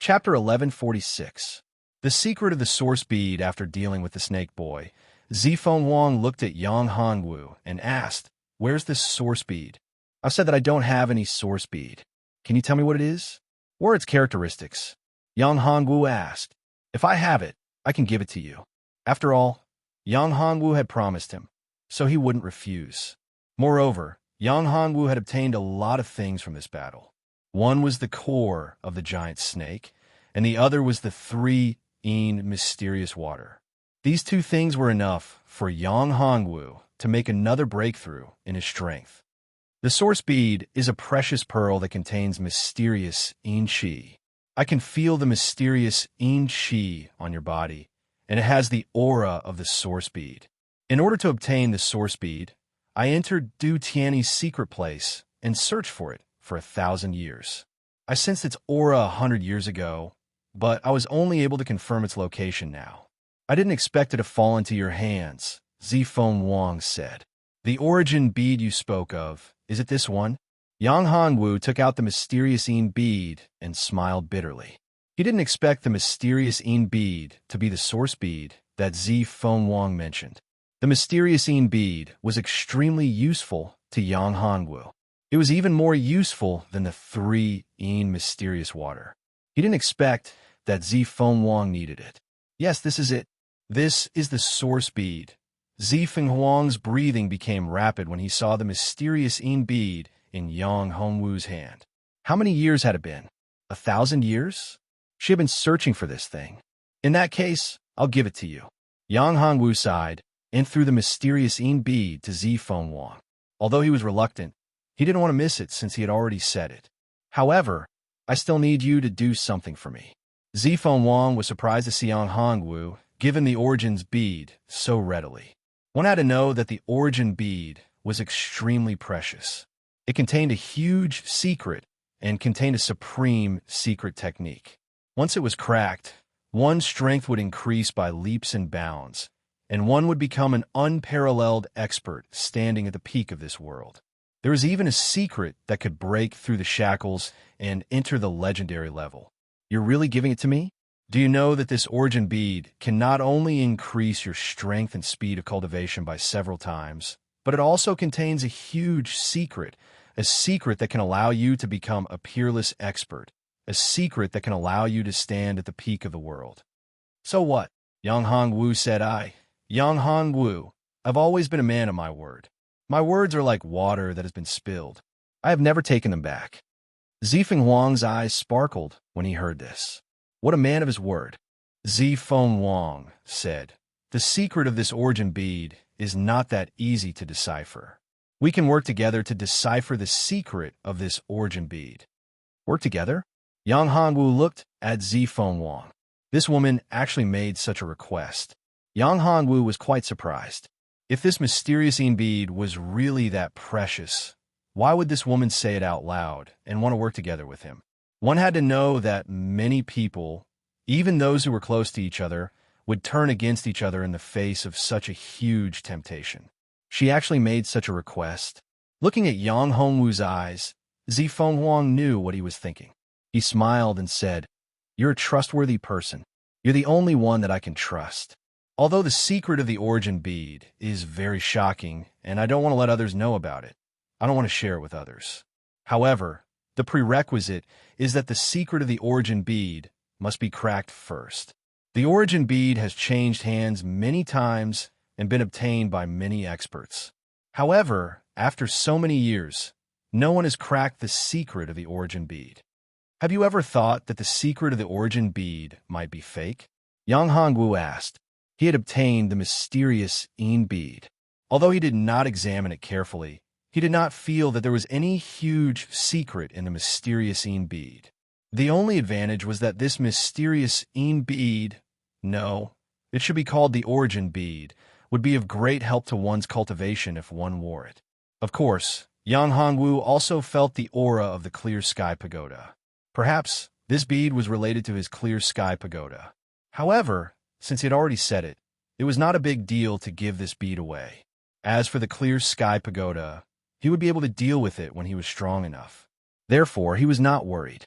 Chapter 1146. The Secret of the Source Bead. After dealing with the snake boy, Zifeng Wang looked at Yang Hongwu and asked, "Where's this source bead?" "I've said that I don't have any source bead. Can you tell me what it is? What are its characteristics?" Yang Hongwu asked. "If I have it, I can give it to you." After all, Yang Hongwu had promised him, so he wouldn't refuse. Moreover, Yang Hongwu had obtained a lot of things from this battle. One was the core of the giant snake, and the other was the three-een mysterious water. These two things were enough for Yang Hongwu to make another breakthrough in his strength. The source bead is a precious pearl that contains mysterious yin qi. I can feel the mysterious yin qi on your body, and it has the aura of the source bead. In order to obtain the source bead, I entered Du Tiany's secret place and searched for it for 1,000 years. I sensed its aura 100 years ago, but I was only able to confirm its location now. "I didn't expect it to fall into your hands," Zifeng Wang said. "The origin bead you spoke of, is it this one?" Yang Hongwu took out the mysterious yin bead and smiled bitterly. He didn't expect the mysterious yin bead to be the source bead that Zifeng Wang mentioned. The mysterious yin bead was extremely useful to Yang Hongwu. It was even more useful than the three-een mysterious water. He didn't expect that Zifeng Wang needed it. "Yes, this is it. This is the source bead." Zifeng Wang's breathing became rapid when he saw the mysterious yin bead in Yang Hongwu's hand. How many years had it been? 1,000 years? She had been searching for this thing. "In that case, I'll give it to you." Yang Hongwu sighed and threw the mysterious yin bead to Zifeng Wang. Although he was reluctant, he didn't want to miss it since he had already said it. "However, I still need you to do something for me." Zifeng Wang was surprised to see Yang Hongwu given the origin's bead so readily. One had to know that the origin bead was extremely precious. It contained a huge secret and contained a supreme secret technique. Once it was cracked, one's strength would increase by leaps and bounds, and one would become an unparalleled expert standing at the peak of this world. There was even a secret that could break through the shackles and enter the legendary level. "You're really giving it to me? Do you know that this origin bead can not only increase your strength and speed of cultivation by several times, but it also contains a huge secret, a secret that can allow you to become a peerless expert, a secret that can allow you to stand at the peak of the world." "So what?" Yang Hongwu said. Yang Hongwu, I've always been a man of my word. My words are like water that has been spilled. I have never taken them back." Zifeng Wang's eyes sparkled when he heard this. What a man of his word. Zifeng Wang said, "The secret of this origin bead is not that easy to decipher. We can work together to decipher the secret of this origin bead." "Work together?" Yang Hongwu looked at Zifeng Wang. This woman actually made such a request. Yang Hongwu was quite surprised. If this mysterious yin bead was really that precious, why would this woman say it out loud and want to work together with him? One had to know that many people, even those who were close to each other, would turn against each other in the face of such a huge temptation. She actually made such a request. Looking at Yang Hongwu's eyes, Zifeng Wang knew what he was thinking. He smiled and said, "You're a trustworthy person. You're the only one that I can trust. Although the secret of the origin bead is very shocking, and I don't want to let others know about it. I don't want to share it with others. However, the prerequisite is that the secret of the origin bead must be cracked first. The origin bead has changed hands many times and been obtained by many experts. However, after so many years, no one has cracked the secret of the origin bead. Have you ever thought that the secret of the origin bead might be fake?" Yang Hongwu asked. He had obtained the mysterious yin bead. Although he did not examine it carefully, he did not feel that there was any huge secret in the mysterious yin bead. The only advantage was that this mysterious yin bead, no, it should be called the origin bead, would be of great help to one's cultivation if one wore it. Of course, Yang Hongwu also felt the aura of the clear sky pagoda. Perhaps this bead was related to his clear sky pagoda. However, since he had already said it, it was not a big deal to give this bead away. As for the clear sky pagoda, he would be able to deal with it when he was strong enough. Therefore, he was not worried.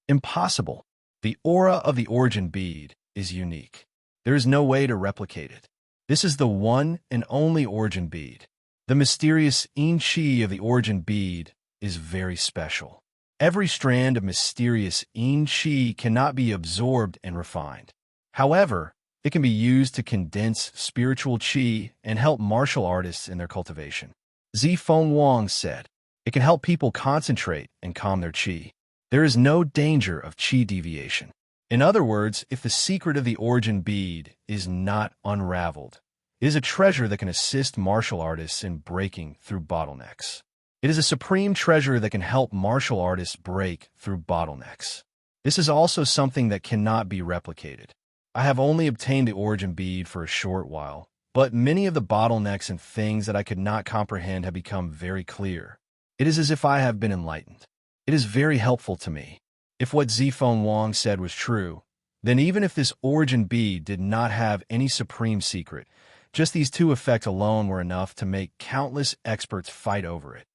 "Impossible. The aura of the origin bead is unique. There is no way to replicate it. This is the one and only origin bead. The mysterious yin chi of the origin bead is very special. Every strand of mysterious yin chi cannot be absorbed and refined. However, it can be used to condense spiritual chi and help martial artists in their cultivation. Zifeng Wang said, "It can help people concentrate and calm their chi. There is no danger of chi deviation." In other words, if the secret of the origin bead is not unraveled, it is a treasure that can assist martial artists in breaking through bottlenecks. It is a supreme treasure that can help martial artists break through bottlenecks. This is also something that cannot be replicated. I have only obtained the origin bead for a short while, but many of the bottlenecks and things that I could not comprehend have become very clear. It is as if I have been enlightened. It is very helpful to me. If what Zifeng Wang said was true, then even if this origin bead did not have any supreme secret, just these two effects alone were enough to make countless experts fight over it.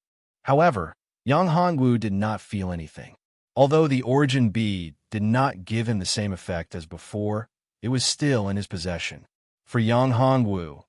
However, Yang Hongwu did not feel anything. Although the origin bead did not give him the same effect as before, it was still in his possession. For Yang Hongwu,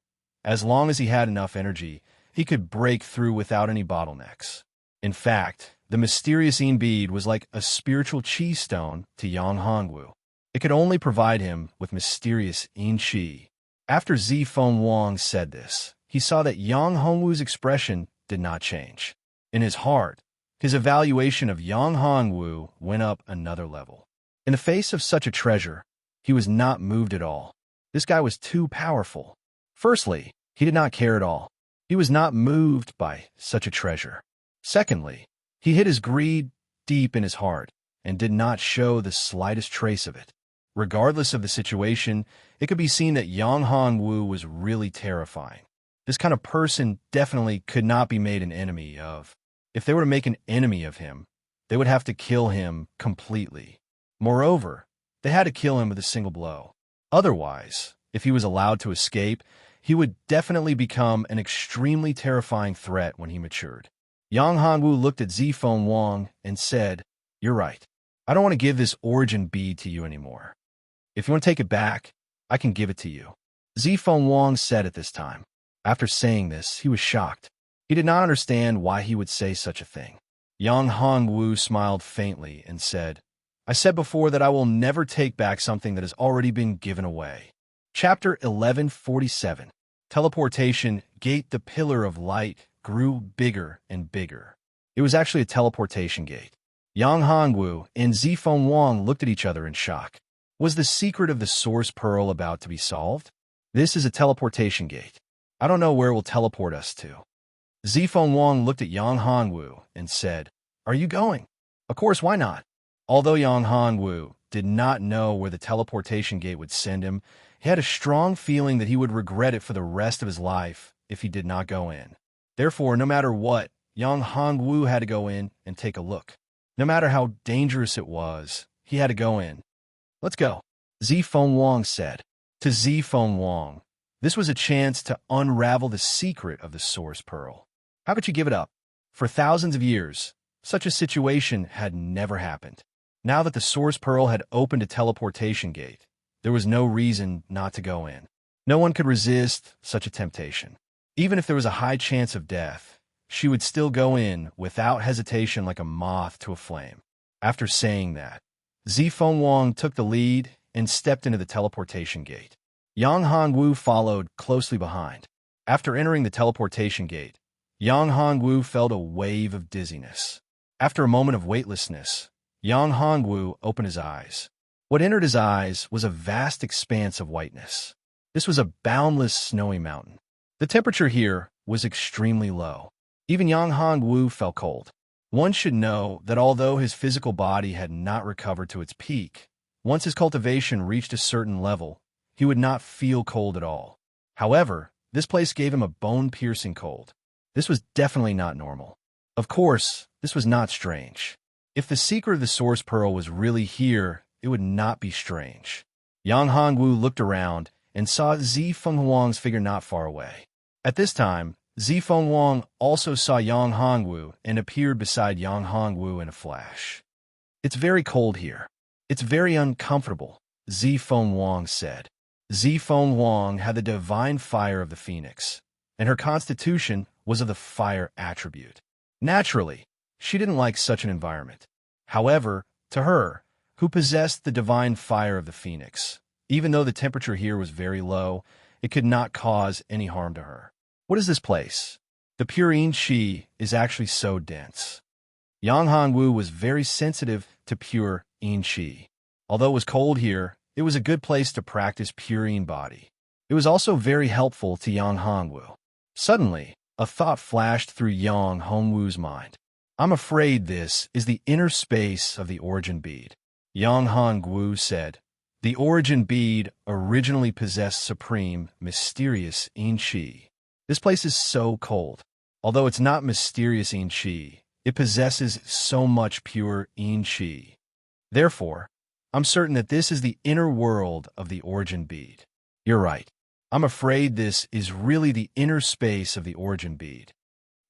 as long as he had enough energy, he could break through without any bottlenecks. In fact, the mysterious yin bead was like a spiritual chi stone to Yang Hongwu. It could only provide him with mysterious yin chi. After Zifeng Wang said this, he saw that Yang Hongwu's expression did not change. In his heart, his evaluation of Yang Hongwu went up another level. In the face of such a treasure, he was not moved at all. This guy was too powerful. Firstly, he did not care at all. He was not moved by such a treasure. Secondly, he hid his greed deep in his heart and did not show the slightest trace of it. Regardless of the situation, it could be seen that Yang Hongwu was really terrifying. This kind of person definitely could not be made an enemy of. If they were to make an enemy of him, they would have to kill him completely. Moreover, they had to kill him with a single blow. Otherwise, if he was allowed to escape, he would definitely become an extremely terrifying threat when he matured. Yang Hongwu looked at Zifeng Wang and said, "You're right. I don't want to give this origin bead to you anymore. If you want to take it back, I can give it to you." Zifeng Wang said at this time. After saying this, he was shocked. He did not understand why he would say such a thing. Yang Hongwu smiled faintly and said, "I said before that I will never take back something that has already been given away." Chapter 1147. Teleportation Gate. The pillar of light grew bigger and bigger. It was actually a teleportation gate. Yang Hongwu and Zifeng Wang looked at each other in shock. Was the secret of the source pearl about to be solved? This is a teleportation gate. I don't know where it will teleport us to. Zifeng Wang looked at Yang Hongwu and said, "Are you going?" Of course, why not? Although Yang Hongwu did not know where the teleportation gate would send him, he had a strong feeling that he would regret it for the rest of his life if he did not go in. Therefore, no matter what, Yang Hongwu had to go in and take a look. No matter how dangerous it was, he had to go in. "Let's go," Zifeng Wang said. To Zifeng Wang, this was a chance to unravel the secret of the source pearl. How could you give it up? For thousands of years, such a situation had never happened. Now that the source pearl had opened a teleportation gate, there was no reason not to go in. No one could resist such a temptation. Even if there was a high chance of death, she would still go in without hesitation like a moth to a flame. After saying that, Zifeng Wang took the lead and stepped into the teleportation gate. Yang Hongwu followed closely behind. After entering the teleportation gate, Yang Hongwu felt a wave of dizziness. After a moment of weightlessness, Yang Hongwu opened his eyes. What entered his eyes was a vast expanse of whiteness. This was a boundless snowy mountain. The temperature here was extremely low. Even Yang Hongwu felt cold. One should know that although his physical body had not recovered to its peak, once his cultivation reached a certain level, he would not feel cold at all. However, this place gave him a bone-piercing cold. This was definitely not normal. Of course, this was not strange. If the secret of the source pearl was really here, it would not be strange. Yang Hongwu looked around and saw Zifeng Wang's figure not far away. At this time, Zifeng Wang also saw Yang Hongwu and appeared beside Yang Hongwu in a flash. "It's very cold here. It's very uncomfortable, Zifeng Wang said. Zifeng Wang had the divine fire of the phoenix, and her constitution was of the fire attribute. Naturally, she didn't like such an environment. However, to her, who possessed the divine fire of the phoenix, even though the temperature here was very low, it could not cause any harm to her. What is this place? The pure yin qi is actually so dense. Yang Hongwu was very sensitive to pure yin qi. Although it was cold here, it was a good place to practice pure yin body. It was also very helpful to Yang Hongwu. Suddenly, a thought flashed through Yang Hongwu's mind. I'm afraid this is the inner space of the origin bead. Yang Hongwu said, the origin bead originally possessed supreme, mysterious yin qi. This place is so cold. Although it's not mysterious yin qi, it possesses so much pure yin qi. Therefore, I'm certain that this is the inner world of the origin bead. You're right. I'm afraid this is really the inner space of the origin bead.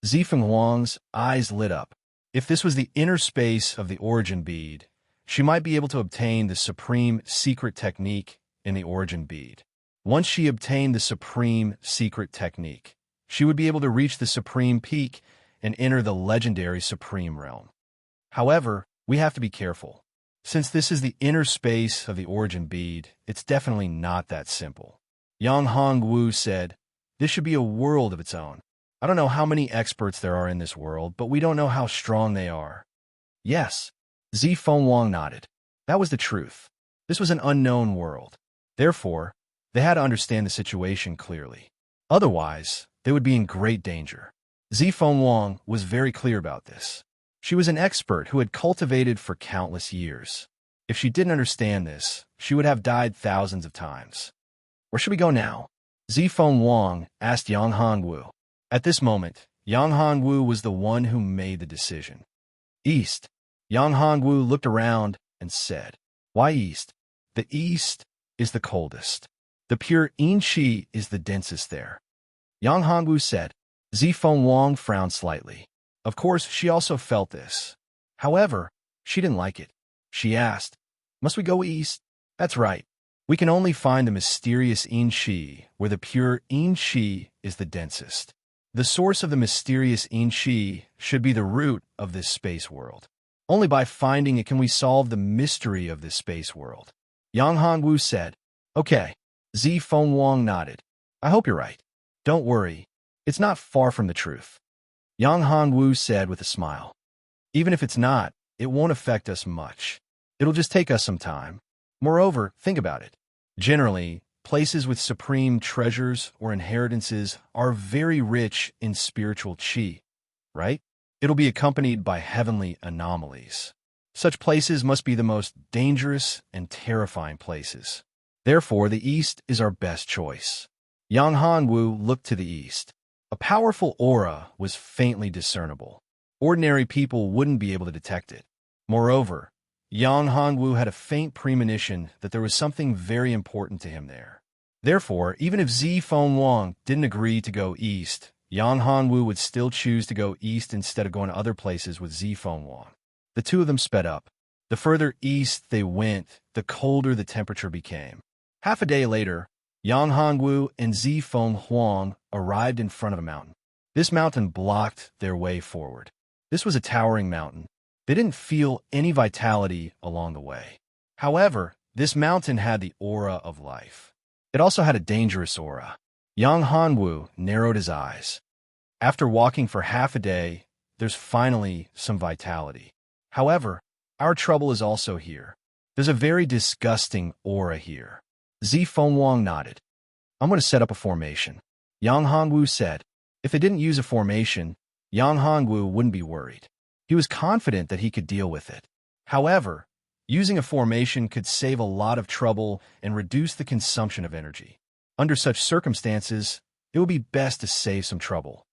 Zifeng Wang's eyes lit up. If this was the inner space of the origin bead, she might be able to obtain the supreme secret technique in the origin bead. Once she obtained the supreme secret technique, she would be able to reach the supreme peak and enter the legendary supreme realm. However, we have to be careful. Since this is the inner space of the origin bead, it's definitely not that simple. Yang Hongwu said, this should be a world of its own. I don't know how many experts there are in this world, but we don't know how strong they are. Yes, Zifeng Wang nodded. That was the truth. This was an unknown world. Therefore, they had to understand the situation clearly. Otherwise, they would be in great danger. Zifeng Wang was very clear about this. She was an expert who had cultivated for countless years. If she didn't understand this, she would have died thousands of times. Where should we go now? Zifeng Wang asked Yang Hongwu. At this moment, Yang Hongwu was the one who made the decision. East. Yang Hongwu looked around and said, why east? The east is the coldest. The pure yin qi is the densest there. Yang Hongwu said. Zifeng Wang frowned slightly. Of course, she also felt this. However, she didn't like it. She asked, must we go east? That's right. We can only find the mysterious yin qi where the pure yin qi is the densest. The source of the mysterious yin qi should be the root of this space world. Only by finding it can we solve the mystery of this space world. Yang Hongwu said, okay. Zifeng Wang nodded. I hope you're right. Don't worry. It's not far from the truth. Yang Hongwu said with a smile. Even if it's not, it won't affect us much. It'll just take us some time. Moreover, think about it. Generally, places with supreme treasures or inheritances are very rich in spiritual qi, right? It'll be accompanied by heavenly anomalies. Such places must be the most dangerous and terrifying places. Therefore, the east is our best choice. Yang Hongwu looked to the east. A powerful aura was faintly discernible. Ordinary people wouldn't be able to detect it. Moreover, Yang Hongwu had a faint premonition that there was something very important to him there. Therefore, even if Zifeng Wang didn't agree to go east, Yang Hongwu would still choose to go east instead of going to other places with Zifeng Wang. The two of them sped up. The further east they went, the colder the temperature became. Half a day later, Yang Hongwu and Zifeng Wang arrived in front of a mountain. This mountain blocked their way forward. This was a towering mountain. They didn't feel any vitality along the way. However, this mountain had the aura of life. It also had a dangerous aura. Yang Hongwu narrowed his eyes. After walking for half a day, there's finally some vitality. However, our trouble is also here. There's a very disgusting aura here. Zifeng Wang nodded. I'm going to set up a formation. Yang Hongwu said. If they didn't use a formation, Yang Hongwu wouldn't be worried. He was confident that he could deal with it. However, using a formation could save a lot of trouble and reduce the consumption of energy. Under such circumstances, it would be best to save some trouble.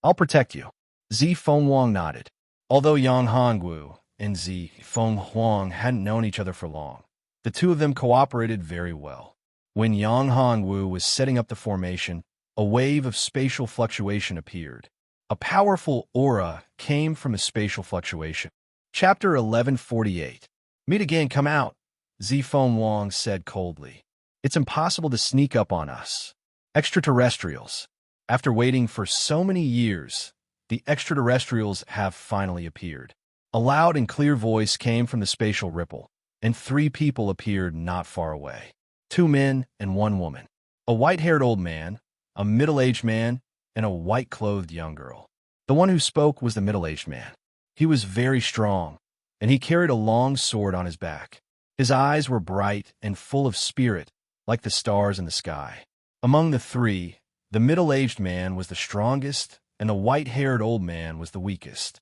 I'll protect you. Zifeng Wang nodded. Although Yang Hongwu and Zifeng Wang hadn't known each other for long, the two of them cooperated very well. When Yang Hongwu was setting up the formation, a wave of spatial fluctuation appeared. A powerful aura came from a spatial fluctuation. Chapter 1148. Meet again, come out. Zifeng Wang said coldly. It's impossible to sneak up on us. Extraterrestrials. After waiting for so many years, the extraterrestrials have finally appeared. A loud and clear voice came from the spatial ripple, and 3 people appeared not far away. 2 men and 1 woman. A white-haired old man, a middle-aged man, and a white-clothed young girl. The one who spoke was the middle-aged man. He was very strong, and he carried a long sword on his back. His eyes were bright and full of spirit, like the stars in the sky. Among the 3, the middle-aged man was the strongest, and the white-haired old man was the weakest.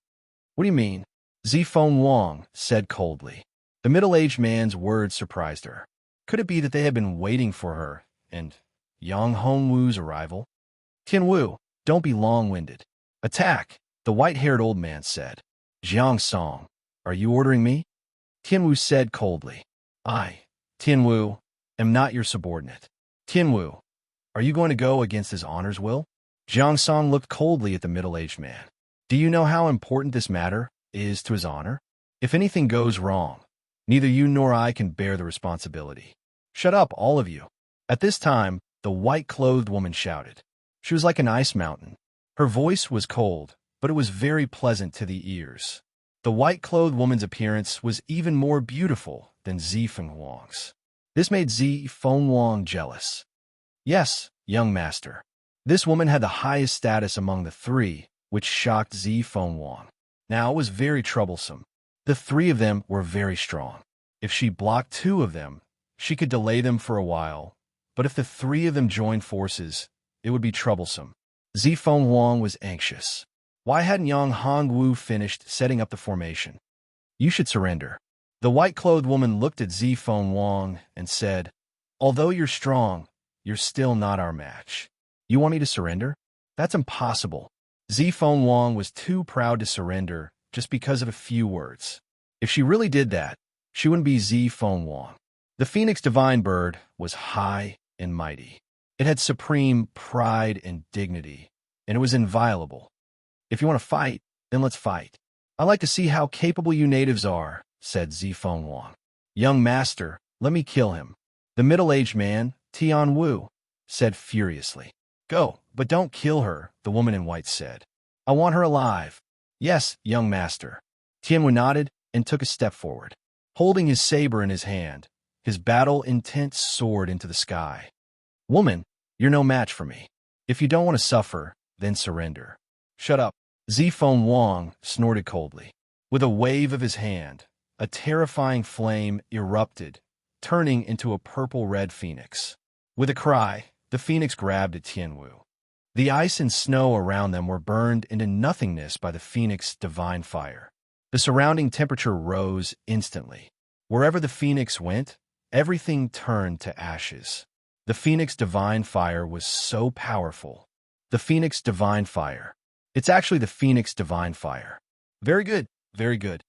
What do you mean? Zifeng Wang said coldly. The middle-aged man's words surprised her. Could it be that they had been waiting for her and Yang Hongwu's arrival? Tianwu, don't be long-winded. Attack, the white-haired old man said. Jiang Song, are you ordering me? Tianwu said coldly. I, Tianwu, am not your subordinate. Tianwu, are you going to go against his honor's will? Jiang Song looked coldly at the middle-aged man. Do you know how important this matter is to his honor? If anything goes wrong, neither you nor I can bear the responsibility. Shut up, all of you. At this time, the white-clothed woman shouted. She was like an ice mountain. Her voice was cold, but it was very pleasant to the ears. The white-clothed woman's appearance was even more beautiful than Zifeng Wang's. This made Zifeng Wang jealous. Yes, young master. This woman had the highest status among the 3, which shocked Zifeng Wang. Now it was very troublesome. The 3 of them were very strong. If she blocked 2 of them, she could delay them for a while, but if the 3 of them joined forces, it would be troublesome. Zifeng Wang was anxious. Why hadn't Yang Hongwu finished setting up the formation? You should surrender. The white-clothed woman looked at Zifeng Wang and said, although you're strong, you're still not our match. You want me to surrender? That's impossible. Zifeng Wang was too proud to surrender just because of a few words. If she really did that, she wouldn't be Zifeng Wang. The phoenix divine bird was high and mighty. It had supreme pride and dignity, and it was inviolable. If you want to fight, then let's fight. I like to see how capable you natives are, said Zifeng Wang. Young master, let me kill him. The middle-aged man, Tianwu, said furiously. Go, but don't kill her, the woman in white said. I want her alive. Yes, young master. Tianwu nodded and took a step forward. Holding his saber in his hand, his battle-intent soared into the sky. Woman, you're no match for me. If you don't want to suffer, then surrender. Shut up. Zifeng Wang snorted coldly. With a wave of his hand, a terrifying flame erupted, turning into a purple-red phoenix. With a cry, the phoenix grabbed at Tianwu. The ice and snow around them were burned into nothingness by the phoenix's divine fire. The surrounding temperature rose instantly. Wherever the phoenix went, everything turned to ashes. The phoenix divine fire was so powerful. The phoenix divine fire. It's actually the phoenix divine fire. Very good, very good.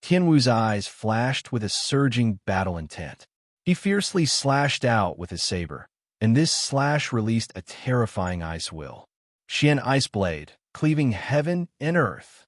Tianwu's eyes flashed with a surging battle intent. He fiercely slashed out with his saber, and this slash released a terrifying ice will. Xian Ice Blade, cleaving heaven and earth.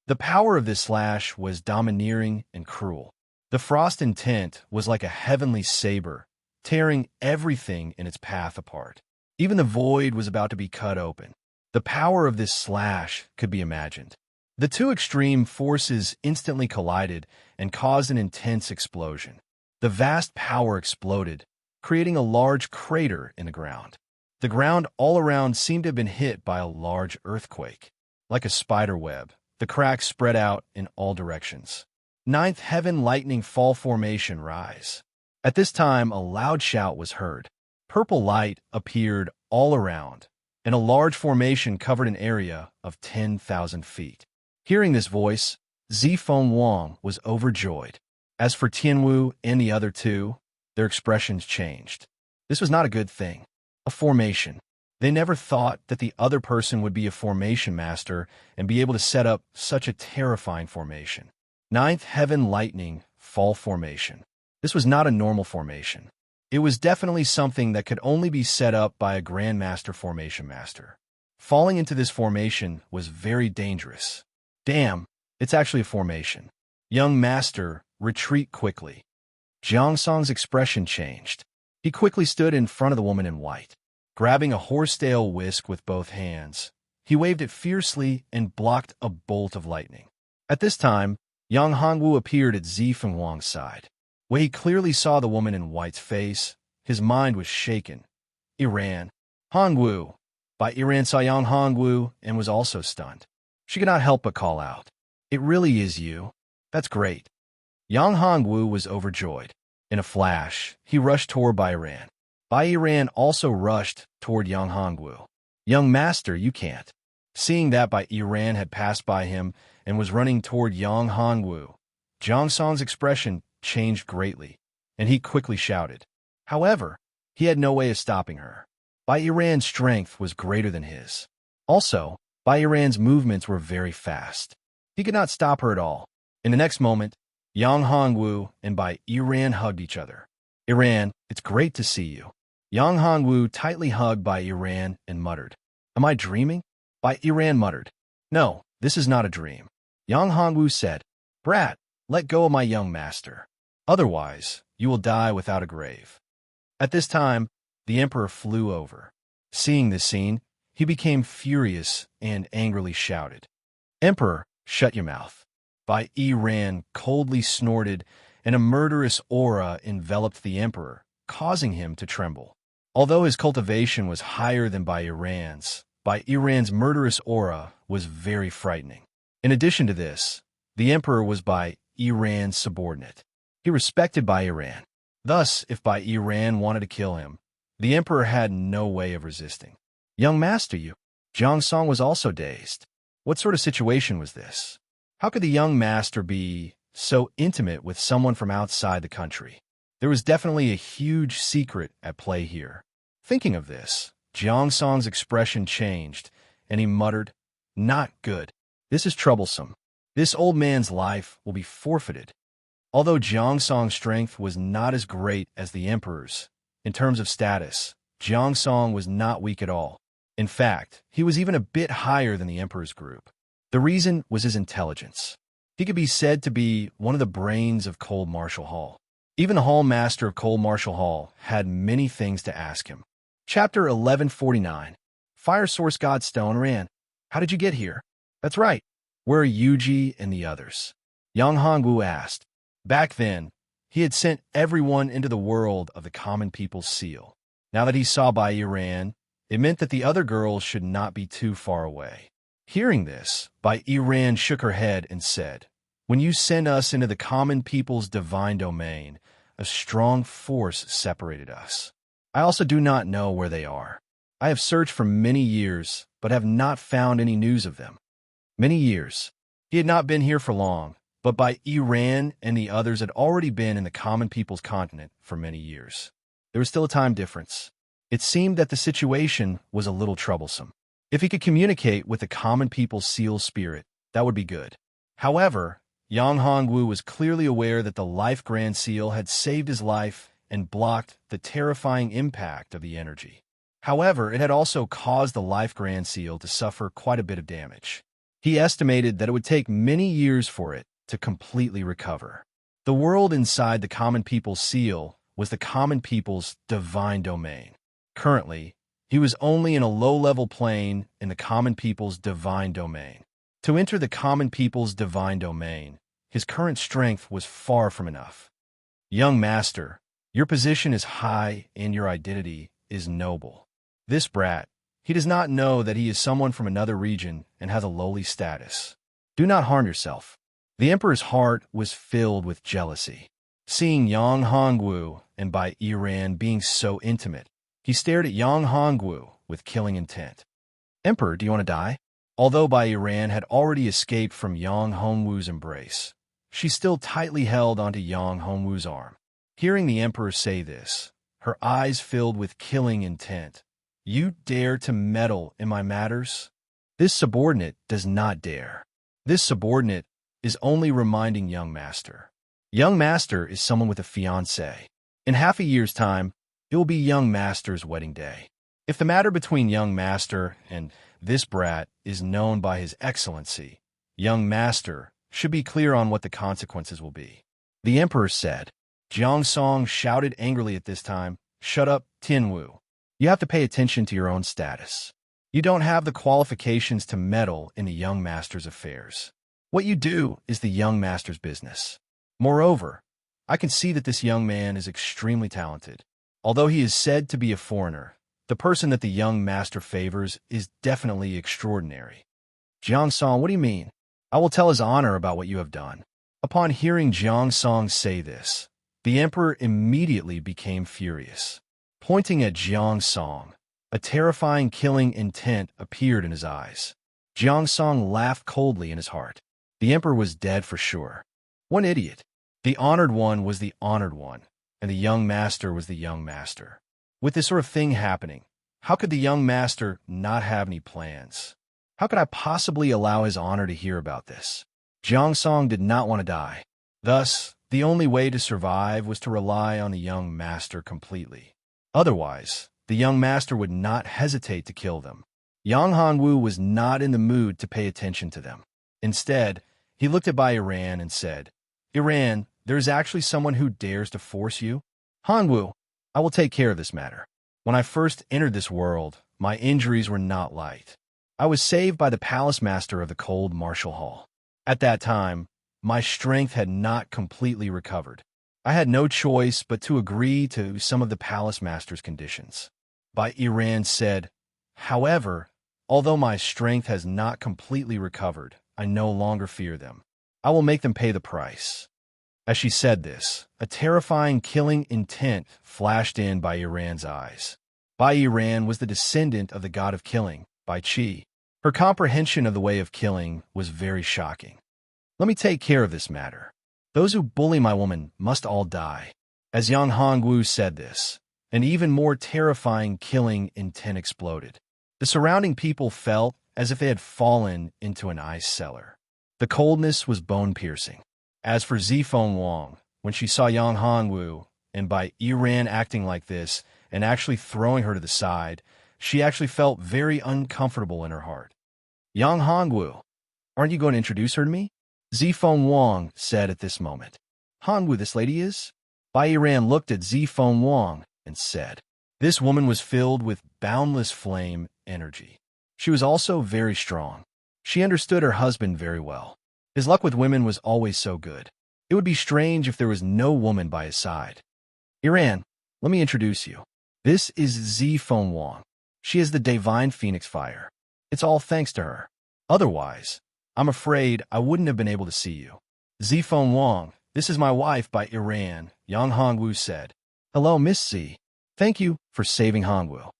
The power of this slash was domineering and cruel. The frost intent was like a heavenly saber, tearing everything in its path apart. Even the void was about to be cut open. The power of this slash could be imagined. The 2 extreme forces instantly collided and caused an intense explosion. The vast power exploded, creating a large crater in the ground. The ground all around seemed to have been hit by a large earthquake. Like a spider web, the cracks spread out in all directions. 9th Heaven Lightning Fall Formation Rise. At this time, a loud shout was heard. Purple light appeared all around, and a large formation covered an area of 10,000 feet. Hearing this voice, Zifeng Wang was overjoyed. As for Tianwu and the other 2, their expressions changed. This was not a good thing. A formation. They never thought that the other person would be a formation master and be able to set up such a terrifying formation. 9th Heaven Lightning Fall Formation. This was not a normal formation. It was definitely something that could only be set up by a Grandmaster Formation Master. Falling into this formation was very dangerous. Damn, it's actually a formation. Young Master, retreat quickly. Jiang Song's expression changed. He quickly stood in front of the woman in white. Grabbing a horsetail whisk with both hands, he waved it fiercely and blocked a bolt of lightning. At this time, Yang Hongwu appeared at Zi Fenghuang's side. When he clearly saw the woman in white's face, his mind was shaken. Iran. Hongwu. Iran saw Yang Hongwu and was also stunned. She could not help but call out, "It really is you? That's great." Yang Hongwu was overjoyed. In a flash, he rushed toward Iran. Iran also rushed toward Yang Hongwu. "Young master, you can't." Seeing that Iran had passed by him and was running toward Yang Hongwu, Jiang Song's expression changed greatly, and he quickly shouted. However, he had no way of stopping her. Iran's strength was greater than his. Also, Iran's movements were very fast. He could not stop her at all. In the next moment, Yang Hongwu and Iran hugged each other. "Iran, it's great to see you." Yang Hongwu tightly hugged Iran and muttered, "Am I dreaming?" Iran muttered, "No, this is not a dream." Yang Hongwu said, "Brat, let go of my young master. Otherwise, you will die without a grave." At this time, the emperor flew over. Seeing this scene, he became furious and angrily shouted, "Emperor, shut your mouth." Iran coldly snorted, and a murderous aura enveloped the emperor, causing him to tremble. Although his cultivation was higher than Iran's murderous aura was very frightening. In addition to this, the emperor was Iran's subordinate. He respected Iran. Thus, if Iran wanted to kill him, the emperor had no way of resisting. "Young master, you." Jiang Song was also dazed. What sort of situation was this? How could the young master be so intimate with someone from outside the country? There was definitely a huge secret at play here. Thinking of this, Jiang Song's expression changed, and he muttered, "Not good. This is troublesome. This old man's life will be forfeited." Although Jiang Song's strength was not as great as the emperor's, in terms of status, Jiang Song was not weak at all. In fact, he was even a bit higher than the emperor's group. The reason was his intelligence. He could be said to be one of the brains of Cold Martial Hall. Even the Hall Master of Cold Martial Hall had many things to ask him. Chapter 1149. Fire Source God Stone Ran. How did you get here? That's right. Where are Yuji and the others? Yang Hongwu asked. Back then, he had sent everyone into the world of the common people's seal. Now that he saw Iran, it meant that the other girls should not be too far away. Hearing this, Iran shook her head and said, "When you sent us into the common people's divine domain, a strong force separated us. I also do not know where they are. I have searched for many years, but have not found any news of them." Many years. He had not been here for long, but Iran and the others had already been in the common people's continent for many years. There was still a time difference. It seemed that the situation was a little troublesome. If he could communicate with the common people's seal spirit, that would be good. However, Yang Hongwu was clearly aware that the Life Grand Seal had saved his life and blocked the terrifying impact of the energy. However, it had also caused the Life Grand Seal to suffer quite a bit of damage. He estimated that it would take many years for it to completely recover. The world inside the common people's seal was the common people's divine domain. Currently, he was only in a low-level plane in the common people's divine domain. To enter the common people's divine domain, his current strength was far from enough. Young master, your position is high and your identity is noble. This brat, he does not know that he is someone from another region and has a lowly status. Do not harm yourself. The emperor's heart was filled with jealousy. Seeing Yang Hongwu and Iran being so intimate, he stared at Yang Hongwu with killing intent. "Emperor, do you want to die?" Although Iran had already escaped from Yang Hongwu's embrace, she still tightly held onto Yang Hongwu's arm. Hearing the emperor say this, her eyes filled with killing intent. "You dare to meddle in my matters?" This subordinate does not dare. This subordinate is only reminding young master. Young master is someone with a fiancé. In half a year's time, it will be young master's wedding day. If the matter between young master and this brat is known by his excellency, young master should be clear on what the consequences will be. The emperor said, Jiang Song shouted angrily at this time, "Shut up, Tianwu. You have to pay attention to your own status. You don't have the qualifications to meddle in the young master's affairs. What you do is the young master's business. Moreover, I can see that this young man is extremely talented. Although he is said to be a foreigner, the person that the young master favors is definitely extraordinary." "Jiang Song, what do you mean? I will tell his honor about what you have done." Upon hearing Jiang Song say this, the emperor immediately became furious. Pointing at Jiang Song, a terrifying killing intent appeared in his eyes. Jiang Song laughed coldly in his heart. The emperor was dead for sure. One idiot. The honored one was the honored one, and the young master was the young master. With this sort of thing happening, how could the young master not have any plans? How could I possibly allow his honor to hear about this? Jiang Song did not want to die. Thus, the only way to survive was to rely on the young master completely. Otherwise, the young master would not hesitate to kill them. Yang Hanwu was not in the mood to pay attention to them. Instead, he looked at Bai Iran and said, "Iran, there is actually someone who dares to force you? Hanwu, I will take care of this matter. When I first entered this world, my injuries were not light. I was saved by the palace master of the cold martial hall. At that time, my strength had not completely recovered. I had no choice but to agree to some of the palace master's conditions." Bai Iran said, "However, although my strength has not completely recovered, I no longer fear them. I will make them pay the price." As she said this, a terrifying killing intent flashed in Bai Iran's eyes. Bai Iran was the descendant of the god of killing, Bai Qi. Her comprehension of the way of killing was very shocking. "Let me take care of this matter. Those who bully my woman must all die." As Yang Hongwu said this, an even more terrifying killing intent exploded. The surrounding people felt as if they had fallen into an ice cellar. The coldness was bone-piercing. As for Zifeng Wang, when she saw Yang Hongwu and Bai Iran acting like this and actually throwing her to the side, she actually felt very uncomfortable in her heart. "Yang Hongwu, aren't you going to introduce her to me?" Zifeng Wang said at this moment. "Hongwu, this lady is?" Bai Iran looked at Zifeng Wang and said, "This woman was filled with boundless flame energy. She was also very strong. She understood her husband very well. His luck with women was always so good. It would be strange if there was no woman by his side. Iran, let me introduce you. This is Zifeng Wang. She is the divine phoenix fire. It's all thanks to her. Otherwise, I'm afraid I wouldn't have been able to see you." "Zifeng Wang, this is my wife by Iran," Yang Hongwu said. "Hello, Miss Z. Thank you for saving Hongwu."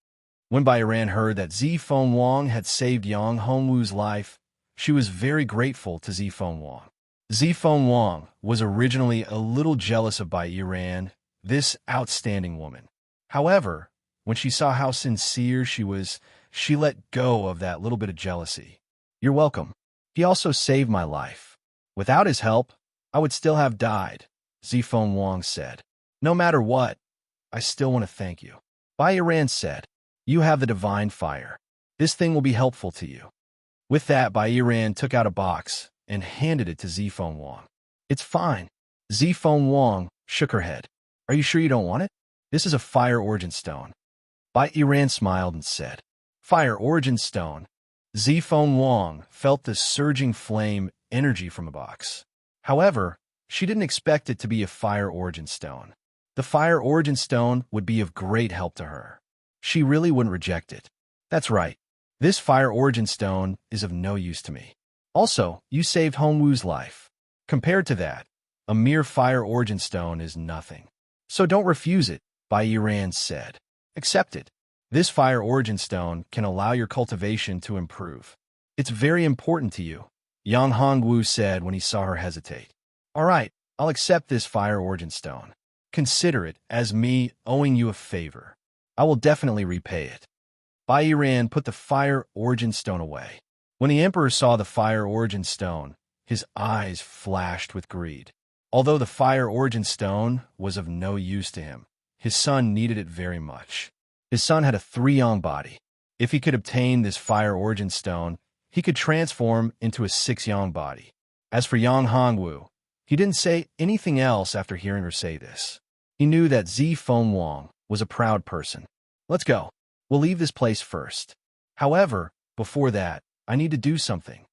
When Bai Iran heard that Zifeng Wang had saved Yang Hongwu's life, she was very grateful to Zifeng Wang. Zifeng Wang was originally a little jealous of Bai Iran, this outstanding woman. However, when she saw how sincere she was, she let go of that little bit of jealousy. "You're welcome. He also saved my life. Without his help, I would still have died," Zifeng Wang said. "No matter what, I still want to thank you." Bai Iran said, "You have the divine fire. This thing will be helpful to you." With that, Bai Iran took out a box and handed it to Zifeng Wang. "It's fine." Zifeng Wang shook her head. "Are you sure you don't want it? This is a fire origin stone." Bai Iran smiled and said, "Fire origin stone." Zifeng Wang felt the surging flame energy from the box. However, she didn't expect it to be a fire origin stone. The fire origin stone would be of great help to her. She really wouldn't reject it. "That's right. This fire origin stone is of no use to me. Also, you saved Hongwu's life. Compared to that, a mere fire origin stone is nothing. So don't refuse it," Bai Iran said. "Accept it. This fire origin stone can allow your cultivation to improve. It's very important to you," Yang Hongwu said when he saw her hesitate. "All right, I'll accept this fire origin stone. Consider it as me owing you a favor. I will definitely repay it." Bai Iran put the fire origin stone away. When the emperor saw the fire origin stone, his eyes flashed with greed. Although the fire origin stone was of no use to him, his son needed it very much. His son had a 3-yang body. If he could obtain this fire origin stone, he could transform into a 6-yang body. As for Yang Hongwu, he didn't say anything else after hearing her say this. He knew that Zifeng Wang was a proud person. Let's go. We'll leave this place first. However, before that, I need to do something.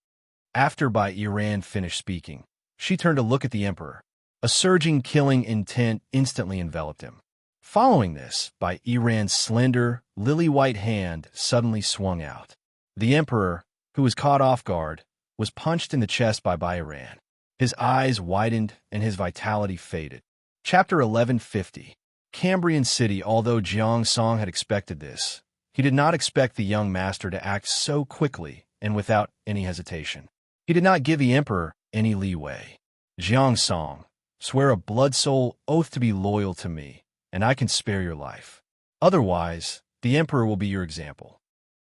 After Bai Yiran finished speaking, she turned to look at the emperor. A surging killing intent instantly enveloped him. Following this, Bai Yiran's slender, lily-white hand suddenly swung out. The emperor, who was caught off guard, was punched in the chest by Bai Yiran. His eyes widened and his vitality faded. Chapter 1150. Cambrian City. Although Jiang Song had expected this, he did not expect the young master to act so quickly and without any hesitation. He did not give the emperor any leeway. Jiang Song, swear a blood soul oath to be loyal to me, and I can spare your life. Otherwise, the emperor will be your example.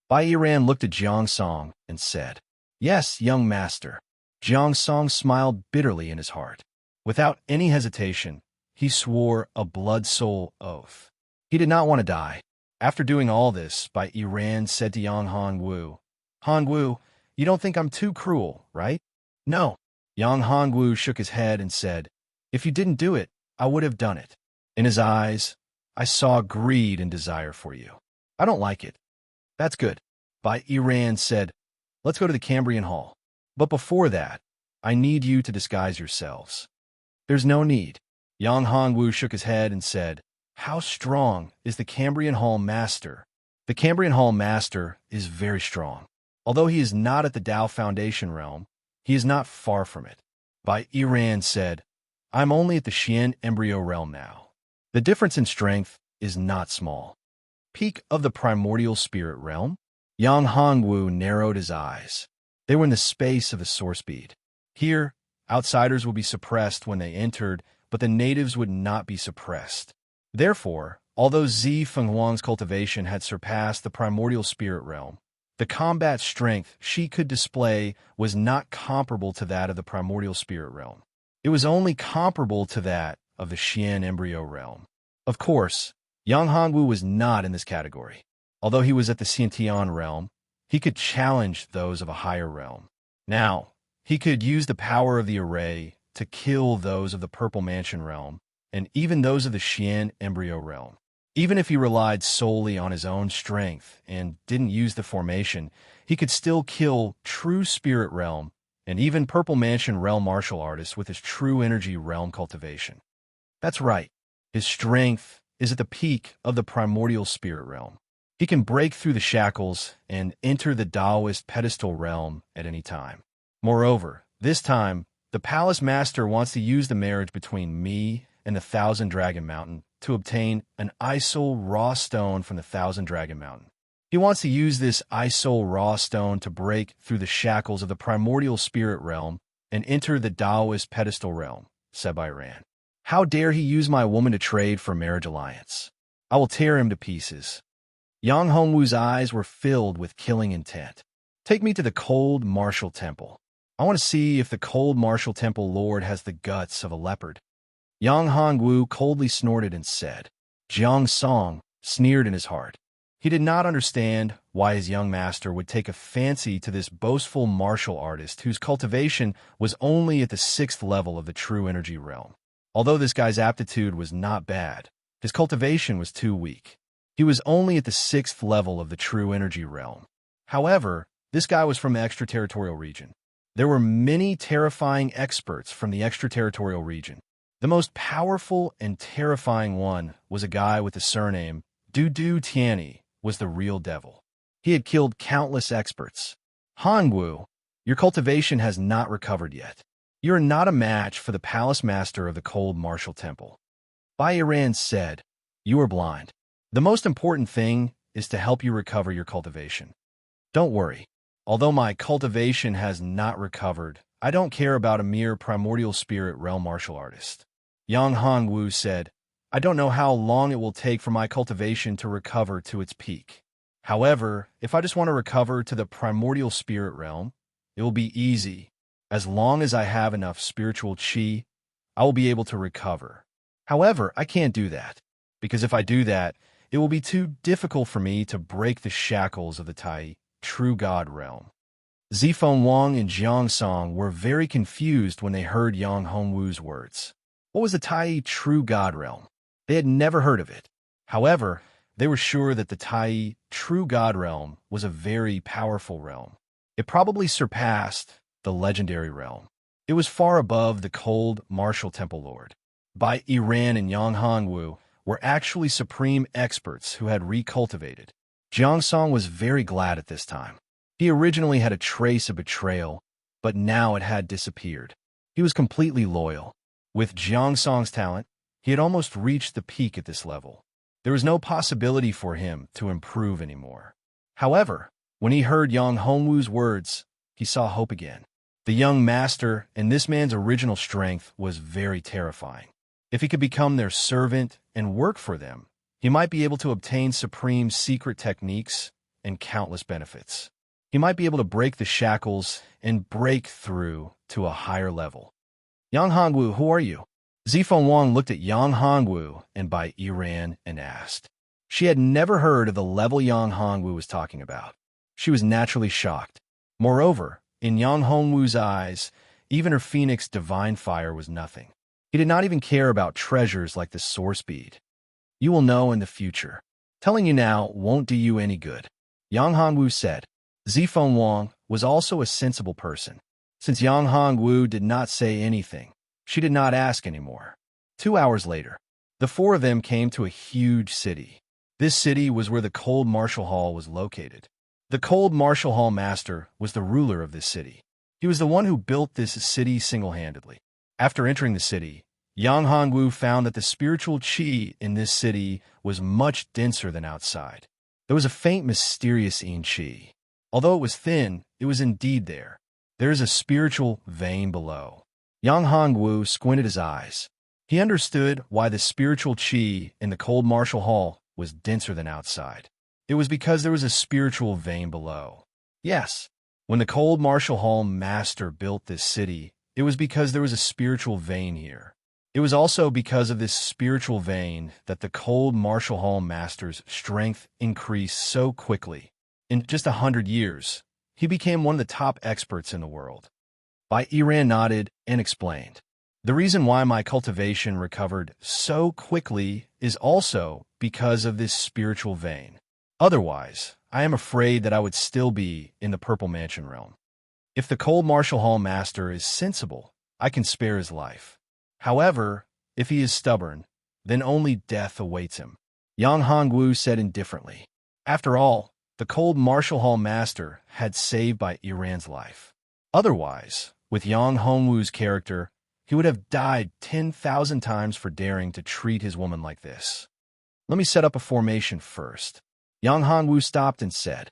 Bai Yiran looked at Jiang Song and said, Yes, young master. Jiang Song smiled bitterly in his heart. Without any hesitation, he swore a blood soul oath. He did not want to die. After doing all this, Bai Yiran said to Yang Hongwu, Hongwu, you don't think I'm too cruel, right? No. Yang Hongwu shook his head and said, If you didn't do it, I would have done it. In his eyes, I saw greed and desire for you. I don't like it. That's good. Bai Yiran said, Let's go to the Cambrian Hall. But before that, I need you to disguise yourselves. There's no need. Yang Hongwu shook his head and said, How strong is the Cambrian Hall Master? The Cambrian Hall Master is very strong. Although he is not at the Tao Foundation realm, he is not far from it. Bai Yiran said, I'm only at the Xian embryo realm now. The difference in strength is not small. Peak of the primordial spirit realm? Yang Hongwu narrowed his eyes. They were in the space of the source bead. Here, outsiders would be suppressed when they entered, but the natives would not be suppressed. Therefore, although Zifeng Wang's cultivation had surpassed the primordial spirit realm, the combat strength she could display was not comparable to that of the primordial spirit realm. It was only comparable to that of the Xian embryo realm. Of course, Yang Hongwu was not in this category. Although he was at the Xiantian realm, he could challenge those of a higher realm. Now, he could use the power of the array to kill those of the Purple Mansion realm, and even those of the Xian embryo realm. Even if he relied solely on his own strength and didn't use the formation, he could still kill true spirit realm and even Purple Mansion realm martial artists with his true energy realm cultivation. That's right. His strength is at the peak of the primordial spirit realm. He can break through the shackles and enter the Taoist pedestal realm at any time. Moreover, this time, the Palace Master wants to use the marriage between me and the Thousand Dragon Mountain to obtain an Isoul Raw Stone from the Thousand Dragon Mountain. He wants to use this Isoul Raw Stone to break through the shackles of the primordial spirit realm and enter the Taoist pedestal realm, said Bai Yiran. How dare he use my woman to trade for a marriage alliance? I will tear him to pieces. Yang Hongwu's eyes were filled with killing intent. Take me to the Cold Martial Temple. I want to see if the Cold Martial Temple Lord has the guts of a leopard. Yang Hongwu coldly snorted and said. Jiang Song sneered in his heart. He did not understand why his young master would take a fancy to this boastful martial artist whose cultivation was only at the 6th level of the true energy realm. Although this guy's aptitude was not bad, his cultivation was too weak. He was only at the 6th level of the true energy realm. However, this guy was from the extraterritorial region. There were many terrifying experts from the extraterritorial region. The most powerful and terrifying one was a guy with the surname Du Tianyi, was the real devil. He had killed countless experts. Hongwu, your cultivation has not recovered yet. You are not a match for the Palace Master of the Cold Martial Temple. Bai Yiran said, You are blind. The most important thing is to help you recover your cultivation. Don't worry. Although my cultivation has not recovered, I don't care about a mere primordial spirit realm martial artist. Yang Hongwu said, I don't know how long it will take for my cultivation to recover to its peak. However, if I just want to recover to the primordial spirit realm, it will be easy. As long as I have enough spiritual qi, I will be able to recover. However, I can't do that, because if I do that, it will be too difficult for me to break the shackles of the Tai, true God realm. Zifeng Wang and Jiang Song were very confused when they heard Yang Hongwu's words. What was the Tai, true God realm? They had never heard of it. However, they were sure that the Tai, true God realm, was a very powerful realm. It probably surpassed the legendary realm. It was far above the cold, martial temple lord. Bai Iran and Yang Hongwu were actually supreme experts who had recultivated. Jiang Song was very glad at this time. He originally had a trace of betrayal, but now it had disappeared. He was completely loyal. With Jiang Song's talent, he had almost reached the peak at this level. There was no possibility for him to improve anymore. However, when he heard Yang Hongwu's words, he saw hope again. The young master and this man's original strength was very terrifying. If he could become their servant and work for them, he might be able to obtain supreme secret techniques and countless benefits. He might be able to break the shackles and break through to a higher level. Yang Hongwu, who are you? Zifeng Wang looked at Yang Hongwu and Bai Iran and asked. She had never heard of the level Yang Hongwu was talking about. She was naturally shocked. Moreover, in Yang Hongwu's eyes, even her phoenix divine fire was nothing. He did not even care about treasures like the source bead. You will know in the future. Telling you now won't do you any good. Yang Hongwu said. Zifeng Wang was also a sensible person. Since Yang Hongwu did not say anything, she did not ask anymore. 2 hours later, the four of them came to a huge city. This city was where the Cold Martial Hall was located. The Cold Martial Hall master was the ruler of this city. He was the one who built this city single-handedly. After entering the city, Yang Hongwu found that the spiritual qi in this city was much denser than outside. There was a faint, mysterious yin qi. Although it was thin, it was indeed there. There is a spiritual vein below. Yang Hongwu squinted his eyes. He understood why the spiritual qi in the Cold Martial Hall was denser than outside. It was because there was a spiritual vein below. Yes, when the Cold Martial Hall master built this city, it was because there was a spiritual vein here. It was also because of this spiritual vein that the Cold Martial Hall master's strength increased so quickly. In just 100 years, he became one of the top experts in the world. Bai Iran nodded and explained. The reason why my cultivation recovered so quickly is also because of this spiritual vein. Otherwise, I am afraid that I would still be in the Purple Mansion realm. If the Cold Martial Hall master is sensible, I can spare his life. However, if he is stubborn, then only death awaits him. Yang Hongwu said indifferently. After all, the Cold Martial Hall master had saved Bai Iran's life. Otherwise, with Yang Hongwu's character, he would have died 10,000 times for daring to treat his woman like this. Let me set up a formation first. Yang Hongwu stopped and said.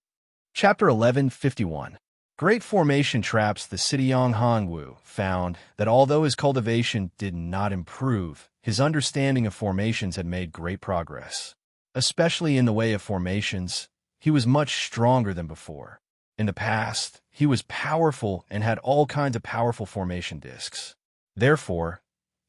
Chapter 1151. Great formation traps. The city. Yang Hongwu found that although his cultivation did not improve, his understanding of formations had made great progress. Especially in the way of formations, he was much stronger than before. In the past, he was powerful and had all kinds of powerful formation discs. Therefore,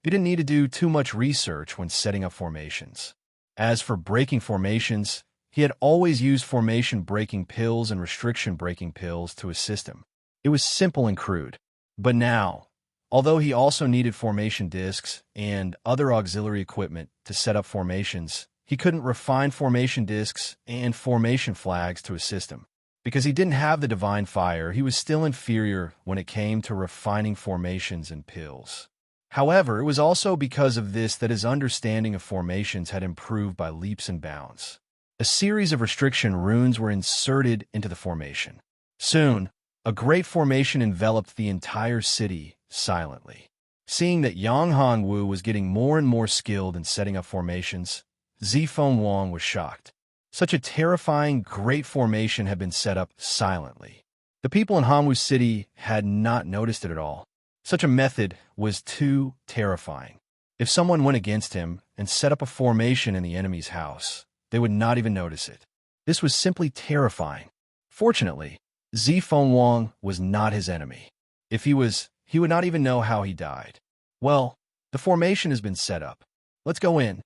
he didn't need to do too much research when setting up formations. As for breaking formations, he had always used formation breaking pills and restriction breaking pills to assist him. It was simple and crude. But now, although he also needed formation discs and other auxiliary equipment to set up formations, he couldn't refine formation discs and formation flags to assist him. Because he didn't have the divine fire, he was still inferior when it came to refining formations and pills. However, it was also because of this that his understanding of formations had improved by leaps and bounds. A series of restriction runes were inserted into the formation. Soon, a great formation enveloped the entire city silently. Seeing that Yang Hongwu was getting more and more skilled in setting up formations, Zifeng Wang was shocked. Such a terrifying, great formation had been set up silently. The people in Hongwu City had not noticed it at all. Such a method was too terrifying. If someone went against him and set up a formation in the enemy's house, they would not even notice it. This was simply terrifying. Fortunately, Zifeng Wang was not his enemy. If he was, he would not even know how he died. Well, the formation has been set up. Let's go in.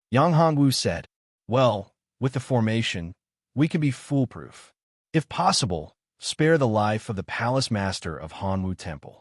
Yang Hongwu said. Well, with the formation, we can be foolproof. If possible, spare the life of the palace master of Hanwu Temple.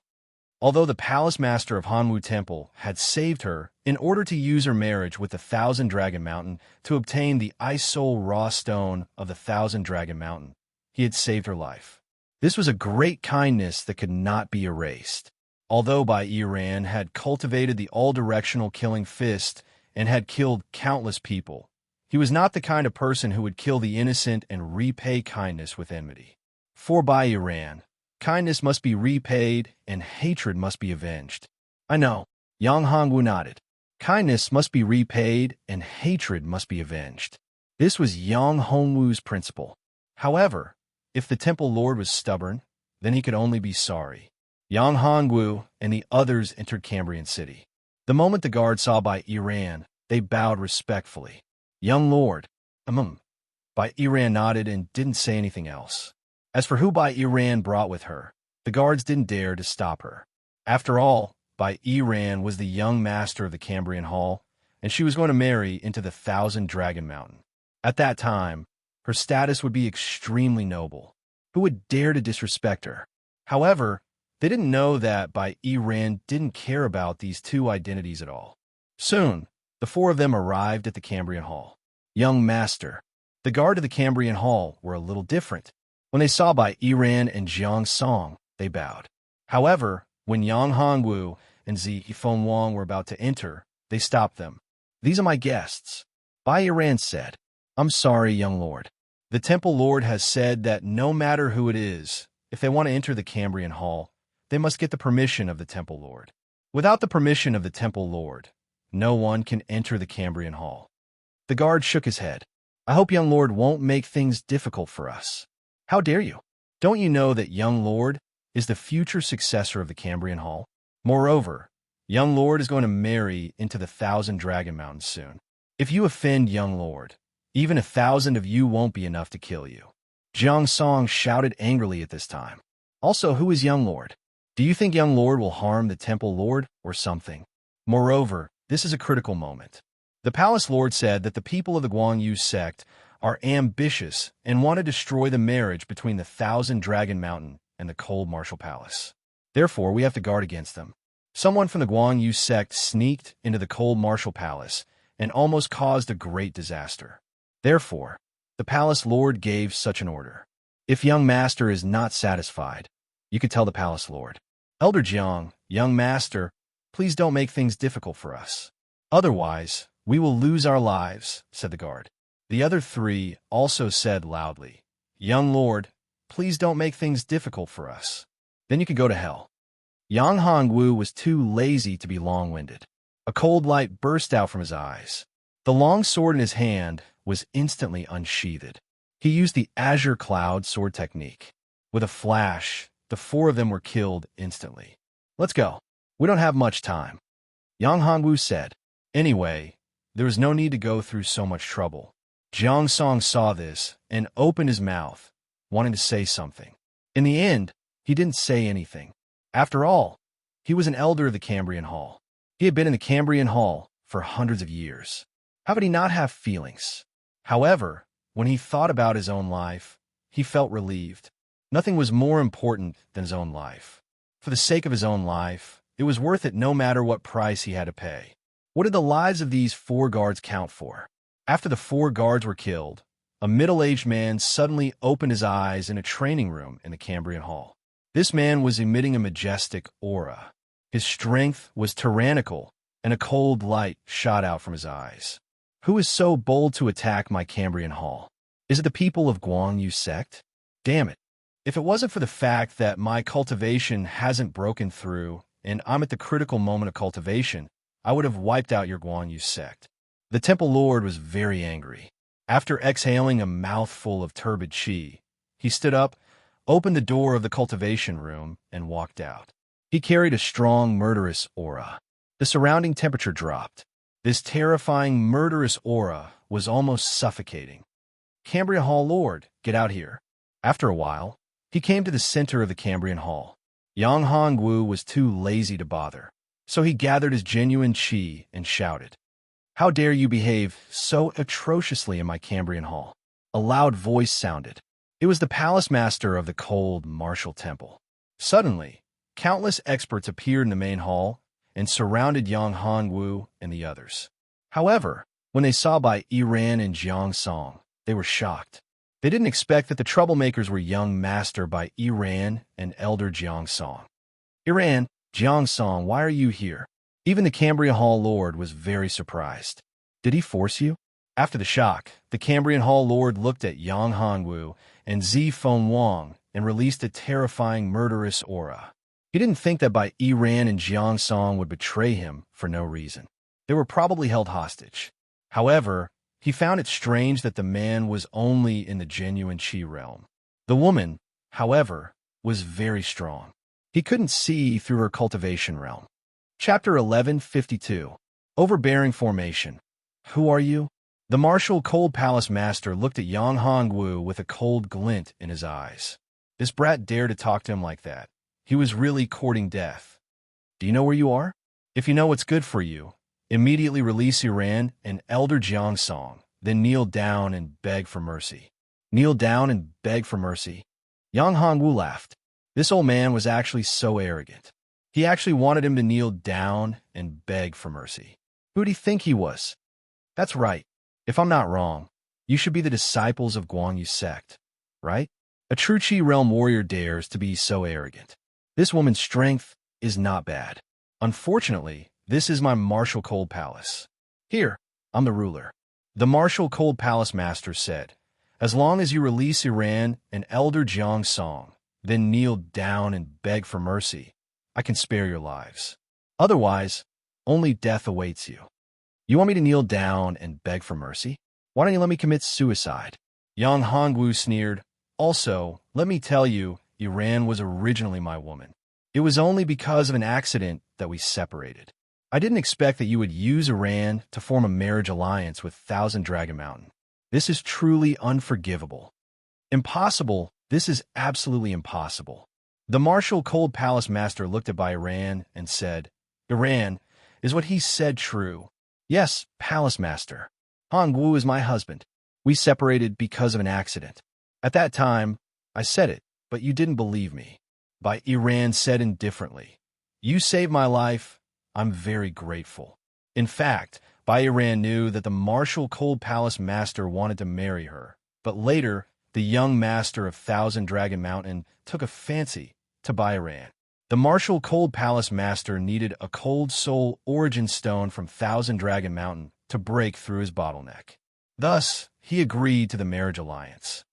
Although the palace master of Hanwu Temple had saved her in order to use her marriage with the Thousand Dragon Mountain to obtain the Ice Soul Raw Stone of the Thousand Dragon Mountain, he had saved her life. This was a great kindness that could not be erased. Although Bai Yiran had cultivated the all-directional killing fist and had killed countless people, he was not the kind of person who would kill the innocent and repay kindness with enmity. For Bai Yiran, kindness must be repaid and hatred must be avenged. I know, Yang Hongwu nodded. Kindness must be repaid and hatred must be avenged. This was Yang Hongwu's principle. However, if the temple lord was stubborn, then he could only be sorry. Yang Hongwu and the others entered Cambrian City. The moment the guard saw Bai Yiran, they bowed respectfully. Young lord, Bai Yiran nodded and didn't say anything else. As for who Bai Yiran brought with her, the guards didn't dare to stop her. After all, Bai Yiran was the young master of the Cambrian Hall, and she was going to marry into the Thousand Dragon Mountain. At that time, her status would be extremely noble. Who would dare to disrespect her? However, they didn't know that Bai Yiran didn't care about these two identities at all. Soon, the four of them arrived at the Cambrian Hall. Young master. The guard of the Cambrian Hall were a little different. When they saw Bai Yiran and Jiang Song, they bowed. However, when Yang Hongwu and Zifeng Wang were about to enter, they stopped them. These are my guests. Bai Yiran said, I'm sorry, young lord. The temple lord has said that no matter who it is, if they want to enter the Cambrian Hall, they must get the permission of the temple lord. Without the permission of the temple lord, no one can enter the Cambrian Hall. The guard shook his head. I hope young lord won't make things difficult for us. How dare you? Don't you know that young lord is the future successor of the Cambrian Hall? Moreover, young lord is going to marry into the Thousand Dragon Mountain soon. If you offend young lord, even 1,000 of you won't be enough to kill you. Jiang Song shouted angrily at this time. Also, who is young lord? Do you think young lord will harm the temple lord or something? Moreover, this is a critical moment. The palace lord said that the people of the Guangyu sect are ambitious and want to destroy the marriage between the Thousand Dragon Mountain and the Cold Martial Palace. Therefore, we have to guard against them. Someone from the Guangyu sect sneaked into the Cold Martial Palace and almost caused a great disaster. Therefore, the palace lord gave such an order. If young master is not satisfied, you could tell the palace lord. Elder Jiang, young master, please don't make things difficult for us. Otherwise, we will lose our lives, said the guard. The other three also said loudly, Young lord, please don't make things difficult for us. Then you could go to hell. Yang Hongwu was too lazy to be long-winded. A cold light burst out from his eyes. The long sword in his hand was instantly unsheathed. He used the Azure Cloud sword technique. With a flash, the four of them were killed instantly. Let's go. We don't have much time. Yang Hongwu said. Anyway, there was no need to go through so much trouble. Jiang Song saw this and opened his mouth, wanting to say something. In the end, he didn't say anything. After all, he was an elder of the Cambrian Hall. He had been in the Cambrian Hall for hundreds of years. How could he not have feelings? However, when he thought about his own life, he felt relieved. Nothing was more important than his own life. For the sake of his own life, it was worth it no matter what price he had to pay. What did the lives of these four guards count for? After the four guards were killed, a middle-aged man suddenly opened his eyes in a training room in the Cambrian Hall. This man was emitting a majestic aura. His strength was tyrannical, and a cold light shot out from his eyes. Who is so bold to attack my Cambrian Hall? Is it the people of Guangyu sect? Damn it. If it wasn't for the fact that my cultivation hasn't broken through, and I'm at the critical moment of cultivation, I would have wiped out your Guangyu sect. The temple lord was very angry. After exhaling a mouthful of turbid qi, he stood up, opened the door of the cultivation room, and walked out. He carried a strong, murderous aura. The surrounding temperature dropped. This terrifying, murderous aura was almost suffocating. Cambrian Hall Lord, get out here. After a while, he came to the center of the Cambrian Hall. Yang Hongwu was too lazy to bother, so he gathered his genuine qi and shouted, How dare you behave so atrociously in my Cambrian Hall? A loud voice sounded. It was the palace master of the cold martial temple. Suddenly, Countless experts appeared in the main hall and surrounded Yang Hongwu and the others. However, when they saw Bai Yiran and Jiang Song, they were shocked. They didn't expect that the troublemakers were young master Bai Yiran and elder Jiang Song. Yiran, Jiang Song, why are you here? Even the Cambrian Hall Lord was very surprised. Did he force you? After the shock, the Cambrian Hall Lord looked at Yang Hongwu and Zifeng Wang and released a terrifying murderous aura. He didn't think that Bai Yiran and Jiang Song would betray him for no reason. They were probably held hostage. However, he found it strange that the man was only in the genuine Qi realm. The woman, however, was very strong. He couldn't see through her cultivation realm. Chapter 1152. Overbearing Formation. Who are you? The martial Cold Palace Master looked at Yang Hongwu with a cold glint in his eyes. This brat dared to talk to him like that. He was really courting death. Do you know where you are? If you know what's good for you, immediately release Yiran and elder Jiang Song, then kneel down and beg for mercy. Kneel down and beg for mercy? Yang Hongwu laughed. This old man was actually so arrogant. He actually wanted him to kneel down and beg for mercy. Who did he think he was? That's right. If I'm not wrong, you should be the disciples of Guanyu sect, right? A true Qi realm warrior dares to be so arrogant. This woman's strength is not bad. Unfortunately, this is my martial Cold Palace. Here, I'm the ruler. The martial Cold Palace Master said, as long as you release Yiran and elder Jiang Song, then kneel down and beg for mercy, I can spare your lives. Otherwise, only death awaits you. You want me to kneel down and beg for mercy? Why don't you let me commit suicide? Yang Hongwu sneered. Also, let me tell you, Yiran was originally my woman. It was only because of an accident that we separated. I didn't expect that you would use Yiran to form a marriage alliance with Thousand Dragon Mountain. This is truly unforgivable. Impossible. This is absolutely impossible. The martial Cold Palace Master looked at Yiran and said, Yiran, is what he said true? Yes, Palace Master. Hongwu is my husband. We separated because of an accident. At that time, I said it, but you didn't believe me. Bai Yiran said indifferently, you saved my life. I'm very grateful. In fact, Bai Yiran knew that the martial Cold Palace Master wanted to marry her, but later, the young master of Thousand Dragon Mountain took a fancy to Bai Yiran. The martial Cold Palace Master needed a Cold Soul Origin Stone from Thousand Dragon Mountain to break through his bottleneck. Thus, he agreed to the marriage alliance.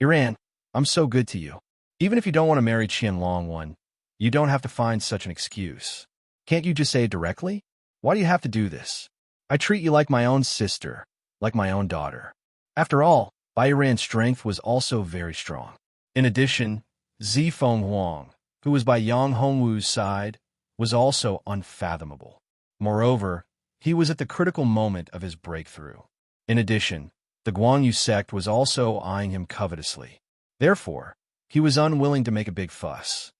Yiran, I'm so good to you. Even if you don't want to marry Qianlong One, you don't have to find such an excuse. Can't you just say it directly? Why do you have to do this? I treat you like my own sister, like my own daughter. After all, Bai Yiran's strength was also very strong. In addition, Zifeng Wang, who was by Yang Hongwu's side, was also unfathomable. Moreover, he was at the critical moment of his breakthrough. In addition, the Guanyu sect was also eyeing him covetously. Therefore, he was unwilling to make a big fuss.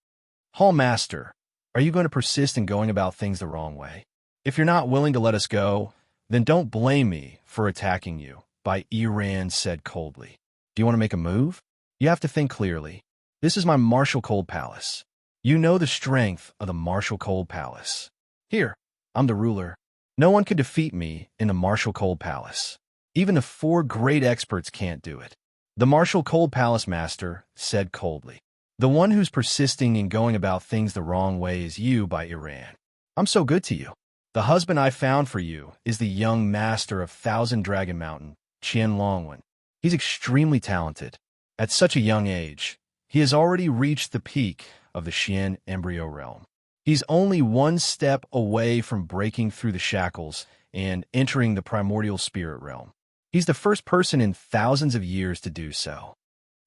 Hall Master, are you going to persist in going about things the wrong way? If you're not willing to let us go, then don't blame me for attacking you, Bai Yiran said coldly. Do you want to make a move? You have to think clearly. This is my martial Cold Palace. You know the strength of the martial Cold Palace. Here, I'm the ruler. No one can defeat me in the martial Cold Palace. Even the 4 great experts can't do it. The martial Cold Palace Master said coldly. The one who's persisting in going about things the wrong way is you, Bai Yiran. I'm so good to you. The husband I found for you is the young master of Thousand Dragon Mountain, Qianlong One. He's extremely talented. At such a young age, he has already reached the peak of the Xian embryo realm. He's only one step away from breaking through the shackles and entering the primordial spirit realm. He's the first person in thousands of years to do so.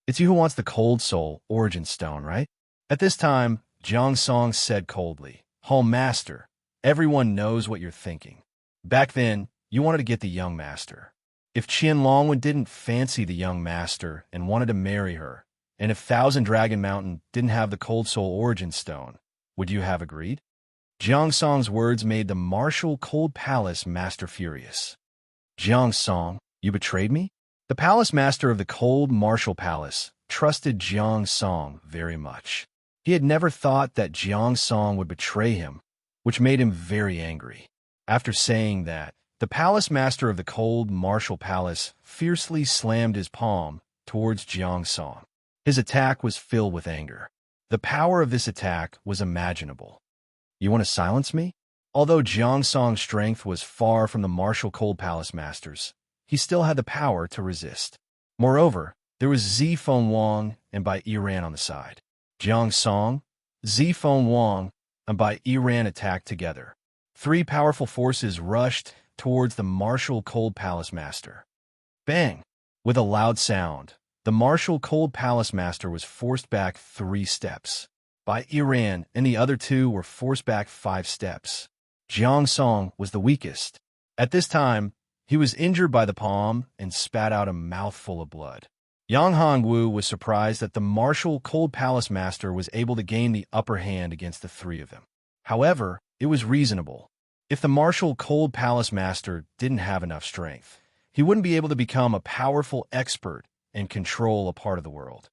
It's you who wants the Cold Soul Origin Stone, right? At this time, Jiang Song said coldly, Hall Master, everyone knows what you're thinking. Back then, you wanted to get the young master. If Qianlong didn't fancy the young master and wanted to marry her, and if Thousand Dragon Mountain didn't have the Cold Soul Origin Stone, would you have agreed? Jiang Song's words made the martial Cold Palace Master furious. Jiang Song, you betrayed me? The Palace Master of the Cold Martial Palace trusted Jiang Song very much. He had never thought that Jiang Song would betray him, which made him very angry. After saying that, the palace master of the cold martial palace fiercely slammed his palm towards Jiang Song. His attack was filled with anger. The power of this attack was imaginable. You want to silence me? Although Jiang Song's strength was far from the martial cold palace master's, he still had the power to resist. Moreover, there was Zifeng Wang and Bai Yiran on the side. Jiang Song, Zifeng Wang, and Bai Yiran attacked together. Three powerful forces rushed towards the martial cold palace master. Bang! With a loud sound, the martial cold palace master was forced back 3 steps. Bai Yiran and the other 2 were forced back 5 steps. Jiang Song was the weakest. At this time, he was injured by the palm and spat out a mouthful of blood. Yang Hongwu was surprised that the martial cold palace master was able to gain the upper hand against the 3 of them. However, it was reasonable. If the martial cold palace master didn't have enough strength, he wouldn't be able to become a powerful expert and control a part of the world.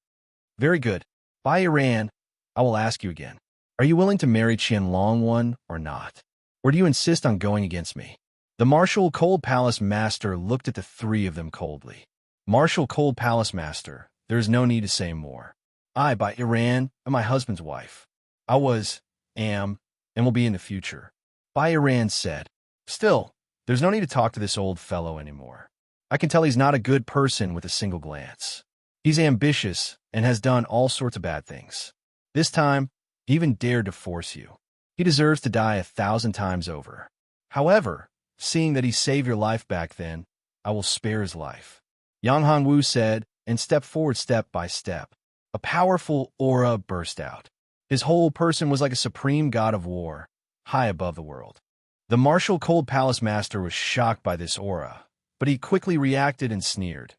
Very good. Bai Yiran, I will ask you again. Are you willing to marry Qianlong or not? Or do you insist on going against me? The martial cold palace master looked at the 3 of them coldly. Martial cold palace master, there is no need to say more. I, Bai Yiran, am my husband's wife. I was, am, and will be in the future. Bai Yiran said. Still, there's no need to talk to this old fellow anymore. I can tell he's not a good person with a single glance. He's ambitious and has done all sorts of bad things. This time, he even dared to force you. He deserves to die 1,000 times over. However, seeing that he saved your life back then, I will spare his life. Yang Hongwu said, and stepped forward step by step. A powerful aura burst out. His whole person was like a supreme god of war, high above the world. The martial cold palace master was shocked by this aura, but he quickly reacted and sneered.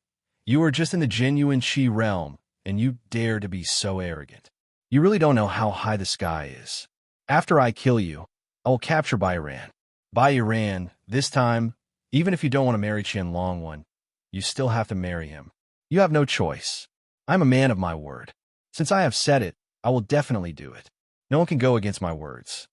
You are just in the genuine Qi realm, and you dare to be so arrogant. You really don't know how high the sky is. After I kill you, I will capture Bai Yiran. Bai Yiran, this time, even if you don't want to marry Qianlong, you still have to marry him. You have no choice. I'm a man of my word. Since I have said it, I will definitely do it. No one can go against my words.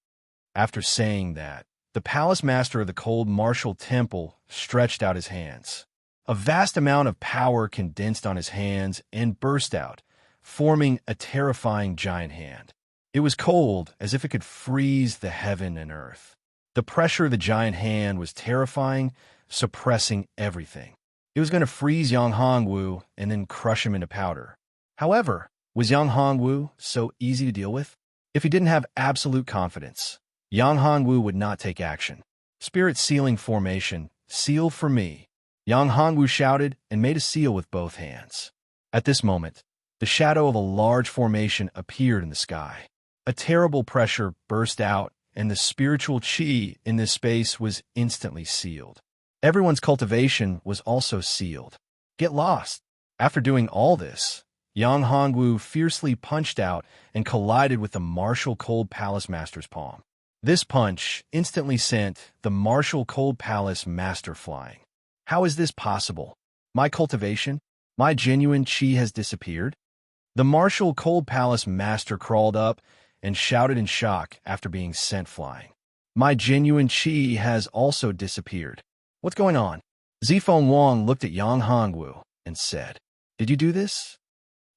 After saying that, the palace master of the cold martial temple stretched out his hands. A vast amount of power condensed on his hands and burst out, forming a terrifying giant hand. It was cold, as if it could freeze the heaven and earth. The pressure of the giant hand was terrifying, suppressing everything. It was going to freeze Yang Hongwu and then crush him into powder. However, was Yang Hongwu so easy to deal with? If he didn't have absolute confidence, Yang Hongwu would not take action. Spirit sealing formation, seal for me. Yang Hongwu shouted and made a seal with both hands. At this moment, the shadow of a large formation appeared in the sky. A terrible pressure burst out, and the spiritual qi in this space was instantly sealed. Everyone's cultivation was also sealed. Get lost. After doing all this, Yang Hongwu fiercely punched out and collided with the martial cold palace master's palm. This punch instantly sent the martial cold palace master flying. How is this possible? My cultivation, my genuine qi has disappeared? The martial cold palace master crawled up and shouted in shock after being sent flying. My genuine qi has also disappeared. What's going on? Zifeng Wang looked at Yang Hongwu and said, Did you do this?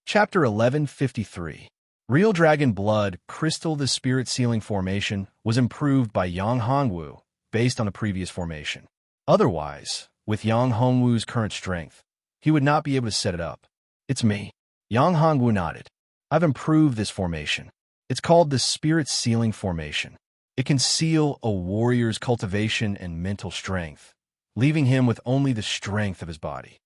Chapter 1153. Real dragon blood crystal. The spirit sealing formation was improved by Yang Hongwu based on the previous formation. Otherwise, with Yang Hongwu's current strength, he would not be able to set it up. It's me. Yang Hongwu nodded. I've improved this formation. It's called the spirit sealing formation. It can seal a warrior's cultivation and mental strength, leaving him with only the strength of his body.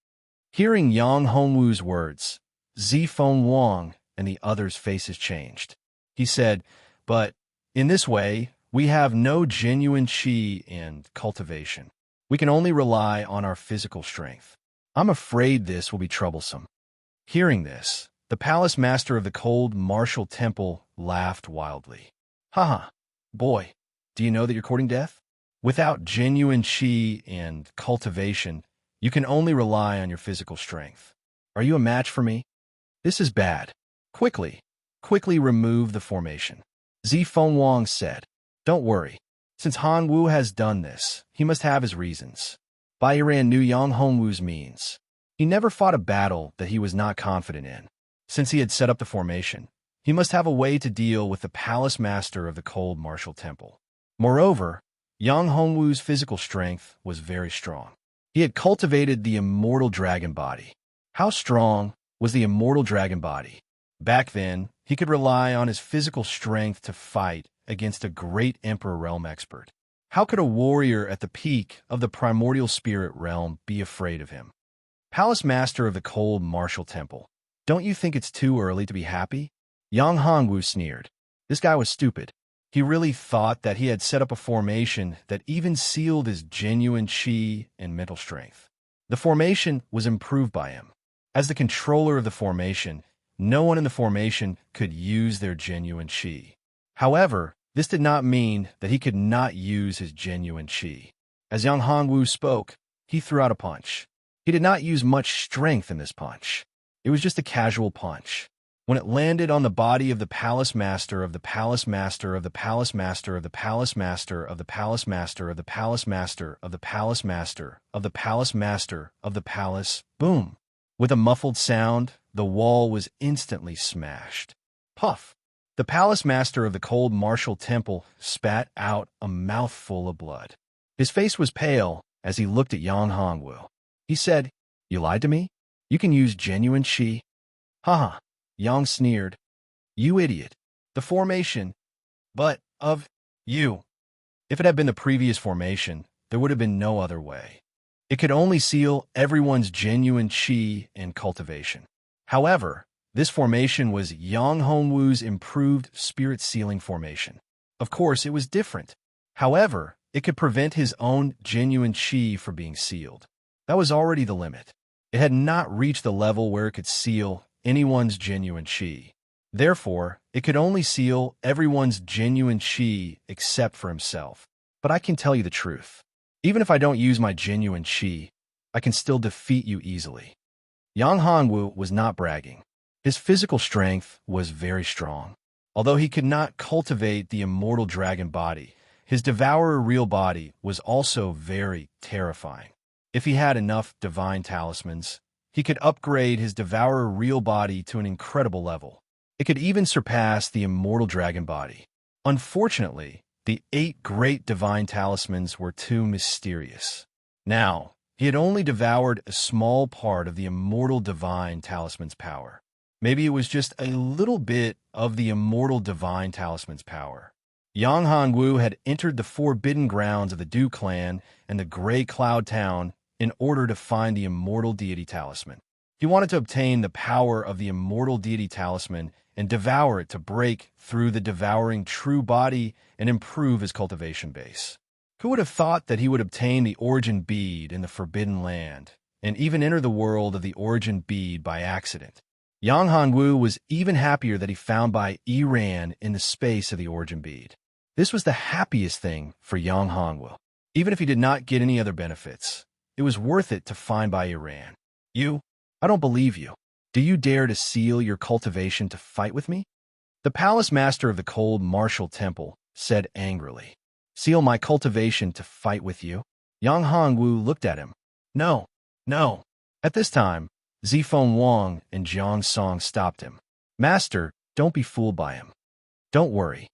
Hearing Yang Hongwu's words, Zifeng Wang and the others' faces changed. He said, But in this way, we have no genuine qi and cultivation. We can only rely on our physical strength. I'm afraid this will be troublesome. Hearing this, the palace master of the cold martial temple laughed wildly. Haha, boy, do you know that you're courting death? Without genuine qi and cultivation, you can only rely on your physical strength. Are you a match for me? This is bad. Quickly, quickly remove the formation. Zifeng Wang said, "Don't worry. Since Han Wu has done this, he must have his reasons." Bai Yiran knew Yang Hongwu's means. He never fought a battle that he was not confident in. Since he had set up the formation, he must have a way to deal with the palace master of the cold martial temple. Moreover, Yang Hongwu's physical strength was very strong. He had cultivated the immortal dragon body. How strong was the immortal dragon body? Back then, he could rely on his physical strength to fight against a great Emperor Realm expert. How could a warrior at the peak of the primordial spirit realm be afraid of him? Palace Master of the Cold Martial Temple, don't you think it's too early to be happy? Yang Hongwu sneered. This guy was stupid. He really thought that he had set up a formation that even sealed his genuine chi and mental strength. The formation was improved by him. As the controller of the formation, no one in the formation could use their genuine chi. However, this did not mean that he could not use his genuine chi. As Yang Hongwu spoke, he threw out a punch. He did not use much strength in this punch. It was just a casual punch. When it landed on the body of the Palace Master of the Palace Master of the Palace Master of the Palace Master of the Palace Master of the Palace Master of the Palace Master of the Palace Master of the Palace, boom! With a muffled sound, the wall was instantly smashed. Puff! The Palace Master of the Cold Martial Temple spat out a mouthful of blood. His face was pale as he looked at Yang Hongwu. He said, "You lied to me? You can use genuine chi?" Haha, Yang sneered. "You idiot. The formation, but of you." If it had been the previous formation, there would have been no other way. It could only seal everyone's genuine chi and cultivation. However, this formation was Yang Hongwu's improved spirit sealing formation. Of course, it was different. However, it could prevent his own genuine chi from being sealed. That was already the limit. It had not reached the level where it could seal anyone's genuine chi. Therefore, it could only seal everyone's genuine chi except for himself. But I can tell you the truth. Even if I don't use my genuine chi, I can still defeat you easily. Yang Hongwu was not bragging. His physical strength was very strong. Although he could not cultivate the immortal dragon body, his devourer real body was also very terrifying. If he had enough divine talismans, he could upgrade his devourer real body to an incredible level. It could even surpass the immortal dragon body. Unfortunately, the 8 great divine talismans were too mysterious. Now, he had only devoured a small part of the immortal divine talisman's power. Maybe it was just a little bit of the immortal divine talisman's power. Yang Hongwu had entered the forbidden grounds of the Du clan and the Gray Cloud Town in order to find the immortal deity talisman. He wanted to obtain the power of the immortal deity talisman and devour it to break through the devouring true body and improve his cultivation base. Who would have thought that he would obtain the origin bead in the Forbidden Land, and even enter the world of the origin bead by accident? Yang Hongwu was even happier that he found Bai Yiran in the space of the origin bead. This was the happiest thing for Yang Hongwu. Even if he did not get any other benefits, it was worth it to find Bai Yiran. "You? I don't believe you. Do you dare to seal your cultivation to fight with me?" The Palace Master of the Cold Martial Temple said angrily. "Seal my cultivation to fight with you?" Yang Hongwu looked at him. No, no. At this time, Zifeng Wang and Jiang Song stopped him. "Master, don't be fooled by him. Don't worry."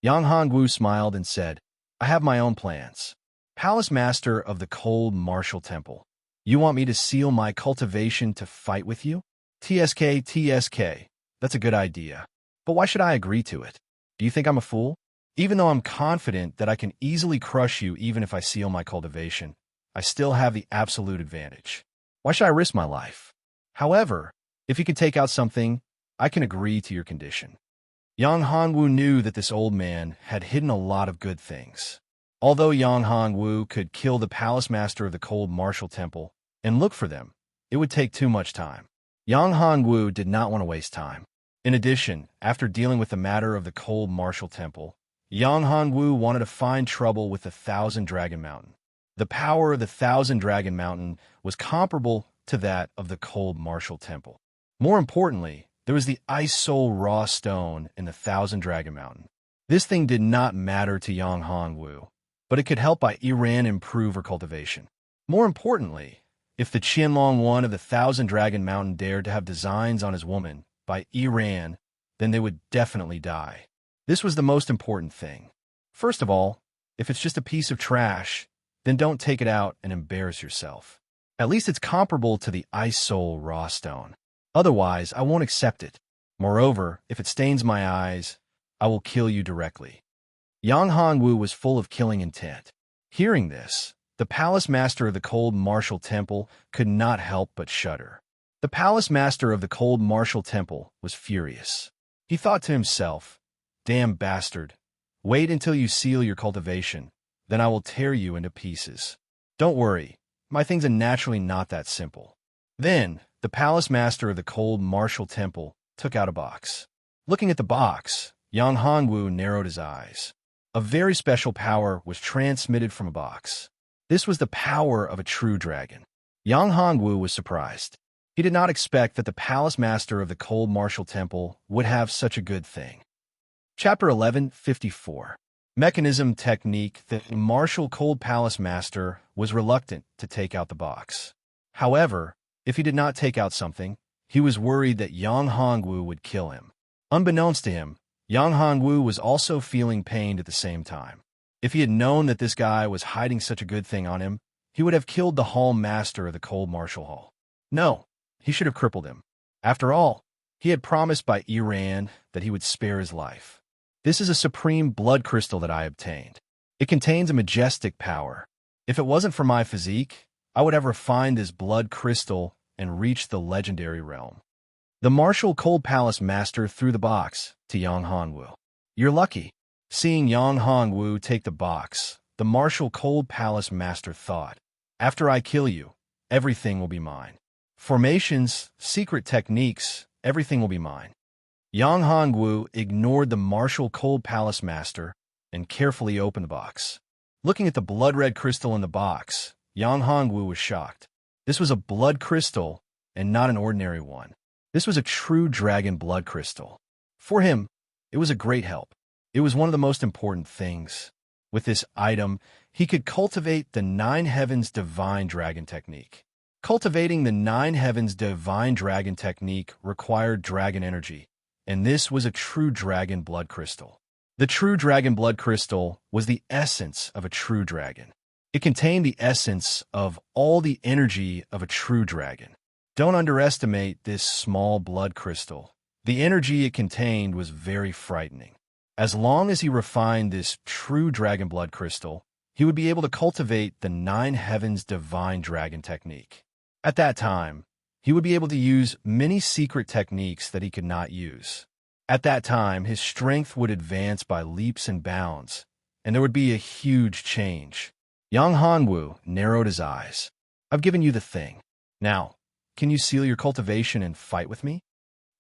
Yang Hongwu smiled and said, "I have my own plans. Palace Master of the Cold Martial Temple, you want me to seal my cultivation to fight with you? TSK, that's a good idea. But why should I agree to it? Do you think I'm a fool? Even though I'm confident that I can easily crush you even if I seal my cultivation, I still have the absolute advantage. Why should I risk my life? However, if you can take out something, I can agree to your condition." Yang Hongwu knew that this old man had hidden a lot of good things. Although Yang Hongwu could kill the Palace Master of the Cold Martial Temple and look for them, it would take too much time. Yang Hongwu did not want to waste time. In addition, after dealing with the matter of the Cold Martial Temple, Yang Hongwu wanted to find trouble with the Thousand Dragon Mountain. The power of the Thousand Dragon Mountain was comparable to that of the Cold Martial Temple. More importantly, there was the Ice Soul Raw Stone in the Thousand Dragon Mountain. This thing did not matter to Yang Hongwu, but it could help Bai Yiran improve her cultivation. More importantly, if the Qianlong one of the Thousand Dragon Mountain dared to have designs on his woman, Bai Yiran, then they would definitely die. This was the most important thing. First of all, if it's just a piece of trash, then don't take it out and embarrass yourself. At least it's comparable to the Ice Soul Raw Stone. Otherwise, I won't accept it. Moreover, if it stains my eyes, I will kill you directly. Yang Hongwu was full of killing intent. Hearing this, the palace master of the Cold Martial Temple could not help but shudder. The palace master of the Cold Martial Temple was furious. He thought to himself, "Damn bastard. Wait until you seal your cultivation, then I will tear you into pieces. Don't worry, my things are naturally not that simple." Then, the palace master of the Cold Martial Temple took out a box. Looking at the box, Yang Hongwu narrowed his eyes. A very special power was transmitted from a box. This was the power of a true dragon. Yang Hongwu was surprised. He did not expect that the palace master of the Cold Martial Temple would have such a good thing. Chapter 1154. Mechanism Technique. The Martial Cold Palace Master was reluctant to take out the box. However, if he did not take out something, he was worried that Yang Hongwu would kill him. Unbeknownst to him, Yang Hongwu was also feeling pained at the same time. If he had known that this guy was hiding such a good thing on him, he would have killed the hall master of the Cold Martial Hall. No, he should have crippled him. After all, he had promised Bai Yiran that he would spare his life. This is a supreme blood crystal that I obtained. It contains a majestic power. If it wasn't for my physique, I would have refined this blood crystal and reached the legendary realm. The Martial Cold Palace Master threw the box to Yang Hongwu. "You're lucky." Seeing Yang Hongwu take the box, the Martial Cold Palace Master thought, "After I kill you, everything will be mine. Formations, secret techniques, everything will be mine." Yang Hongwu ignored the Martial Cold Palace Master and carefully opened the box. Looking at the blood-red crystal in the box, Yang Hongwu was shocked. This was a blood crystal and not an ordinary one. This was a true dragon blood crystal. For him, it was a great help. It was one of the most important things. With this item, he could cultivate the Nine Heavens Divine Dragon Technique. Cultivating the Nine Heavens Divine Dragon Technique required dragon energy, and this was a true dragon blood crystal. The true dragon blood crystal was the essence of a true dragon. It contained the essence of all the energy of a true dragon. Don't underestimate this small blood crystal. The energy it contained was very frightening. As long as he refined this true dragon blood crystal, he would be able to cultivate the Nine Heavens Divine Dragon Technique. At that time, he would be able to use many secret techniques that he could not use. At that time, his strength would advance by leaps and bounds, and there would be a huge change. Yang Hongwu narrowed his eyes. "I've given you the thing. Now, can you seal your cultivation and fight with me?"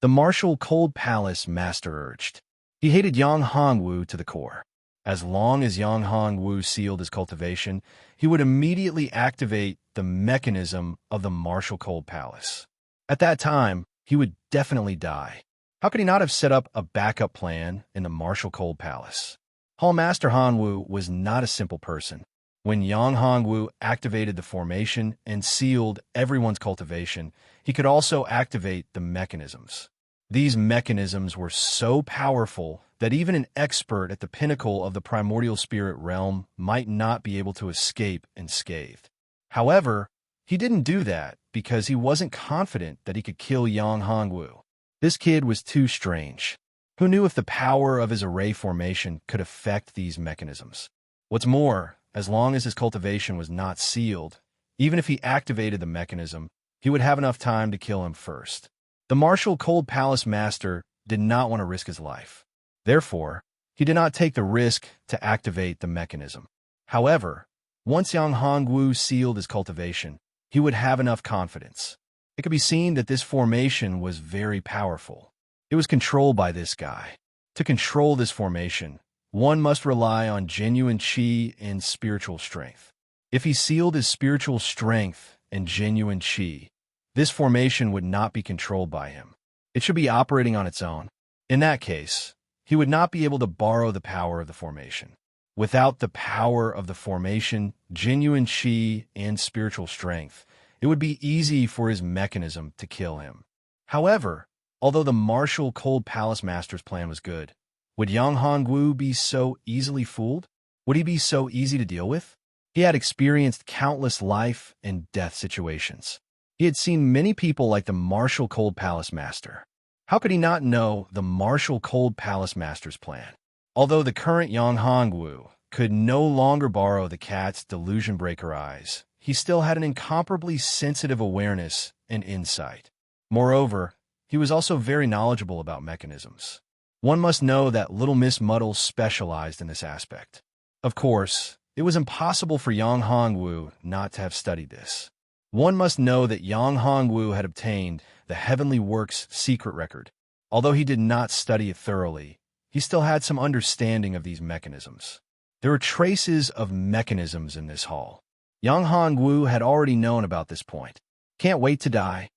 The Martial Cold Palace Master urged. He hated Yang Hongwu to the core. As long as Yang Hongwu sealed his cultivation, he would immediately activate the mechanism of the Martial Cold Palace. At that time, he would definitely die. How could he not have set up a backup plan in the Martial Cold Palace? Hall Master Hongwu was not a simple person. When Yang Hongwu activated the formation and sealed everyone's cultivation, he could also activate the mechanisms. These mechanisms were so powerful that even an expert at the pinnacle of the primordial spirit realm might not be able to escape unscathed. However, he didn't do that because he wasn't confident that he could kill Yang Hongwu. This kid was too strange. Who knew if the power of his array formation could affect these mechanisms? What's more, as long as his cultivation was not sealed, even if he activated the mechanism, he would have enough time to kill him first. The Martial Cold Palace Master did not want to risk his life. Therefore, he did not take the risk to activate the mechanism. However, once Yang Hongwu sealed his cultivation, he would have enough confidence. It could be seen that this formation was very powerful. It was controlled by this guy. To control this formation, one must rely on genuine qi and spiritual strength. If he sealed his spiritual strength and genuine qi, this formation would not be controlled by him. It should be operating on its own. In that case, he would not be able to borrow the power of the formation. Without the power of the formation, genuine chi, and spiritual strength, it would be easy for his mechanism to kill him. However, although the martial Cold Palace Master's plan was good, would Yang Hongwu be so easily fooled? Would he be so easy to deal with? He had experienced countless life and death situations. He had seen many people like the martial Cold Palace Master. How could he not know the martial Cold Palace Master's plan? Although the current Yang Hongwu could no longer borrow the cat's delusion breaker eyes, he still had an incomparably sensitive awareness and insight. Moreover, he was also very knowledgeable about mechanisms. One must know that Little Miss Muddle specialized in this aspect. Of course, it was impossible for Yang Hongwu not to have studied this. One must know that Yang Hongwu had obtained the Heavenly Works secret record. Although he did not study it thoroughly, he still had some understanding of these mechanisms. There were traces of mechanisms in this hall. Yang Hongwu had already known about this point. Can't wait to die.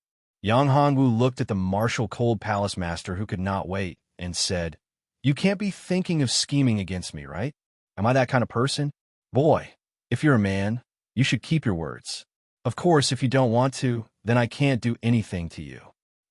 Yang Hongwu looked at the martial Cold Palace Master who could not wait and said, "You can't be thinking of scheming against me, right? Am I that kind of person? Boy, if you're a man, you should keep your words. Of course, if you don't want to, then I can't do anything to you.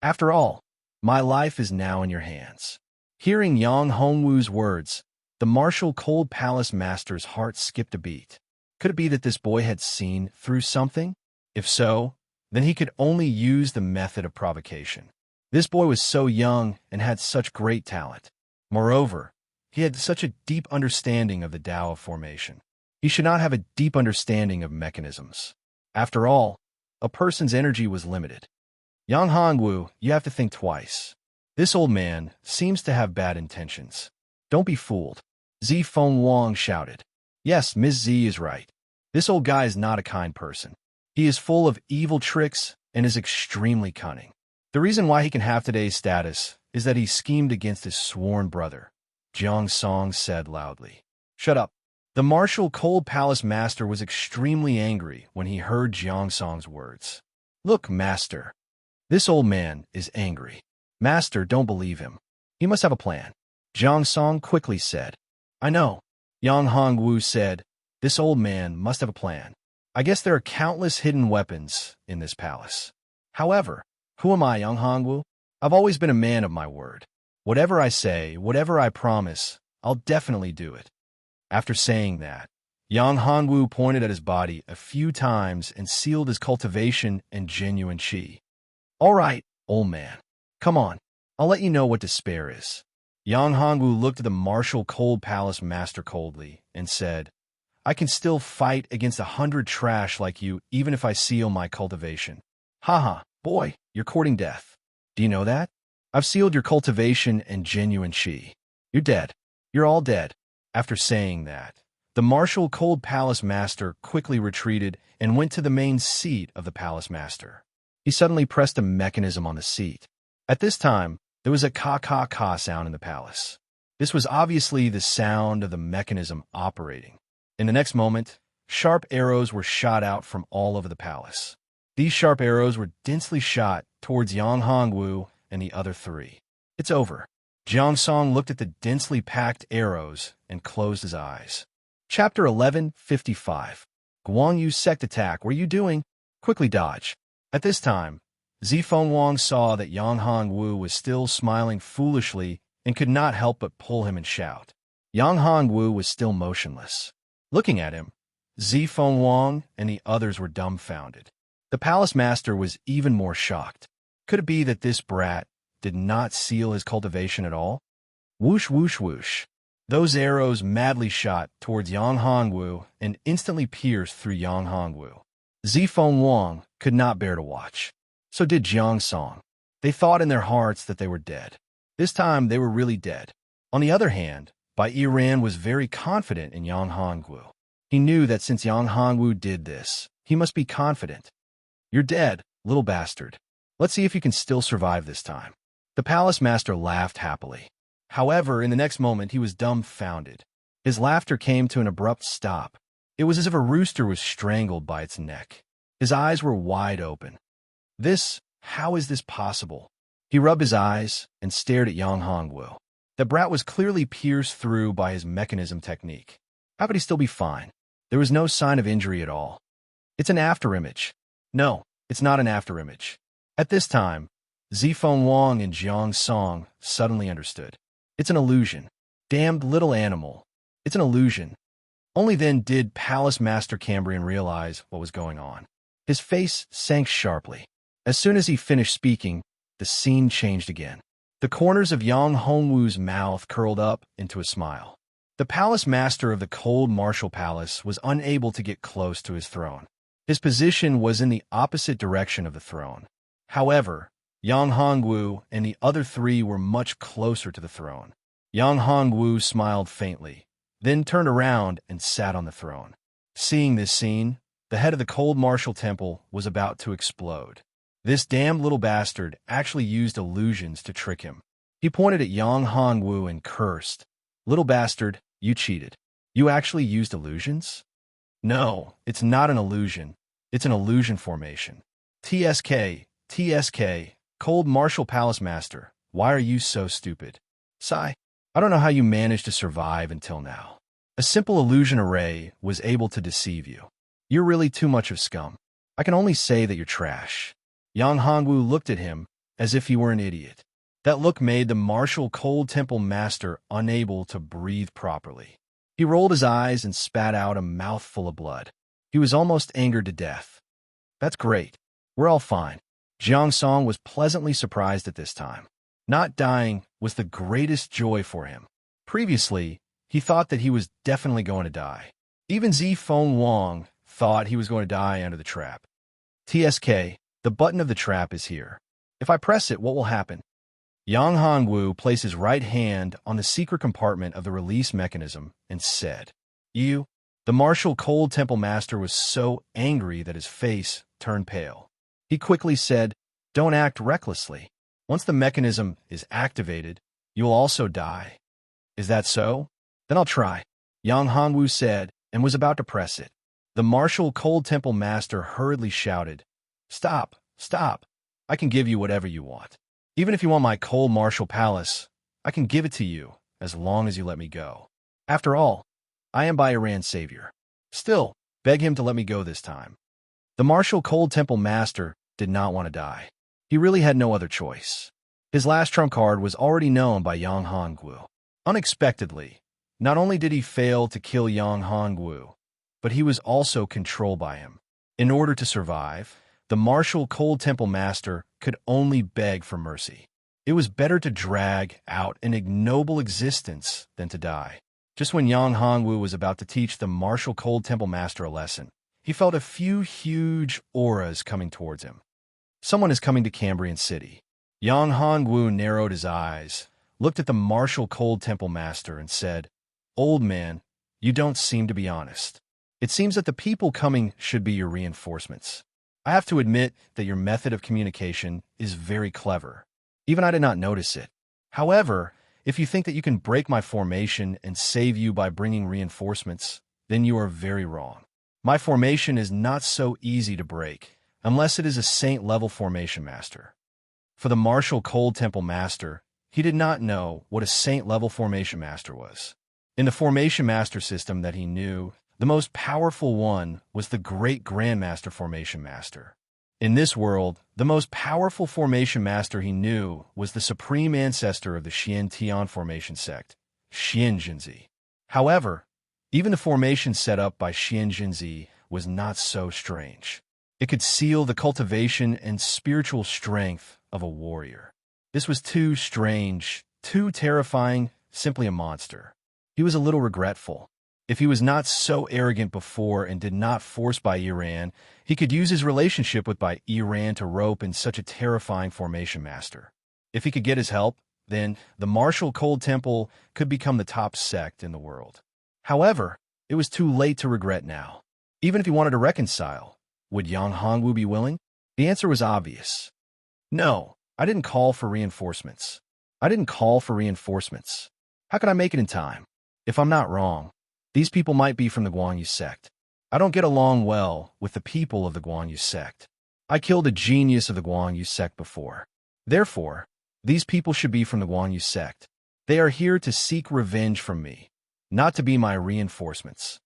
After all, my life is now in your hands." Hearing Yang Hongwu's words, the martial Cold Palace Master's heart skipped a beat. Could it be that this boy had seen through something? If so, then he could only use the method of provocation. This boy was so young and had such great talent. Moreover, he had such a deep understanding of the Tao of formation. He should not have a deep understanding of mechanisms. After all, a person's energy was limited. Yang Hongwu, you have to think twice. This old man seems to have bad intentions. Don't be fooled. Zifeng Wang shouted. Yes, Ms. Z is right. This old guy is not a kind person. He is full of evil tricks and is extremely cunning. The reason why he can have today's status is that he schemed against his sworn brother, Jiang Song said loudly. Shut up. The martial Cold Palace Master was extremely angry when he heard Jiang Song's words. Look, Master. This old man is angry. Master, don't believe him. He must have a plan. Jiang Song quickly said. I know. Yang Hongwu said. This old man must have a plan. I guess there are countless hidden weapons in this palace. However, who am I, Yang Hongwu? I've always been a man of my word. Whatever I say, whatever I promise, I'll definitely do it. After saying that, Yang Hongwu pointed at his body a few times and sealed his cultivation and genuine chi. All right, old man. Come on, I'll let you know what despair is. Yang Hongwu looked at the martial Cold Palace Master coldly and said, I can still fight against 100 trash like you even if I seal my cultivation. Haha, boy, you're courting death. Do you know that? I've sealed your cultivation and genuine chi. You're dead. You're all dead. After saying that, the martial Cold Palace Master quickly retreated and went to the main seat of the Palace Master. He suddenly pressed a mechanism on the seat. At this time, there was a ka-ka-ka sound in the palace. This was obviously the sound of the mechanism operating. In the next moment, sharp arrows were shot out from all over the palace. These sharp arrows were densely shot towards Yang Hongwu and the other three. It's over. Jiang Song looked at the densely packed arrows and closed his eyes. Chapter 11:55. Guang Yu sect attack. What are you doing? Quickly dodge. At this time, Zifeng Wang saw that Yang Hongwu was still smiling foolishly and could not help but pull him and shout. Yang Hongwu was still motionless. Looking at him, Zifeng Wang and the others were dumbfounded. The palace master was even more shocked. Could it be that this brat did not seal his cultivation at all? Whoosh, whoosh, whoosh. Those arrows madly shot towards Yang Hongwu and instantly pierced through Yang Hongwu. Zifeng Wang could not bear to watch. So did Jiang Song. They thought in their hearts that they were dead. This time they were really dead. On the other hand, Bai Yiran was very confident in Yang Hongwu. He knew that since Yang Hongwu did this, he must be confident. You're dead, little bastard. Let's see if you can still survive this time. The palace master laughed happily. However, in the next moment he was dumbfounded. His laughter came to an abrupt stop. It was as if a rooster was strangled by its neck. His eyes were wide open. How is this possible? He rubbed his eyes and stared at Yang Hongwu. The brat was clearly pierced through by his mechanism technique. How could he still be fine? There was no sign of injury at all. It's an afterimage. No, it's not an afterimage. At this time, Zifeng Wang and Jiang Song suddenly understood. It's an illusion. Damned little animal. It's an illusion. Only then did Palace Master Cambrian realize what was going on. His face sank sharply. As soon as he finished speaking, the scene changed again. The corners of Yang Hongwu's mouth curled up into a smile. The palace master of the cold martial palace was unable to get close to his throne. His position was in the opposite direction of the throne. However, Yang Hongwu and the other three were much closer to the throne. Yang Hongwu smiled faintly, then turned around and sat on the throne. Seeing this scene, the head of the cold martial temple was about to explode. This damned little bastard actually used illusions to trick him. He pointed at Yang Hongwu and cursed. Little bastard, you cheated. You actually used illusions? No, it's not an illusion. It's an illusion formation. TSK, Cold Martial Palace Master, why are you so stupid? Sigh. I don't know how you managed to survive until now. A simple illusion array was able to deceive you. You're really too much of scum. I can only say that you're trash. Yang Hongwu looked at him as if he were an idiot. That look made the martial cold temple master unable to breathe properly. He rolled his eyes and spat out a mouthful of blood. He was almost angered to death. That's great. We're all fine. Jiang Song was pleasantly surprised at this time. Not dying was the greatest joy for him. Previously, he thought that he was definitely going to die. Even Zifeng Wang thought he was going to die under the trap. TSK, the button of the trap is here. If I press it, what will happen? Yang Hongwu placed his right hand on the secret compartment of the release mechanism and said, You? The martial cold temple master was so angry that his face turned pale. He quickly said, Don't act recklessly. Once the mechanism is activated, you will also die. Is that so? Then I'll try. Yang Hongwu said, and was about to press it. The martial cold temple master hurriedly shouted, Stop, stop. I can give you whatever you want. Even if you want my cold martial palace, I can give it to you as long as you let me go. After all, I am by Iran's savior. Still, beg him to let me go this time. The martial cold temple master did not want to die. He really had no other choice. His last trump card was already known by Yang Hongwu. Unexpectedly, not only did he fail to kill Yang Hongwu, but he was also controlled by him. In order to survive, the martial cold temple master could only beg for mercy. It was better to drag out an ignoble existence than to die. Just when Yang Hongwu was about to teach the martial cold temple master a lesson, he felt a few huge auras coming towards him. Someone is coming to Cambrian City. Yang Hongwu narrowed his eyes, looked at the martial cold temple master and said, Old man, you don't seem to be honest. It seems that the people coming should be your reinforcements. I have to admit that your method of communication is very clever. Even I did not notice it. However, if you think that you can break my formation and save you by bringing reinforcements, then you are very wrong. My formation is not so easy to break, unless it is a saint-level formation master. For the martial cold temple master, he did not know what a saint-level formation master was. In the formation master system that he knew, the most powerful one was the Great Grandmaster Formation Master. In this world, the most powerful formation master he knew was the supreme ancestor of the Xian Tian formation sect, Xian Jinzi. However, even the formation set up by Xian Jinzi was not so strange. It could seal the cultivation and spiritual strength of a warrior. This was too strange, too terrifying, simply a monster. He was a little regretful. If he was not so arrogant before and did not force by Iran, he could use his relationship with by Iran to rope in such a terrifying formation master. If he could get his help, then the martial cold temple could become the top sect in the world. However, it was too late to regret now. Even if he wanted to reconcile, would Yang Hongwu be willing? The answer was obvious. No, I didn't call for reinforcements. I didn't call for reinforcements. How can I make it in time? If I'm not wrong, these people might be from the Guanyu sect. I don't get along well with the people of the Guanyu sect. I killed a genius of the Guanyu sect before. Therefore, These people should be from the Guan Yu sect. They are here to seek revenge from me, not to be my reinforcements.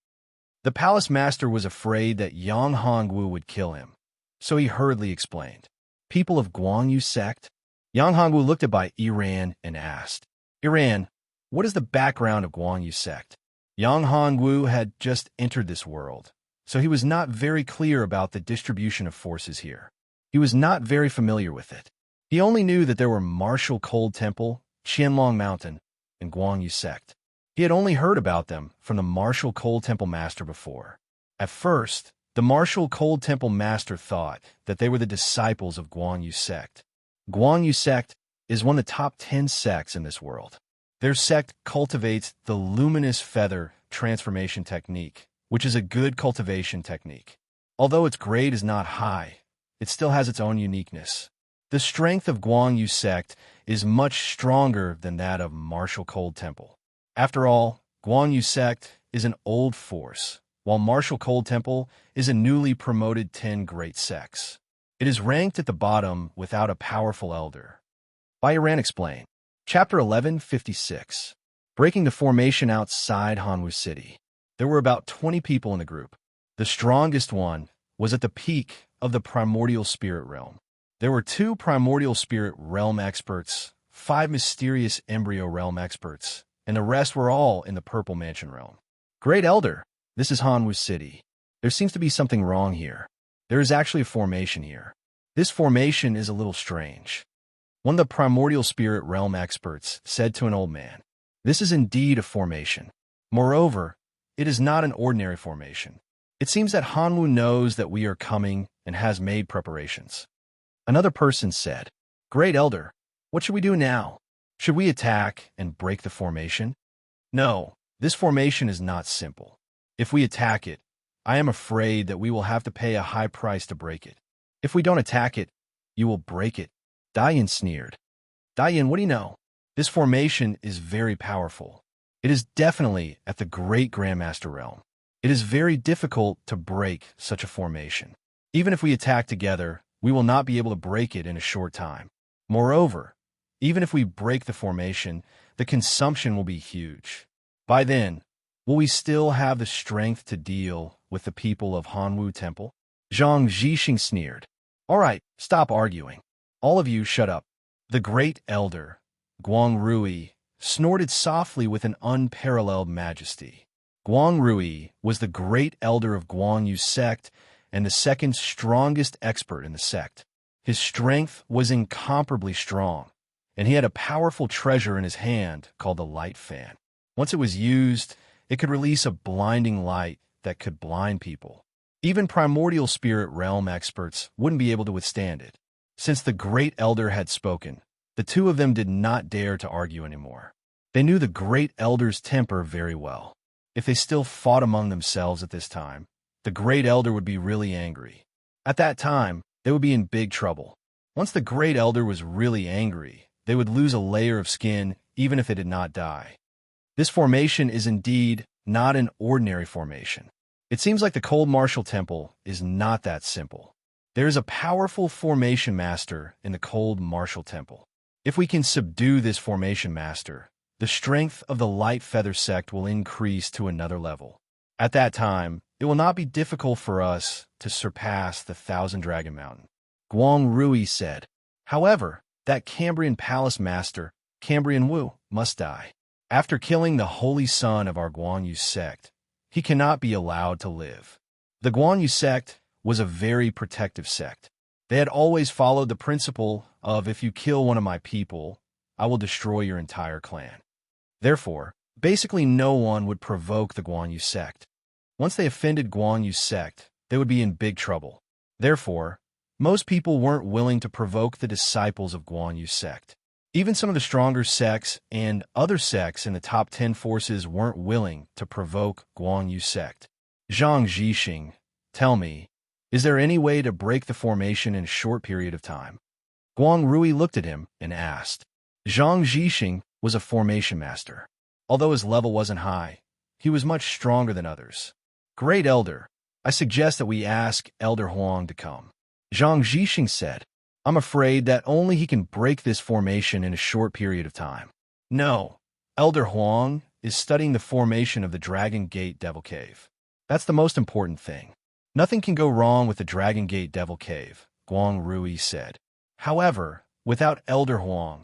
The palace master was afraid that Yang Hongwu would kill him, so he hurriedly explained. People of Guan Yu sect? Yang Hongwu looked at Bai Iran and asked, Iran, what is the background of Guan Yu sect? Yang Hongwu had just entered this world, so he was not very clear about the distribution of forces here. He was not very familiar with it. He only knew that there were Martial Cold Temple, Qianlong Mountain, and Guan Yu sect. He had only heard about them from the Martial Cold Temple Master before. At first, the Martial Cold Temple Master thought that they were the disciples of Guan Yu sect. Guan Yu sect is one of the top 10 sects in this world. Their sect cultivates the luminous feather transformation technique, which is a good cultivation technique. Although its grade is not high, it still has its own uniqueness. The strength of Guan Yu sect is much stronger than that of Martial Cold Temple. After all, Guan Yu sect is an old force, while Martial Cold Temple is a newly promoted 10 great sects. It is ranked at the bottom without a powerful elder. Bai Iran explained. Chapter 1156. Breaking the formation outside Hanwu City. There were about 20 people in the group. The strongest one was at the peak of the primordial spirit realm. There were 2 primordial spirit realm experts, 5 mysterious embryo realm experts, and the rest were all in the purple mansion realm. Great Elder, this is Hanwu City. There seems to be something wrong here. There is actually a formation here. This formation is a little strange. One of the primordial spirit realm experts said to an old man, This is indeed a formation. Moreover, it is not an ordinary formation. It seems that Hanwu knows that we are coming and has made preparations. Another person said, Great Elder, what should we do now? Should we attack and break the formation? No, this formation is not simple. If we attack it, I am afraid that we will have to pay a high price to break it. If we don't attack it, you will break it. Dayan sneered. Dayan, what do you know? This formation is very powerful. It is definitely at the Great Grandmaster realm. It is very difficult to break such a formation. Even if we attack together, we will not be able to break it in a short time. Moreover, even if we break the formation, the consumption will be huge. By then, will we still have the strength to deal with the people of Hanwu Temple? Zhang Zhixing sneered. All right, stop arguing. All of you shut up. The Great Elder, Guang Rui, snorted softly with an unparalleled majesty. Guang Rui was the Great Elder of Guan Yu sect and the second strongest expert in the sect. His strength was incomparably strong, and he had a powerful treasure in his hand called the light fan. Once it was used, it could release a blinding light that could blind people. Even primordial spirit realm experts wouldn't be able to withstand it. Since the Great Elder had spoken, the 2 of them did not dare to argue anymore. They knew the Great Elder's temper very well. If they still fought among themselves at this time, the Great Elder would be really angry. At that time, they would be in big trouble. Once the Great Elder was really angry, they would lose a layer of skin even if they did not die. This formation is indeed not an ordinary formation. It seems like the Cold Martial Temple is not that simple. There is a powerful formation master in the Cold Martial Temple. If we can subdue this formation master, the strength of the Light Feather sect will increase to another level. At that time, it will not be difficult for us to surpass the Thousand Dragon Mountain. Guang Rui said. However, that Cambrian palace master, Cambrian Wu, must die. After killing the holy son of our Guan Yu sect, he cannot be allowed to live. The Guan Yu sect was a very protective sect. They had always followed the principle of if you kill one of my people, I will destroy your entire clan. Therefore, basically no one would provoke the Guan Yu sect. Once they offended Guan Yu sect, they would be in big trouble. Therefore, most people weren't willing to provoke the disciples of Guan Yu sect. Even some of the stronger sects and other sects in the top 10 forces weren't willing to provoke Guan Yu sect. Zhang Zhixing, tell me, is there any way to break the formation in a short period of time? Guang Rui looked at him and asked. Zhang Zhixing was a formation master. Although his level wasn't high, he was much stronger than others. Great Elder, I suggest that we ask Elder Huang to come. Zhang Zhixing said. I'm afraid that only he can break this formation in a short period of time. No, Elder Huang is studying the formation of the Dragon Gate Devil Cave. That's the most important thing. Nothing can go wrong with the Dragon Gate Devil Cave, Guang Rui said. However, without Elder Huang,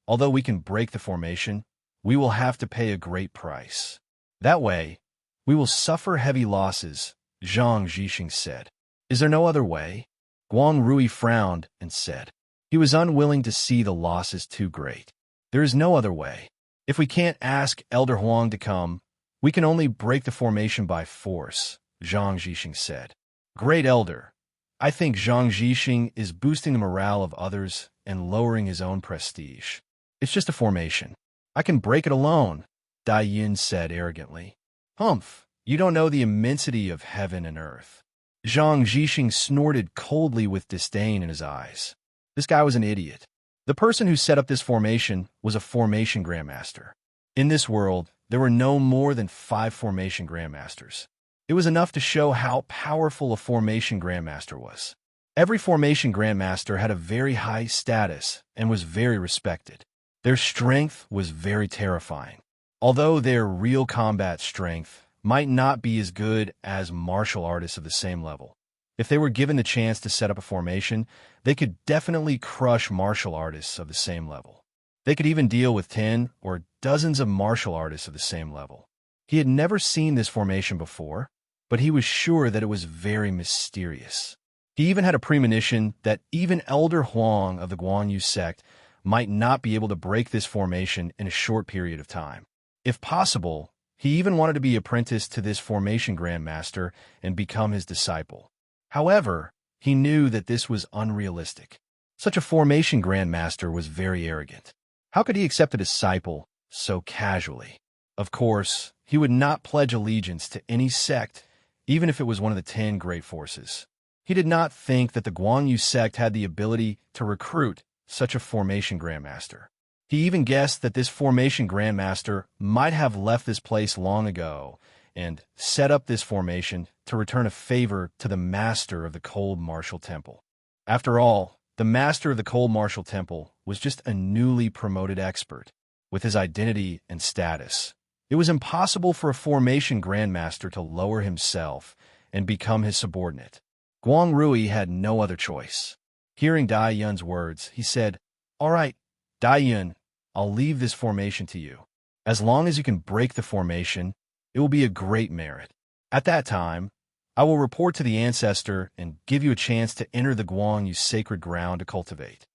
although we can break the formation, we will have to pay a great price. That way, we will suffer heavy losses, Zhang Zhixing said. Is there no other way? Guang Rui frowned and said. He was unwilling to see the losses too great. There is no other way. If we can't ask Elder Huang to come, we can only break the formation by force, Zhang Zhixing said. Great Elder, I think Zhang Zhixing is boosting the morale of others and lowering his own prestige. It's just a formation. I can break it alone, Dai Yin said arrogantly. Humph, you don't know the immensity of heaven and earth. Zhang Zhixing snorted coldly with disdain in his eyes. This guy was an idiot. The person who set up this formation was a formation grandmaster. In this world, there were no more than 5 formation grandmasters. It was enough to show how powerful a formation grandmaster was. Every formation grandmaster had a very high status and was very respected. Their strength was very terrifying. Although their real combat strength might not be as good as martial artists of the same level. If they were given the chance to set up a formation, they could definitely crush martial artists of the same level. They could even deal with 10 or dozens of martial artists of the same level. He had never seen this formation before, but he was sure that it was very mysterious. He even had a premonition that even Elder Huang of the Guanyu sect might not be able to break this formation in a short period of time. If possible, he even wanted to be apprenticed to this formation grandmaster and become his disciple. However, he knew that this was unrealistic. Such a formation grandmaster was very arrogant. How could he accept a disciple so casually? Of course, he would not pledge allegiance to any sect, even if it was one of the 10 great forces. He did not think that the Guanyu sect had the ability to recruit such a formation grandmaster. He even guessed that this formation grandmaster might have left this place long ago and set up this formation to return a favor to the master of the Cold Martial Temple. After all, the master of the Cold Martial Temple was just a newly promoted expert. With his identity and status, it was impossible for a formation grandmaster to lower himself and become his subordinate. Guang Rui had no other choice. Hearing Dai Yun's words, he said, "All right, Dai Yun, I'll leave this formation to you. As long as you can break the formation, it will be a great merit. At that time, I will report to the ancestor and give you a chance to enter the Guanyu sacred ground to cultivate."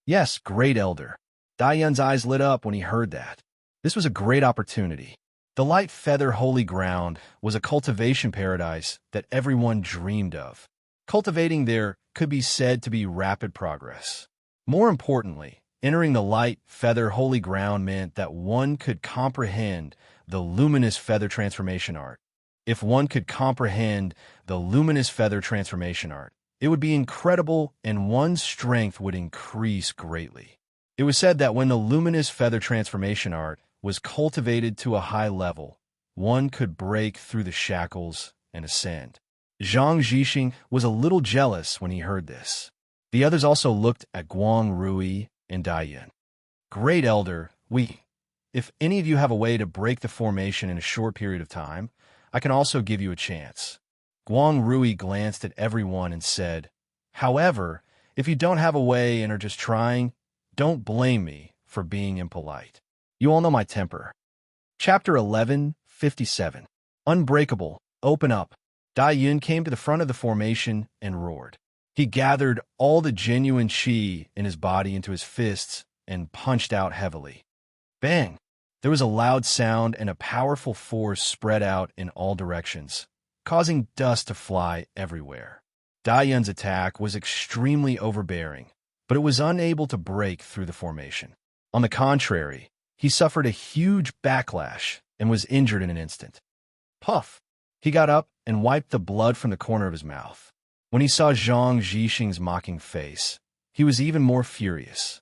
Yes, great elder. Dai Yun's eyes lit up when he heard that. This was a great opportunity. The Light Feather Holy Ground was a cultivation paradise that everyone dreamed of. Cultivating there could be said to be rapid progress. More importantly, entering the Light Feather Holy Ground meant that one could comprehend the luminous feather transformation art. If one could comprehend the luminous feather transformation art, it would be incredible and one's strength would increase greatly. It was said that when the luminous feather transformation art was cultivated to a high level, one could break through the shackles and ascend. Zhang Zhixing was a little jealous when he heard this. The others also looked at Guang Rui and Dai Yun. Great elder, if any of you have a way to break the formation in a short period of time, I can also give you a chance. Guang Rui glanced at everyone and said, "However, if you don't have a way and are just trying, don't blame me for being impolite. You all know my temper." Chapter 11:57. Unbreakable, open up. Dai Yun came to the front of the formation and roared. He gathered all the genuine qi in his body into his fists and punched out heavily. Bang! There was a loud sound and a powerful force spread out in all directions, causing dust to fly everywhere. Dai Yun's attack was extremely overbearing, but it was unable to break through the formation. On the contrary, he suffered a huge backlash and was injured in an instant. Puff! He got up and wiped the blood from the corner of his mouth. When he saw Zhang Zhixing's mocking face, he was even more furious.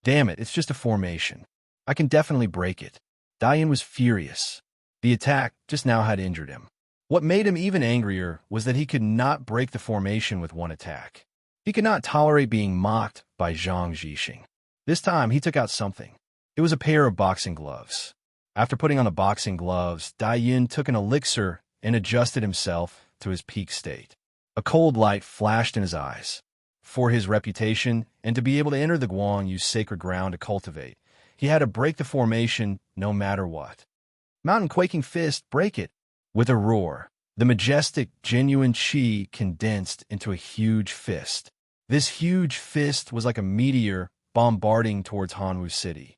Damn it, it's just a formation. I can definitely break it. Dai Yun was furious. The attack just now had injured him. What made him even angrier was that he could not break the formation with one attack. He could not tolerate being mocked by Zhang Zhixing. This time, he took out something. It was a pair of boxing gloves. After putting on the boxing gloves, Dai Yin took an elixir and adjusted himself to his peak state. A cold light flashed in his eyes. For his reputation and to be able to enter the Guan Yu's sacred ground to cultivate, he had to break the formation no matter what. Mountain quaking fist, break it! With a roar, the majestic, genuine qi condensed into a huge fist. This huge fist was like a meteor bombarding towards Hanwu City.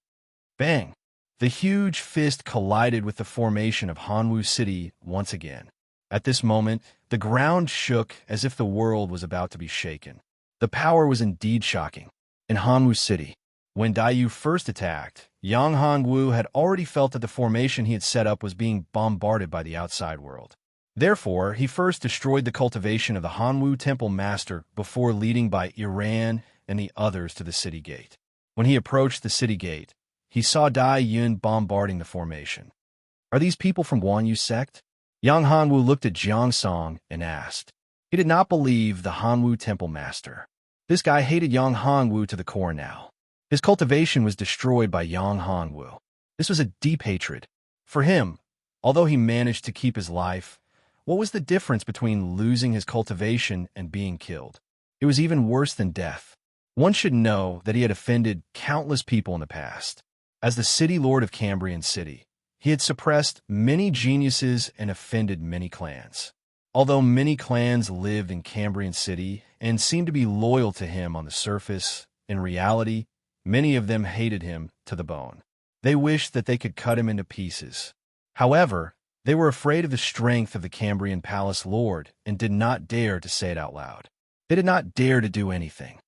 Bang! The huge fist collided with the formation of Hanwu City once again. At this moment, the ground shook as if the world was about to be shaken. The power was indeed shocking. In Hanwu City, when Dai Yu first attacked, Yang Hongwu had already felt that the formation he had set up was being bombarded by the outside world. Therefore, he first destroyed the cultivation of the Hanwu Temple Master before leading by Iran and the others to the city gate. When he approached the city gate, he saw Dai Yun bombarding the formation. Are these people from Guan Yu sect? Yang Hanwu looked at Jiang Song and asked. He did not believe the Hanwu Temple Master. This guy hated Yang Hongwu to the core now. His cultivation was destroyed by Yang Hongwu. This was a deep hatred. For him, although he managed to keep his life, what was the difference between losing his cultivation and being killed? It was even worse than death. One should know that he had offended countless people in the past. As the city lord of Cambrian City, he had suppressed many geniuses and offended many clans. Although many clans lived in Cambrian City and seemed to be loyal to him on the surface, in reality, many of them hated him to the bone. They wished that they could cut him into pieces. However, they were afraid of the strength of the Cambrian Palace Lord and did not dare to say it out loud. They did not dare to do anything.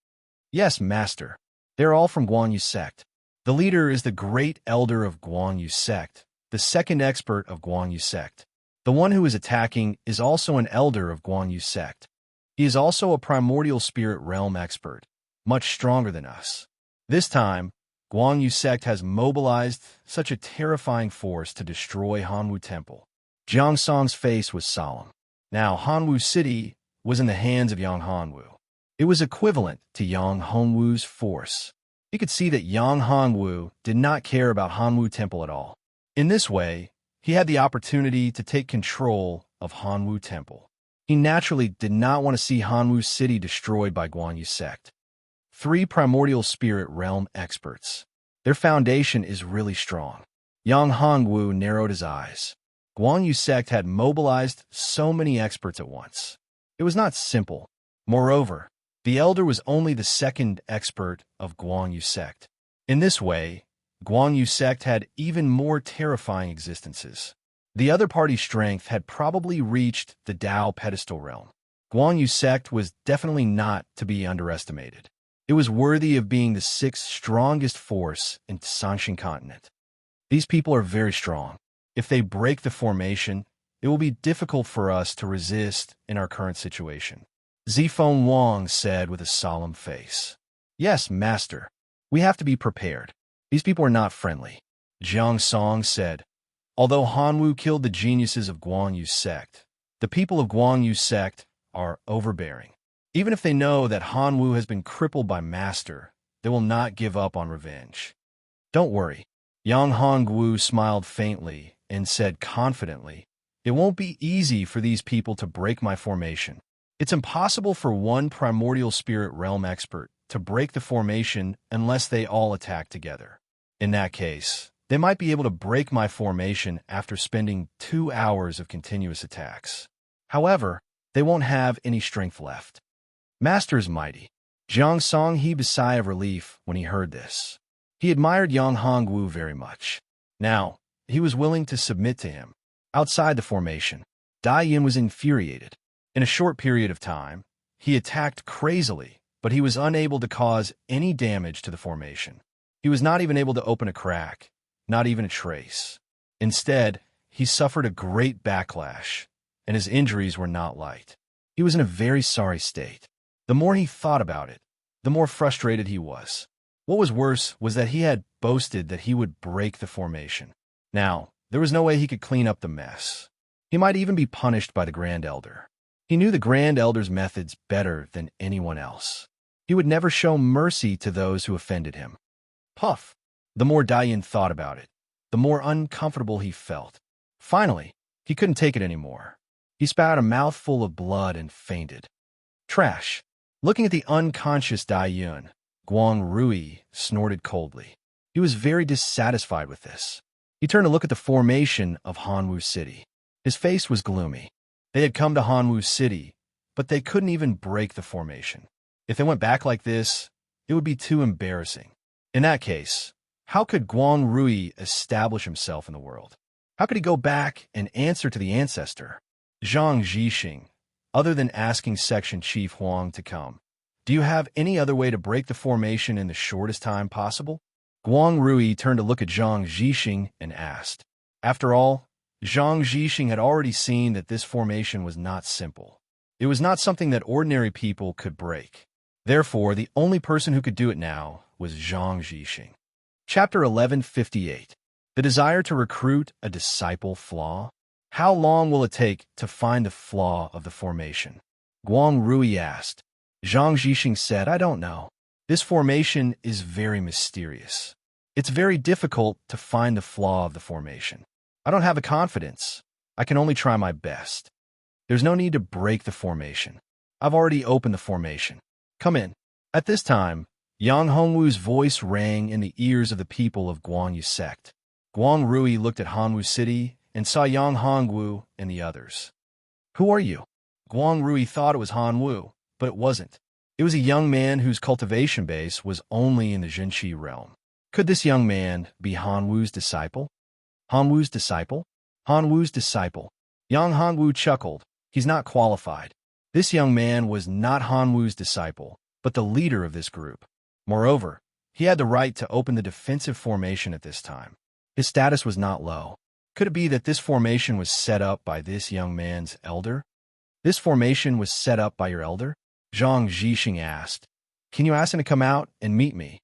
Yes, Master. They are all from Guan Yu sect. The leader is the great elder of Guan Yu sect, the second expert of Guan Yu sect. The one who is attacking is also an elder of Guan Yu sect. He is also a primordial spirit realm expert, much stronger than us. This time, Guan Yu sect has mobilized such a terrifying force to destroy Hanwu Temple. Jiang Song's face was solemn. Now, Hanwu City was in the hands of Yang Hongwu. It was equivalent to Yang Hongwu's force. He could see that Yang Hongwu did not care about Hanwu Temple at all. In this way, he had the opportunity to take control of Hanwu Temple. He naturally did not want to see Hanwu City destroyed by Guan Yu sect. 3 primordial spirit realm experts. Their foundation is really strong. Yang Hongwu narrowed his eyes. Guan Yu sect had mobilized so many experts at once. It was not simple. Moreover, the elder was only the second expert of Guan Yu sect. In this way, Guan Yu sect had even more terrifying existences. The other party's strength had probably reached the Dao pedestal realm. Guan Yu sect was definitely not to be underestimated. It was worthy of being the 6th strongest force in Sanshin continent. These people are very strong. If they break the formation, it will be difficult for us to resist in our current situation. Zifeng Wang said with a solemn face. Yes, Master. We have to be prepared. These people are not friendly. Jiang Song said. Although Hanwu killed the geniuses of Guan Yu sect, the people of Guan Yu sect are overbearing. Even if they know that Hanwu has been crippled by Master, they will not give up on revenge. Don't worry. Yang Hongwu smiled faintly and said confidently, it won't be easy for these people to break my formation. It's impossible for one primordial spirit realm expert to break the formation unless they all attack together. In that case, they might be able to break my formation after spending 2 hours of continuous attacks. However, they won't have any strength left. Master is mighty. Jiang Song heaved a sigh of relief when he heard this. He admired Yang Hongwu very much. Now, he was willing to submit to him. Outside the formation, Dai Yin was infuriated. In a short period of time, he attacked crazily, but he was unable to cause any damage to the formation. He was not even able to open a crack, not even a trace. Instead, he suffered a great backlash, and his injuries were not light. He was in a very sorry state. The more he thought about it, the more frustrated he was. What was worse was that he had boasted that he would break the formation. Now, there was no way he could clean up the mess. He might even be punished by the Grand Elder. He knew the Grand Elder's methods better than anyone else. He would never show mercy to those who offended him. Puff! The more Dayan thought about it, the more uncomfortable he felt. Finally, he couldn't take it anymore. He spat out a mouthful of blood and fainted. Trash! Looking at the unconscious Dayan, Guang Rui snorted coldly. He was very dissatisfied with this. He turned to look at the formation of Hanwu City. His face was gloomy. They had come to Hanwu City, but they couldn't even break the formation. If they went back like this, it would be too embarrassing. In that case, how could Guang Rui establish himself in the world? How could he go back and answer to the ancestor? Zhang Zhixing, other than asking Section Chief Huang to come, do you have any other way to break the formation in the shortest time possible? Guang Rui turned to look at Zhang Zhixing and asked. After all, Zhang Zhixing had already seen that this formation was not simple. It was not something that ordinary people could break. Therefore, the only person who could do it now was Zhang Zhixing. Chapter 1158. The desire to recruit a disciple flaw? How long will it take to find the flaw of the formation? Guang Rui asked. Zhang Zhixing said, I don't know. This formation is very mysterious. It's very difficult to find the flaw of the formation. I don't have the confidence. I can only try my best. There's no need to break the formation. I've already opened the formation. Come in. At this time, Yang Hongwu's voice rang in the ears of the people of Guangyu sect. Guang Rui looked at Hanwu City and saw Yang Hongwu and the others. Who are you? Guang Rui thought it was Hanwu, but it wasn't. It was a young man whose cultivation base was only in the Zhenqi realm. Could this young man be Hanwu's disciple? Hanwu's disciple? Hanwu's disciple. Yang Hongwu chuckled. He's not qualified. This young man was not Hanwu's disciple, but the leader of this group. Moreover, he had the right to open the defensive formation at this time. His status was not low. Could it be that this formation was set up by this young man's elder? This formation was set up by your elder? Zhang Zhixing asked. Can you ask him to come out and meet me?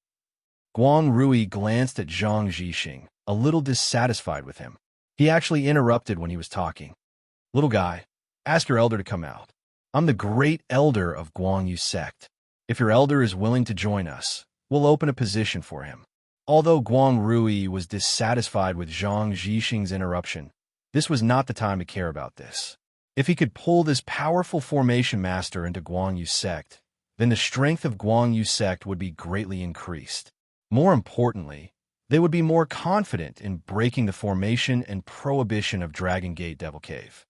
Guang Rui glanced at Zhang Zhixing, a little dissatisfied with him. He actually interrupted when he was talking. Little guy, ask your elder to come out. I'm the great elder of Guangyu sect. If your elder is willing to join us, we'll open a position for him. Although Guang Rui was dissatisfied with Zhang Zhixing's interruption, this was not the time to care about this. If he could pull this powerful formation master into Guangyu sect, then the strength of Guangyu sect would be greatly increased. More importantly, they would be more confident in breaking the formation and prohibition of Dragon Gate Devil Cave.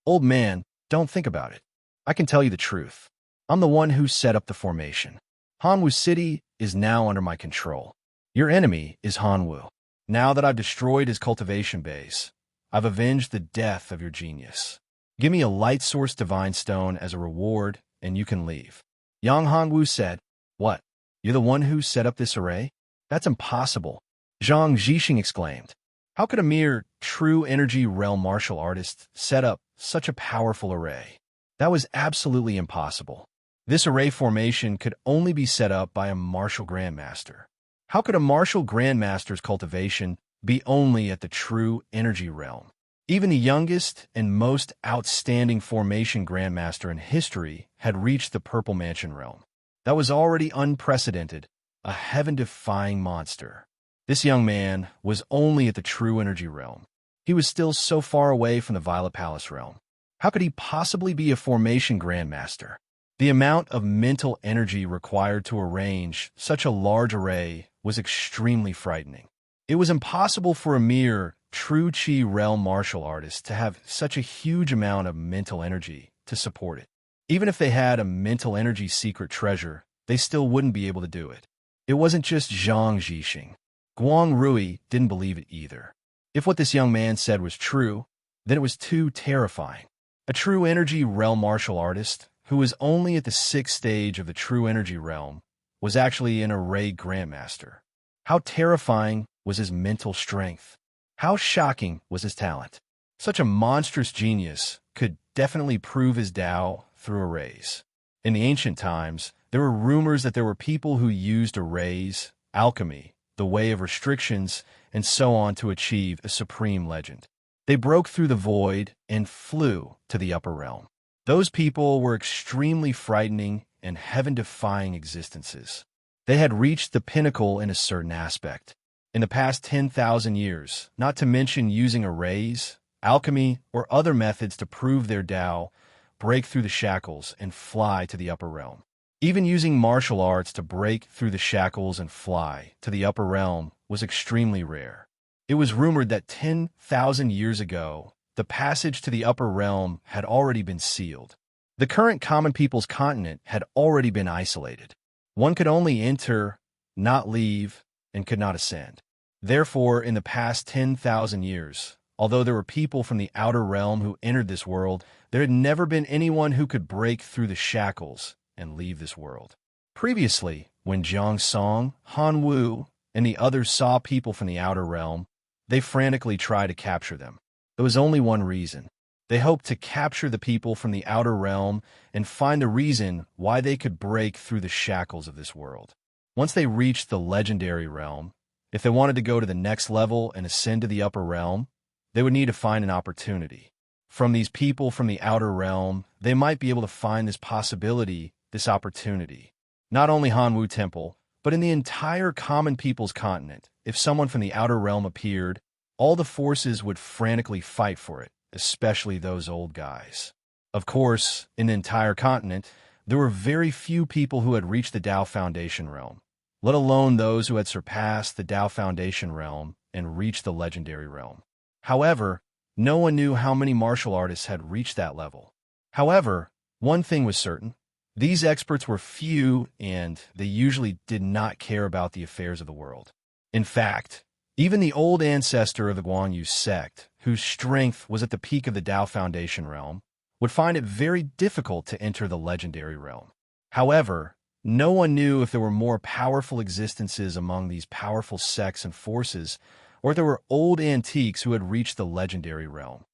Old man, don't think about it. I can tell you the truth. I'm the one who set up the formation. Hanwu City is now under my control. Your enemy is Hanwu. Now that I've destroyed his cultivation base, I've avenged the death of your genius. Give me a light source divine stone as a reward, and you can leave. Yang Hongwu said, What? You're the one who set up this array? That's impossible. Zhang Zhixing exclaimed. How could a mere true energy realm martial artist set up such a powerful array? That was absolutely impossible. This array formation could only be set up by a martial grandmaster. How could a martial grandmaster's cultivation be only at the true energy realm? Even the youngest and most outstanding formation grandmaster in history had reached the Purple Mansion realm. That was already unprecedented, a heaven-defying monster. This young man was only at the true energy realm. He was still so far away from the Violet Palace realm. How could he possibly be a formation grandmaster? The amount of mental energy required to arrange such a large array was extremely frightening. It was impossible for a mere true Qi realm martial artist to have such a huge amount of mental energy to support it. Even if they had a mental energy secret treasure, they still wouldn't be able to do it. It wasn't just Zhang Zhixing. Guang Rui didn't believe it either. If what this young man said was true, then it was too terrifying. A true energy realm martial artist, who was only at the 6th stage of the true energy realm, was actually an array grandmaster. How terrifying was his mental strength? How shocking was his talent? Such a monstrous genius could definitely prove his Tao through arrays. In the ancient times, there were rumors that there were people who used arrays, alchemy, the way of restrictions, and so on to achieve a supreme legend. They broke through the void and flew to the upper realm. Those people were extremely frightening and heaven-defying existences. They had reached the pinnacle in a certain aspect. In the past 10,000 years, not to mention using arrays, alchemy, or other methods to prove their Tao, break through the shackles and fly to the upper realm. Even using martial arts to break through the shackles and fly to the upper realm was extremely rare. It was rumored that 10,000 years ago, the passage to the upper realm had already been sealed. The current common people's continent had already been isolated. One could only enter, not leave, and could not ascend. Therefore, in the past 10,000 years, although there were people from the outer realm who entered this world, there had never been anyone who could break through the shackles and leave this world. Previously, when Zhang Song, Han Wu, and the others saw people from the outer realm, they frantically tried to capture them. There was only one reason. They hoped to capture the people from the outer realm and find the reason why they could break through the shackles of this world. Once they reached the legendary realm, if they wanted to go to the next level and ascend to the upper realm, they would need to find an opportunity. From these people from the outer realm, they might be able to find this possibility, this opportunity. Not only Hanwu Temple, but in the entire common people's continent, if someone from the outer realm appeared, all the forces would frantically fight for it, especially those old guys. Of course, in the entire continent, there were very few people who had reached the Tao Foundation realm, let alone those who had surpassed the Tao Foundation realm and reached the legendary realm. However, no one knew how many martial artists had reached that level. However, one thing was certain. These experts were few, and they usually did not care about the affairs of the world. In fact, even the old ancestor of the Guan Yu sect, whose strength was at the peak of the Tao Foundation realm, would find it very difficult to enter the legendary realm. However, no one knew if there were more powerful existences among these powerful sects and forces, or if there were old antiques who had reached the legendary realm.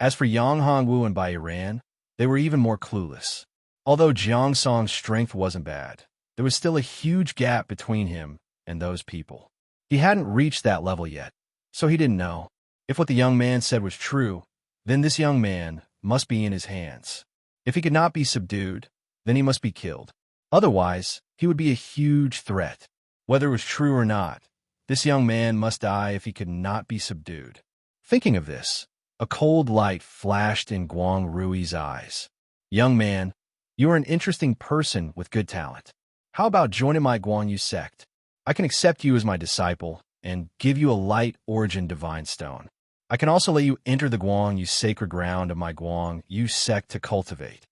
As for Yang Hongwu and Bai Yiran, they were even more clueless. Although Jiang Song's strength wasn't bad, there was still a huge gap between him and those people. He hadn't reached that level yet, so he didn't know. If what the young man said was true, then this young man must be in his hands. If he could not be subdued, then he must be killed. Otherwise, he would be a huge threat. Whether it was true or not, this young man must die if he could not be subdued. Thinking of this, a cold light flashed in Guang Rui's eyes. Young man, you are an interesting person with good talent. How about joining my Guan Yu sect? I can accept you as my disciple and give you a light origin divine stone. I can also let you enter the Guan Yu sacred ground of my Guan Yu sect to cultivate.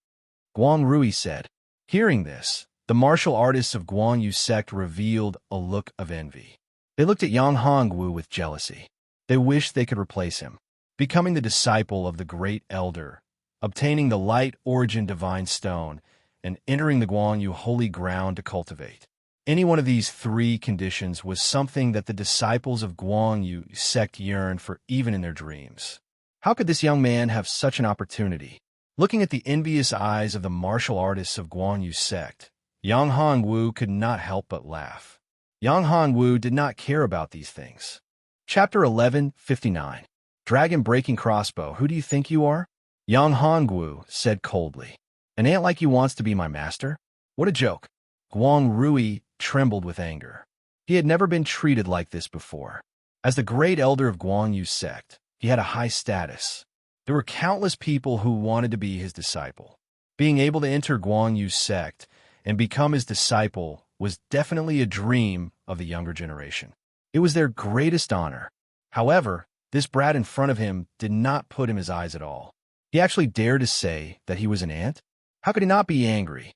Guang Rui said. Hearing this, the martial artists of Guan Yu sect revealed a look of envy. They looked at Yang Hongwu with jealousy. They wished they could replace him, becoming the disciple of the great elder, obtaining the light origin divine stone, and entering the Guan Yu holy ground to cultivate. Any one of these three conditions was something that the disciples of Guan Yu sect yearned for even in their dreams. How could this young man have such an opportunity? Looking at the envious eyes of the martial artists of Guan Yu sect, Yang Hongwu could not help but laugh. Yang Hongwu did not care about these things. Chapter 11:59. Dragon-breaking crossbow, who do you think you are? Yang Hongwu said coldly. An ant like you wants to be my master? What a joke. Guang Rui trembled with anger. He had never been treated like this before. As the great elder of Guan Yu sect, he had a high status. There were countless people who wanted to be his disciple. Being able to enter Guan Yu sect and become his disciple was definitely a dream of the younger generation. It was their greatest honor. However, this brat in front of him did not put him his eyes at all. He actually dared to say that he was an ant? How could he not be angry?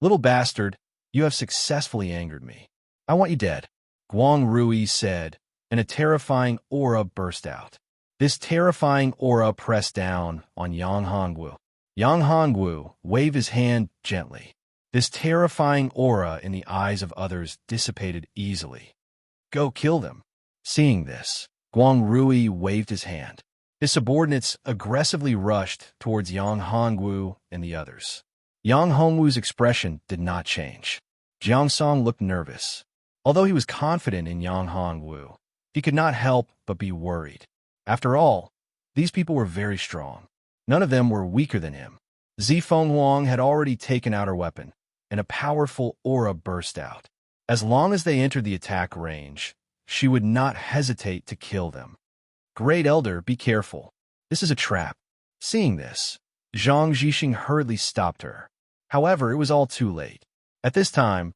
Little bastard, you have successfully angered me. I want you dead, Guang Rui said, and a terrifying aura burst out. This terrifying aura pressed down on Yang Hongwu. Yang Hongwu waved his hand gently. This terrifying aura in the eyes of others dissipated easily. Go kill them. Seeing this, Guang Rui waved his hand. His subordinates aggressively rushed towards Yang Hongwu and the others. Yang Hongwu's expression did not change. Jiang Song looked nervous. Although he was confident in Yang Hongwu, he could not help but be worried. After all, these people were very strong. None of them were weaker than him. Zifeng Huang had already taken out her weapon, and a powerful aura burst out. As long as they entered the attack range, she would not hesitate to kill them. Great Elder, be careful. This is a trap. Seeing this, Zhang Zhixing hurriedly stopped her. However, it was all too late. At this time,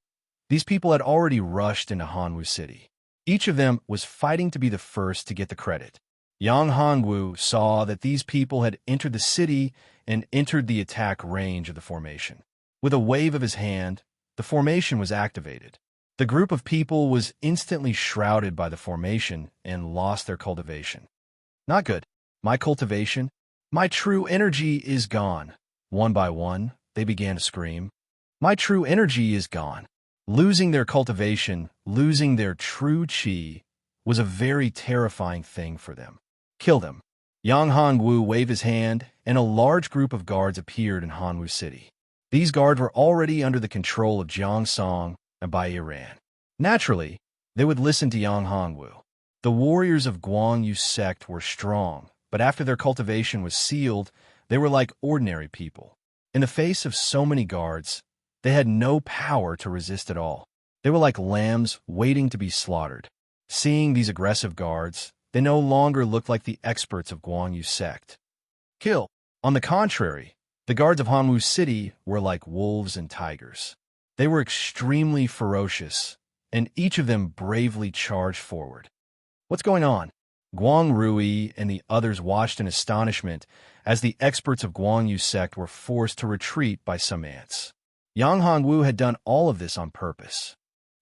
these people had already rushed into Hanwu City. Each of them was fighting to be the first to get the credit. Yang Hongwu saw that these people had entered the city and entered the attack range of the formation. With a wave of his hand, the formation was activated. The group of people was instantly shrouded by the formation and lost their cultivation. Not good. My cultivation, my true energy is gone. One by one, they began to scream. My true energy is gone. Losing their cultivation, losing their true qi, was a very terrifying thing for them. Kill them. Yang Hongwu waved his hand, and a large group of guards appeared in Hanwu City. These guards were already under the control of Jiang Song and Bai Yiran. Naturally, they would listen to Yang Hongwu. The warriors of Guang Yu sect were strong, but after their cultivation was sealed, they were like ordinary people. In the face of so many guards, they had no power to resist at all. They were like lambs waiting to be slaughtered. Seeing these aggressive guards, they no longer looked like the experts of Guang Yu sect. Kill. On the contrary, the guards of Hanwu City were like wolves and tigers. They were extremely ferocious, and each of them bravely charged forward. What's going on? Guang Rui and the others watched in astonishment as the experts of Guang Yu sect were forced to retreat by some ants. Yang Hongwu had done all of this on purpose.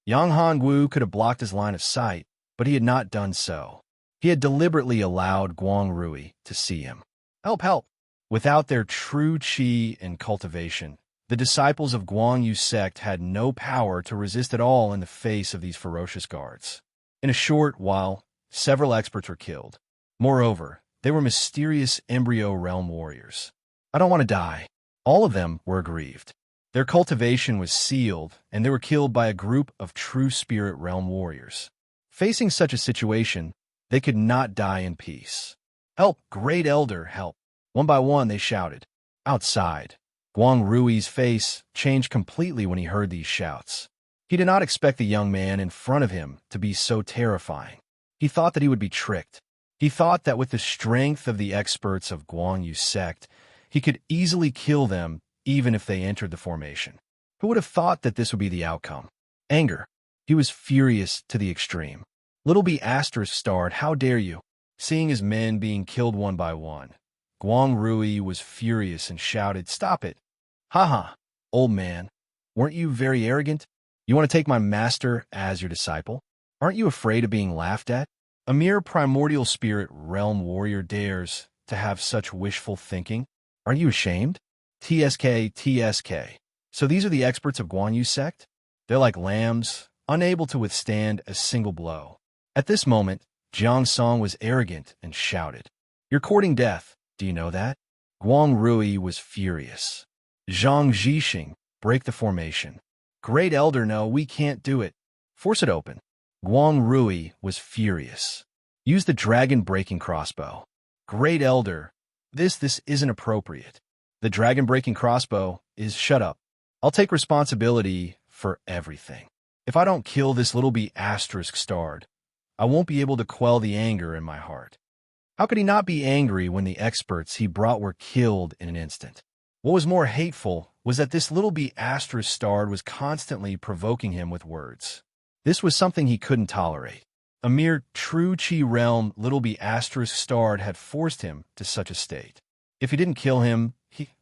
Yang Hongwu could have blocked his line of sight, but he had not done so. He had deliberately allowed Guang Rui to see him. Help, help! Without their true qi and cultivation, the disciples of Guang Yu sect had no power to resist at all in the face of these ferocious guards. In a short while, several experts were killed. Moreover, they were mysterious embryo realm warriors. I don't want to die. All of them were aggrieved. Their cultivation was sealed, and they were killed by a group of true spirit realm warriors. Facing such a situation, they could not die in peace. Help, Great Elder, help! One by one they shouted. Outside, Guang Rui's face changed completely when he heard these shouts. He did not expect the young man in front of him to be so terrifying. He thought that he would be tricked. He thought that with the strength of the experts of Guang Yu sect, he could easily kill them even if they entered the formation. Who would have thought that this would be the outcome? Anger. He was furious to the extreme. Little B asterisk starred, how dare you? Seeing his men being killed one by one, Guang Rui was furious and shouted, stop it. Haha, old man, weren't you very arrogant? You want to take my master as your disciple? Aren't you afraid of being laughed at? A mere primordial spirit realm warrior dares to have such wishful thinking? Aren't you ashamed? TSK. So these are the experts of Guan Yu sect? They're like lambs, unable to withstand a single blow. At this moment, Jiang Song was arrogant and shouted, you're courting death, do you know that? Guang Rui was furious. Zhang Zhixing, break the formation. Great Elder, no, we can't do it. Force it open. Guang Rui was furious. Use the dragon-breaking crossbow. Great Elder, this isn't appropriate. The dragon-breaking crossbow is shut up. I'll take responsibility for everything. If I don't kill this little B asterisk starred, I won't be able to quell the anger in my heart. How could he not be angry when the experts he brought were killed in an instant? What was more hateful was that this little B asterisk starred was constantly provoking him with words. This was something he couldn't tolerate. A mere true Qi realm little B asterisk starred had forced him to such a state. If he didn't kill him,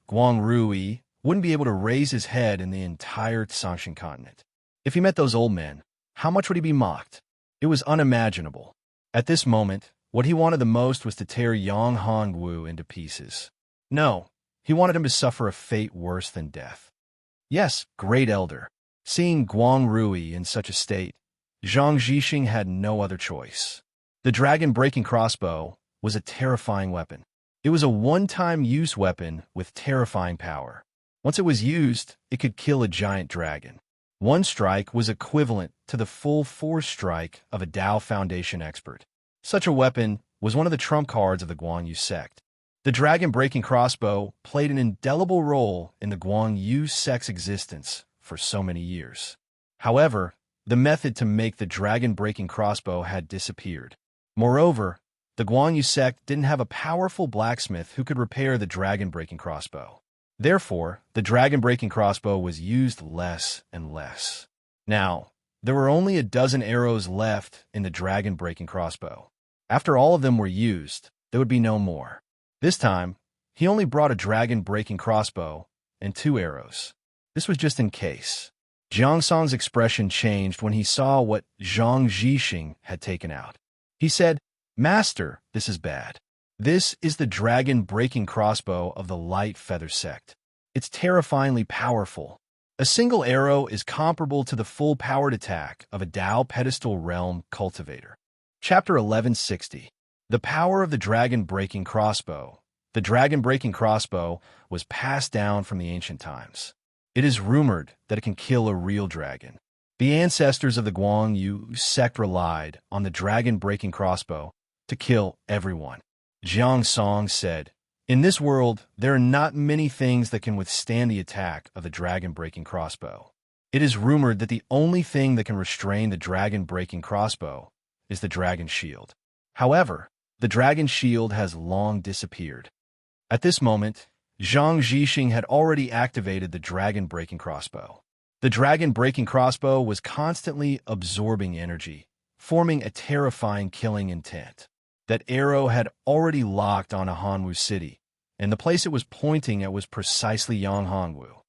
Guang Rui, wouldn't be able to raise his head in the entire Tsangshan continent. If he met those old men, how much would he be mocked? It was unimaginable. At this moment, what he wanted the most was to tear Yang Hongwu into pieces. No, he wanted him to suffer a fate worse than death. Yes, Great Elder. Seeing Guang Rui in such a state, Zhang Zhixing had no other choice. The dragon-breaking crossbow was a terrifying weapon. It was a one-time use weapon with terrifying power. Once it was used, it could kill a giant dragon. One strike was equivalent to the full force strike of a Dao Foundation expert. Such a weapon was one of the trump cards of the Guang Yu sect. The dragon-breaking crossbow played an indelible role in the Guang Yu sect's existence for so many years. However, the method to make the dragon-breaking crossbow had disappeared. Moreover, the Guan Yu sect didn't have a powerful blacksmith who could repair the dragon-breaking crossbow. Therefore, the dragon-breaking crossbow was used less and less. Now, there were only a dozen arrows left in the dragon-breaking crossbow. After all of them were used, there would be no more. This time, he only brought a dragon-breaking crossbow and 2 arrows. This was just in case. Jiang Song's expression changed when he saw what Zhang Zhixing had taken out. He said, "Master, this is bad. This is the dragon-breaking crossbow of the Light Feather sect. It's terrifyingly powerful. A single arrow is comparable to the full-powered attack of a Dao Pedestal Realm cultivator." Chapter 1160. The Power of the Dragon-Breaking Crossbow. The dragon-breaking crossbow was passed down from the ancient times. It is rumored that it can kill a real dragon. The ancestors of the Guan Yu sect relied on the dragon-breaking crossbow to kill everyone. Jiang Song said, "In this world, there are not many things that can withstand the attack of the dragon-breaking crossbow. It is rumored that the only thing that can restrain the dragon-breaking crossbow is the dragon shield. However, the dragon shield has long disappeared." At this moment, Zhang Zhixing had already activated the dragon-breaking crossbow. The dragon-breaking crossbow was constantly absorbing energy, forming a terrifying killing intent. That arrow had already locked on a Hanwu city, and the place it was pointing at was precisely Yang Hongwu.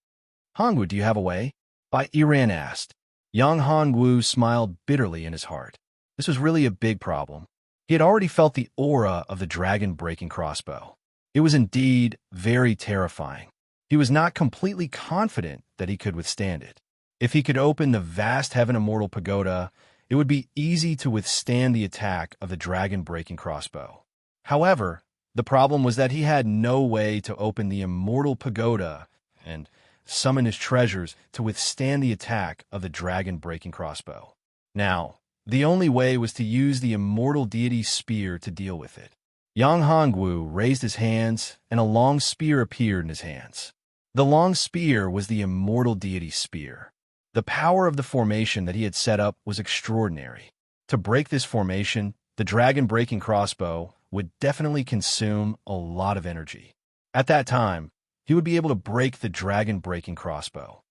"Hongwu, do you have a way?" Bai Yiran asked. Yang Hongwu smiled bitterly in his heart. This was really a big problem. He had already felt the aura of the dragon-breaking crossbow. It was indeed very terrifying. He was not completely confident that he could withstand it. If he could open the vast Heaven Immortal Pagoda, it would be easy to withstand the attack of the dragon-breaking crossbow. However, the problem was that he had no way to open the Immortal Pagoda and summon his treasures to withstand the attack of the dragon-breaking crossbow. Now, the only way was to use the Immortal Deity's spear to deal with it. Yang Hongwu raised his hands, and a long spear appeared in his hands. The long spear was the Immortal Deity's spear. The power of the formation that he had set up was extraordinary. To break this formation, the dragon-breaking crossbow would definitely consume a lot of energy. At that time, he would be able to break the dragon-breaking crossbow.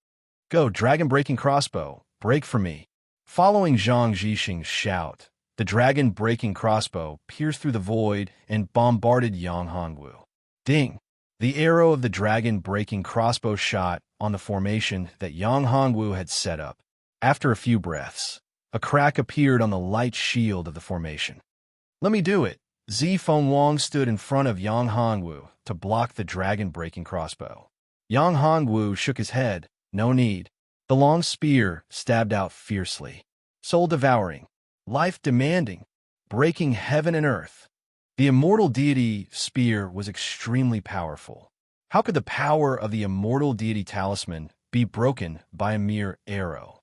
"Go, dragon-breaking crossbow, break for me." Following Zhang Zhixing's shout, the dragon-breaking crossbow pierced through the void and bombarded Yang Hongwu. Ding! The arrow of the dragon-breaking crossbow shot on the formation that Yang Hongwu had set up. After a few breaths, a crack appeared on the light shield of the formation. "Let me do it." Zifeng Wang stood in front of Yang Hongwu to block the dragon-breaking crossbow. Yang Hongwu shook his head. "No need." The long spear stabbed out fiercely. Soul-devouring, life-demanding, breaking heaven and earth. The Immortal Deity spear was extremely powerful. How could the power of the Immortal Deity talisman be broken by a mere arrow?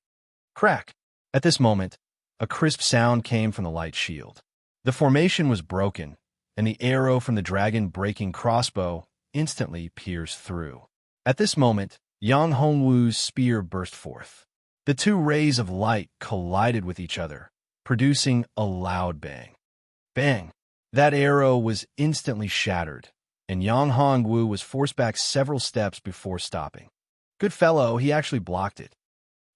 Crack! At this moment, a crisp sound came from the light shield. The formation was broken, and the arrow from the dragon-breaking crossbow instantly pierced through. At this moment, Yang Hongwu's spear burst forth. The two rays of light collided with each other, producing a loud bang. Bang! That arrow was instantly shattered, and Yang Hongwu was forced back several steps before stopping. Good fellow, he actually blocked it.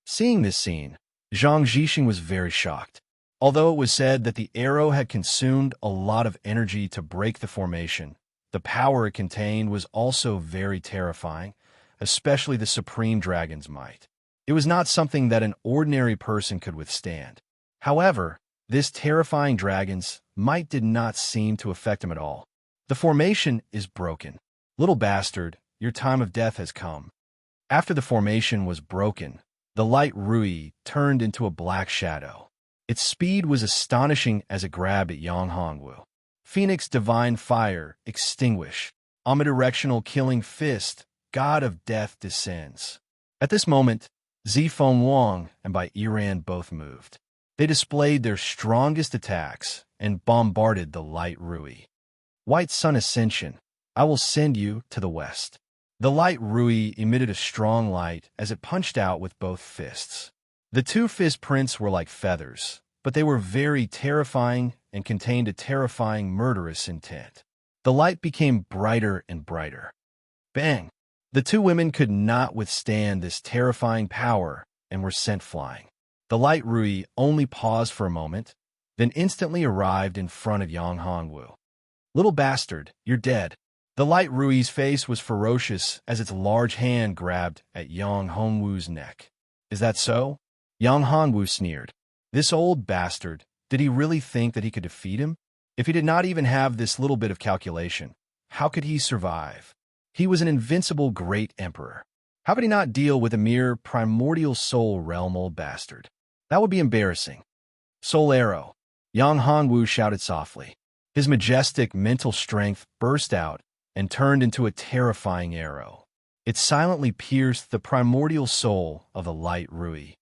Seeing this scene, Zhang Zhixing was very shocked. Although it was said that the arrow had consumed a lot of energy to break the formation, the power it contained was also very terrifying, especially the Supreme Dragon's might. It was not something that an ordinary person could withstand. However, this terrifying dragon's might did not seem to affect him at all. The formation is broken. Little bastard, your time of death has come. After the formation was broken, the light Rui turned into a black shadow. Its speed was astonishing as it grabbed at Yang Hongwu. Phoenix Divine Fire, extinguish. Omnidirectional Killing Fist, God of Death descends. At this moment, Zifeng Wang and Bai Yiran both moved. They displayed their strongest attacks and bombarded the light Rui. White Sun Ascension, I will send you to the west. The light Rui emitted a strong light as it punched out with both fists. The two fist prints were like feathers, but they were very terrifying and contained a terrifying murderous intent. The light became brighter and brighter. Bang! The two women could not withstand this terrifying power and were sent flying. The light Rui only paused for a moment, then instantly arrived in front of Yang Hongwu. "Little bastard, you're dead." The light Rui's face was ferocious as its large hand grabbed at Yang Hongwu's neck. "Is that so?" Yang Hongwu sneered. This old bastard, did he really think that he could defeat him? If he did not even have this little bit of calculation, how could he survive? He was an invincible great emperor. How could he not deal with a mere primordial soul realm old bastard? That would be embarrassing. "Soul arrow," Yang Hongwu shouted softly. His majestic mental strength burst out and turned into a terrifying arrow. It silently pierced the primordial soul of the light Rui.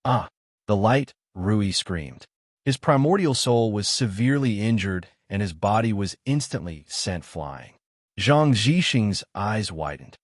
"Ah!" The light Rui screamed. His primordial soul was severely injured and his body was instantly sent flying. Zhang Zhixing's eyes widened.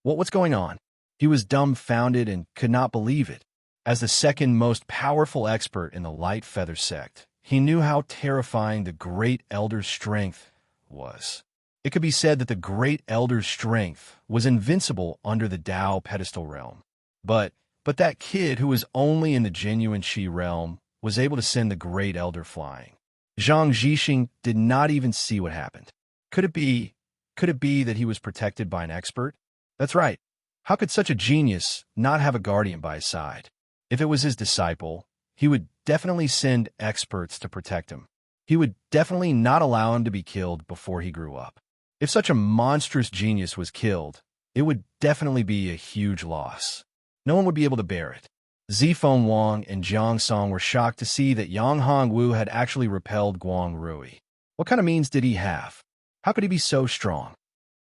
What's going on? He was dumbfounded and could not believe it. As the second most powerful expert in the Light Feather sect, he knew how terrifying the Great Elder's strength was. It could be said that the Great Elder's strength was invincible under the Tao pedestal realm. But that kid who was only in the genuine Qi realm was able to send the Great Elder flying. Zhang Zhixing did not even see what happened. Could it be that he was protected by an expert? That's right. How could such a genius not have a guardian by his side? If it was his disciple, he would definitely send experts to protect him. He would definitely not allow him to be killed before he grew up. If such a monstrous genius was killed, it would definitely be a huge loss. No one would be able to bear it. Zifeng Wang and Jiang Song were shocked to see that Yang Hongwu had actually repelled Guang Rui. What kind of means did he have? How could he be so strong?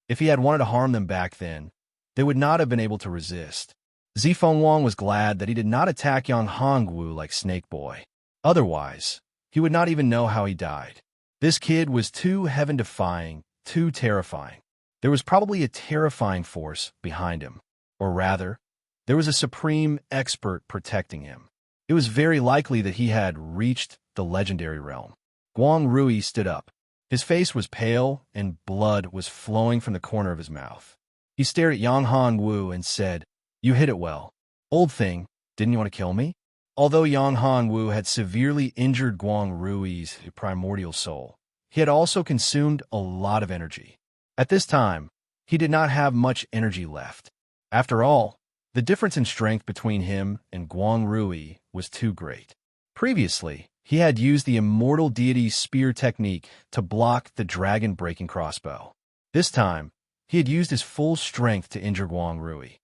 If he had wanted to harm them back then, they would not have been able to resist. Zifeng Wang was glad that he did not attack Yang Hongwu like Snake Boy. Otherwise, he would not even know how he died. This kid was too heaven-defying, too terrifying. There was probably a terrifying force behind him. Or rather, there was a supreme expert protecting him. It was very likely that he had reached the legendary realm. Guang Rui stood up. His face was pale and blood was flowing from the corner of his mouth. He stared at Yang Hongwu and said, "You hit it well. Old thing, didn't you want to kill me?" Although Yang Hongwu had severely injured Guang Rui's primordial soul, he had also consumed a lot of energy. At this time, he did not have much energy left. After all, the difference in strength between him and Guang Rui was too great. Previously, he had used the immortal deity's spear technique to block the dragon-breaking crossbow. This time, he had used his full strength to injure Guang Rui.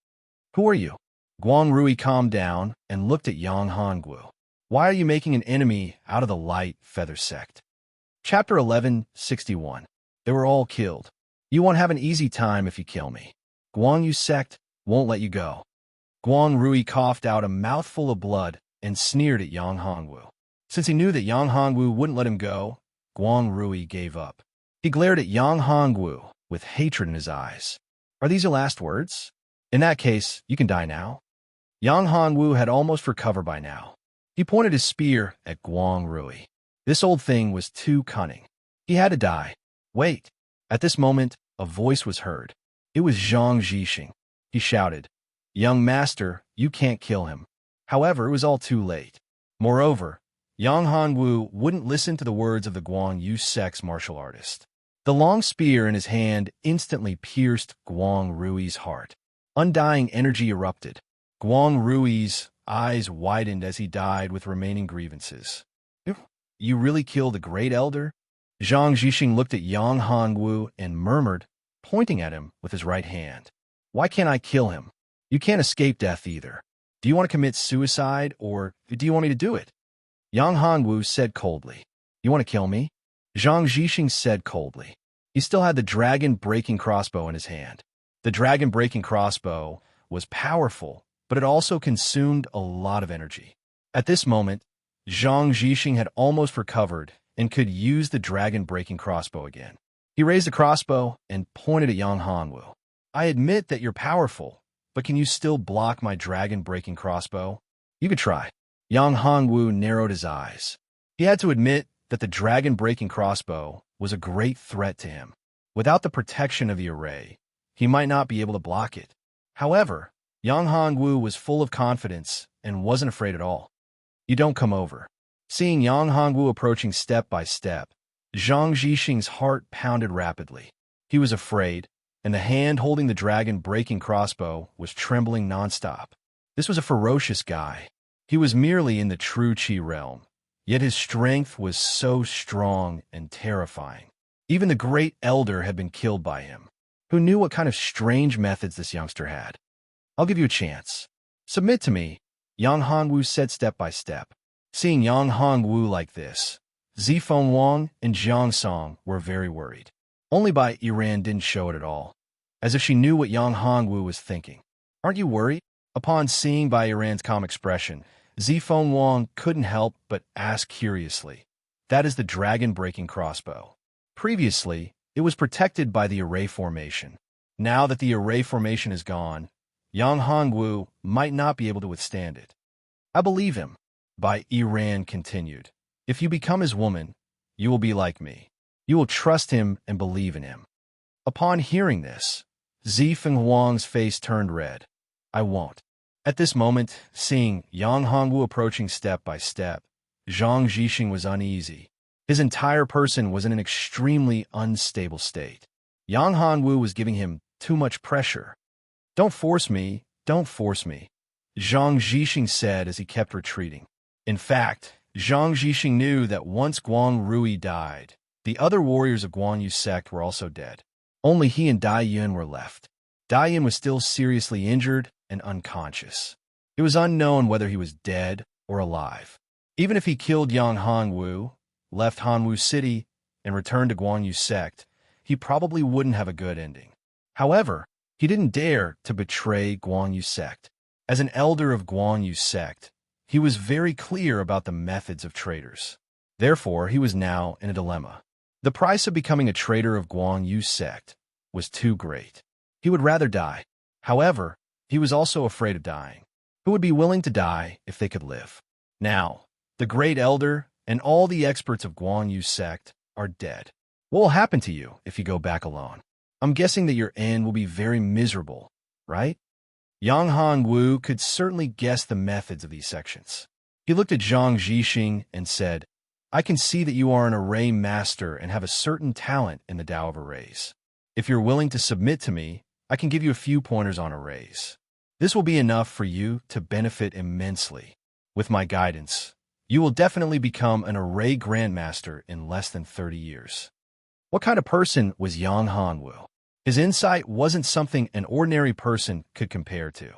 "Who are you?" Guang Rui calmed down and looked at Yang Hongwu. "Why are you making an enemy out of the Light Feather sect?" Chapter 1161. They were all killed. "You won't have an easy time if you kill me. Guang Yu sect won't let you go." Guang Rui coughed out a mouthful of blood and sneered at Yang Hongwu. Since he knew that Yang Hongwu wouldn't let him go, Guang Rui gave up. He glared at Yang Hongwu with hatred in his eyes. "Are these your last words? In that case, you can die now." Yang Hongwu had almost recovered by now. He pointed his spear at Guang Rui. This old thing was too cunning. He had to die. Wait. At this moment, a voice was heard. It was Zhang Zhixing. He shouted, "Young master, you can't kill him." However, it was all too late. Moreover, Yang Hongwu wouldn't listen to the words of the Guang Yu sect's martial artist. The long spear in his hand instantly pierced Guang Rui's heart. Undying energy erupted. Guang Rui's eyes widened as he died with remaining grievances. "You really killed the Great Elder?" Zhang Zhixing looked at Yang Hongwu and murmured, pointing at him with his right hand. "Why can't I kill him? You can't escape death either. Do you want to commit suicide, or do you want me to do it?" Yang Hongwu said coldly. "You want to kill me?" Zhang Zhixing said coldly. He still had the dragon-breaking crossbow in his hand. The dragon-breaking crossbow was powerful, but it also consumed a lot of energy. At this moment, Zhang Zhixing had almost recovered and could use the dragon-breaking crossbow again. He raised the crossbow and pointed at Yang Hongwu. I admit that you're powerful, but can you still block my dragon-breaking crossbow? You could try. Yang Hongwu narrowed his eyes. He had to admit that the dragon-breaking crossbow was a great threat to him. Without the protection of the array, he might not be able to block it. However, Yang Hongwu was full of confidence and wasn't afraid at all. You don't come over. Seeing Yang Hongwu approaching step by step, Zhang Zhixing's heart pounded rapidly. He was afraid, and the hand holding the dragon-breaking crossbow was trembling nonstop. This was a ferocious guy. He was merely in the true Qi realm, yet his strength was so strong and terrifying. Even the great elder had been killed by him. Who knew what kind of strange methods this youngster had? I'll give you a chance. Submit to me, Yang Hongwu said step by step. Seeing Yang Hongwu like this, Zifeng Wang and Jiang Song were very worried. Only Bai Yiran didn't show it at all, as if she knew what Yang Hongwu was thinking. Aren't you worried? Upon seeing Bai Yiran's calm expression, Zifeng Wang couldn't help but ask curiously. That is the dragon-breaking crossbow. Previously, it was protected by the array formation. Now that the array formation is gone, Yang Hongwu might not be able to withstand it. I believe him, Bai Yiran continued. If you become his woman, you will be like me. You will trust him and believe in him. Upon hearing this, Zifeng Wang's face turned red. I won't. At this moment, seeing Yang Hongwu approaching step by step, Zhang Zhixing was uneasy. His entire person was in an extremely unstable state. Yang Hongwu was giving him too much pressure. Don't force me, don't force me, Zhang Zhixing said as he kept retreating. In fact, Zhang Zhixing knew that once Guang Rui died, the other warriors of Guan Yu's sect were also dead. Only he and Dai Yun were left. Dai Yun was still seriously injured and unconscious. It was unknown whether he was dead or alive. Even if he killed Yang Hongwu, left Hanwu City, and returned to Guan Yu's sect, he probably wouldn't have a good ending. However, he didn't dare to betray Guan Yu's sect. As an elder of Guan Yu's sect, he was very clear about the methods of traitors. Therefore, he was now in a dilemma. The price of becoming a traitor of Guan Yu's sect was too great. He would rather die. However, he was also afraid of dying. Who would be willing to die if they could live? Now, the great elder and all the experts of Guan Yu's sect are dead. What will happen to you if you go back alone? I'm guessing that your end will be very miserable, right? Yang Hongwu could certainly guess the methods of these sections. He looked at Zhang Zhixing and said, I can see that you are an array master and have a certain talent in the Tao of arrays. If you're willing to submit to me, I can give you a few pointers on arrays. This will be enough for you to benefit immensely. With my guidance, you will definitely become an array grandmaster in less than 30 years. What kind of person was Yang Hongwu? His insight wasn't something an ordinary person could compare to.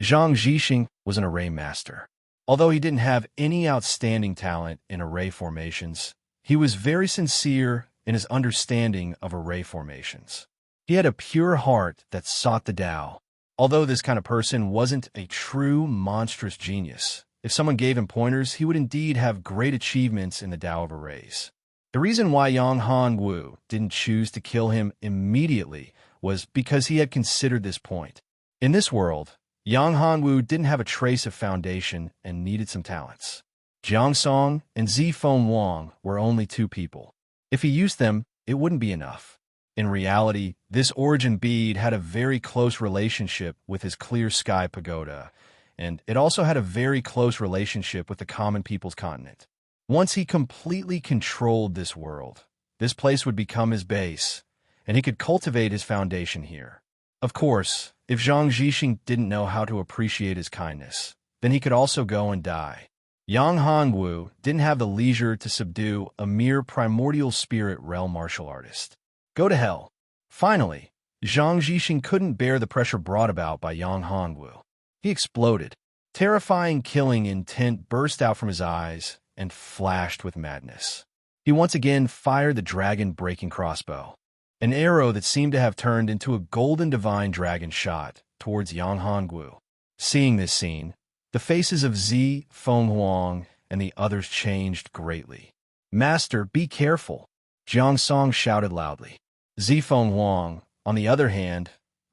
Zhang Zhixing was an array master. Although he didn't have any outstanding talent in array formations, he was very sincere in his understanding of array formations. He had a pure heart that sought the Tao. Although this kind of person wasn't a true monstrous genius, if someone gave him pointers, he would indeed have great achievements in the Tao of arrays. The reason why Yang Hongwu didn't choose to kill him immediately was because he had considered this point. In this world, Yang Hongwu didn't have a trace of foundation and needed some talents. Jiang Song and Zifeng Wang were only two people. If he used them, it wouldn't be enough. In reality, this origin bead had a very close relationship with his clear sky pagoda, and it also had a very close relationship with the common people's continent. Once he completely controlled this world, this place would become his base, and he could cultivate his foundation here. Of course, if Zhang Zhixing didn't know how to appreciate his kindness, then he could also go and die. Yang Hongwu didn't have the leisure to subdue a mere primordial spirit realm martial artist. Go to hell. Finally, Zhang Zhixing couldn't bear the pressure brought about by Yang Hongwu. He exploded. Terrifying killing intent burst out from his eyes and flashed with madness. He once again fired the dragon-breaking crossbow. An arrow that seemed to have turned into a golden divine dragon shot towards Yang Hongwu. Seeing this scene, the faces of Zifeng Wang and the others changed greatly. Master, be careful, Jiang Song shouted loudly. Zifeng Wang, on the other hand,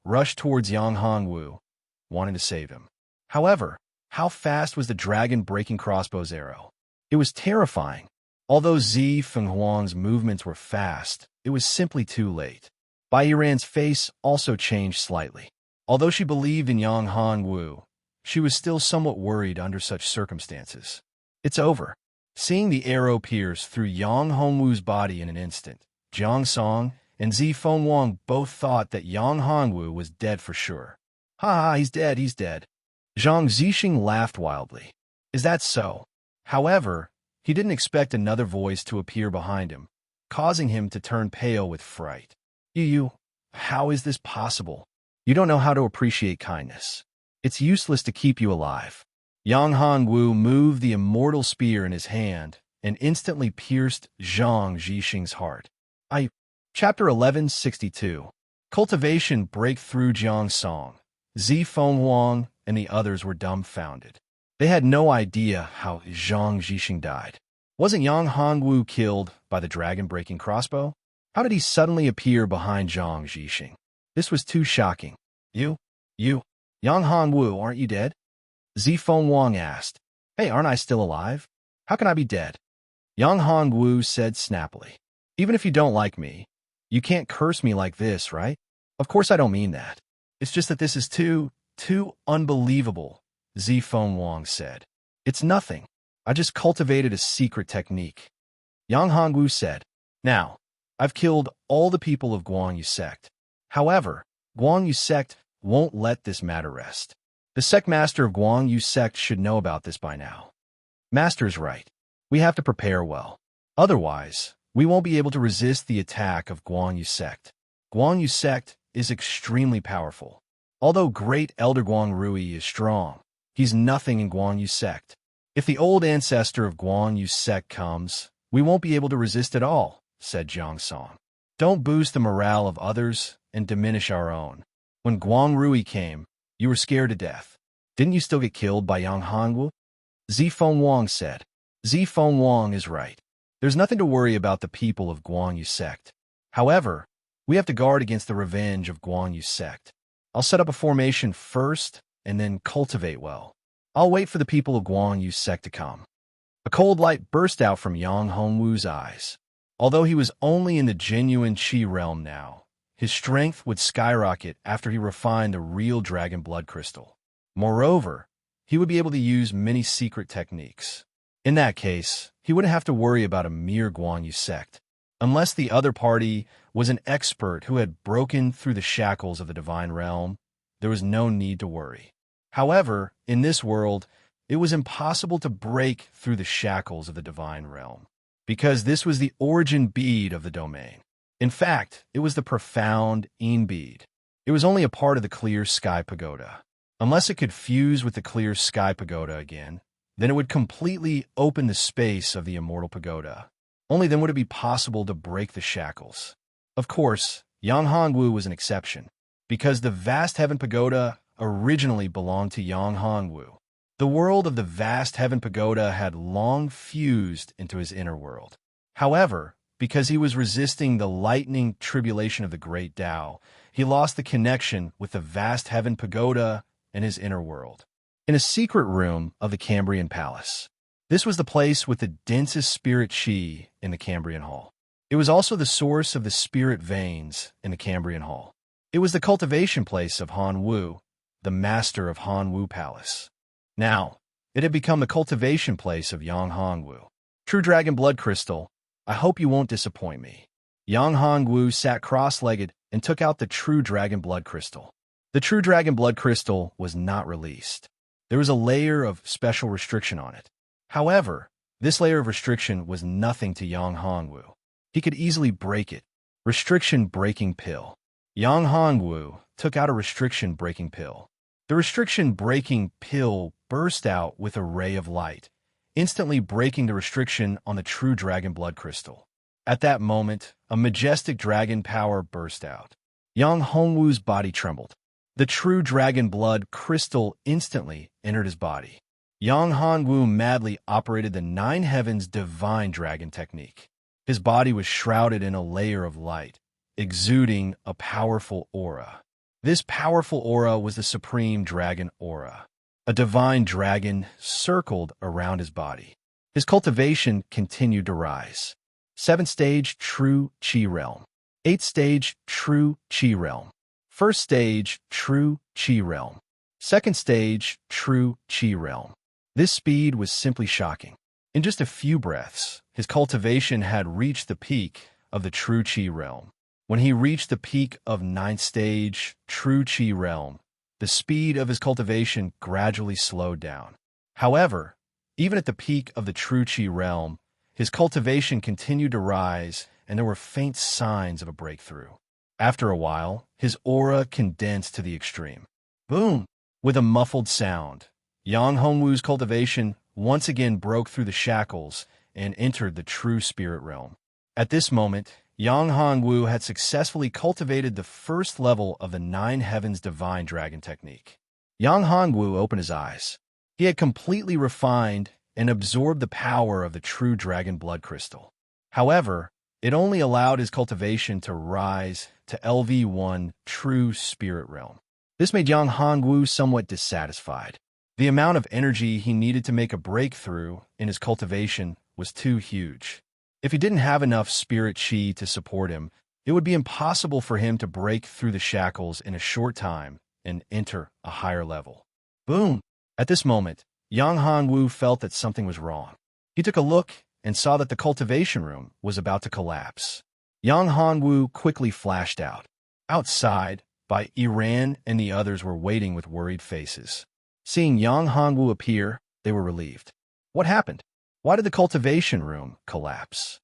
rushed towards Yang Hongwu, wanting to save him. However, how fast was the dragon-breaking crossbow's arrow? It was terrifying. Although Zi Fenghuang's movements were fast, it was simply too late. Bai Yiran's face also changed slightly. Although she believed in Yang Hongwu, she was still somewhat worried under such circumstances. It's over. Seeing the arrow pierce through Yang Hongwu's body in an instant, Jiang Song and Zi Fenghuang both thought that Yang Hongwu was dead for sure. Ha, he's dead, he's dead. Zhang Zixing laughed wildly. Is that so? However, he didn't expect another voice to appear behind him, causing him to turn pale with fright. You, how is this possible? You don't know how to appreciate kindness. It's useless to keep you alive. Yang Hongwu moved the immortal spear in his hand and instantly pierced Zhang Zixing's heart. Chapter 1162. Cultivation break through Jiang Song. Zi Fenghuang and the others were dumbfounded. They had no idea how Zhang Zixing died. Wasn't Yang Hongwu killed by the dragon-breaking crossbow? How did he suddenly appear behind Zhang Zixing? This was too shocking. You, Yang Hongwu, aren't you dead? Zi Fenghuang asked. Hey, aren't I still alive? How can I be dead? Yang Hongwu said snappily. Even if you don't like me, you can't curse me like this, right? Of course I don't mean that. It's just that this is too unbelievable, Zi Fenghuang said. It's nothing. I just cultivated a secret technique. Yang Hongwu said. Now, I've killed all the people of Guanyu sect. However, Guanyu sect won't let this matter rest. The sect master of Guanyu sect should know about this by now. Master's right. We have to prepare well. Otherwise, we won't be able to resist the attack of Guanyu sect. Guanyu sect is extremely powerful. Although great Elder Guang Rui is strong, he's nothing in Guanyu sect. If the old ancestor of Guanyu sect comes, we won't be able to resist at all, said Jiang Song. Don't boost the morale of others and diminish our own. When Guang Rui came, you were scared to death. Didn't you still get killed by Yang Hongwu? Zi Fenghuang said. Zi Fenghuang is right. There's nothing to worry about the people of Guanyu sect. However, we have to guard against the revenge of Guanyu sect. I'll set up a formation first and then cultivate well. I'll wait for the people of Guanyu sect to come. A cold light burst out from Yang Hongwu's eyes. Although he was only in the genuine Qi realm now, his strength would skyrocket after he refined the real dragon blood crystal. Moreover, he would be able to use many secret techniques. In that case, he wouldn't have to worry about a mere Guanyu sect. Unless the other party was an expert who had broken through the shackles of the divine realm, there was no need to worry. However, in this world, it was impossible to break through the shackles of the divine realm, because this was the origin bead of the domain. In fact, it was the profound Yin bead. It was only a part of the clear sky pagoda. Unless it could fuse with the clear sky pagoda again, then it would completely open the space of the immortal pagoda. Only then would it be possible to break the shackles. Of course, Yang Hongwu was an exception, because the vast heaven pagoda originally belonged to Yang Hongwu. The world of the vast heaven pagoda had long fused into his inner world. However, because he was resisting the lightning tribulation of the great Tao, he lost the connection with the vast heaven pagoda and his inner world. In a secret room of the Cambrian Palace. This was the place with the densest spirit Qi in the Cambrian Hall. It was also the source of the spirit veins in the Cambrian Hall. It was the cultivation place of Han Wu, the master of Han Wu Palace. Now, it had become the cultivation place of Yang Hongwu. True Dragon Blood Crystal, I hope you won't disappoint me. Yang Hongwu sat cross-legged and took out the True Dragon Blood Crystal. The True Dragon Blood Crystal was not released. There was a layer of special restriction on it. However, this layer of restriction was nothing to Yang Hongwu. He could easily break it. Restriction-breaking pill. Yang Hongwu took out a restriction-breaking pill. The restriction-breaking pill burst out with a ray of light, instantly breaking the restriction on the True Dragon Blood Crystal. At that moment, a majestic dragon power burst out. Yang Hongwu's body trembled. The True Dragon Blood Crystal instantly entered his body. Yang Hongwu madly operated the Nine Heavens Divine Dragon Technique. His body was shrouded in a layer of light, exuding a powerful aura. This powerful aura was the supreme dragon aura. A divine dragon circled around his body. His cultivation continued to rise. 7th stage, true Chi realm. 8th stage, true Chi realm. 1st stage, true Chi realm. 2nd stage, true Chi realm. This speed was simply shocking. In just a few breaths, his cultivation had reached the peak of the true Chi realm. When he reached the peak of 9th stage, true Chi realm, the speed of his cultivation gradually slowed down. However, even at the peak of the true Chi realm, his cultivation continued to rise, and there were faint signs of a breakthrough. After a while, his aura condensed to the extreme. Boom! With a muffled sound, Yang Hongwu's cultivation once again broke through the shackles and entered the true spirit realm. At this moment, Yang Hongwu had successfully cultivated the first level of the Nine Heavens Divine Dragon Technique. Yang Hongwu opened his eyes. He had completely refined and absorbed the power of the true dragon blood crystal. However, it only allowed his cultivation to rise to LV1 true spirit realm. This made Yang Hongwu somewhat dissatisfied. The amount of energy he needed to make a breakthrough in his cultivation was too huge. If he didn't have enough spirit chi to support him, it would be impossible for him to break through the shackles in a short time and enter a higher level. Boom! At this moment, Yang Hongwu felt that something was wrong. He took a look and saw that the cultivation room was about to collapse. Yang Hongwu quickly flashed out. Outside, Iran and the others were waiting with worried faces. Seeing Yang Hongwu appear, they were relieved. What happened? Why did the cultivation room collapse?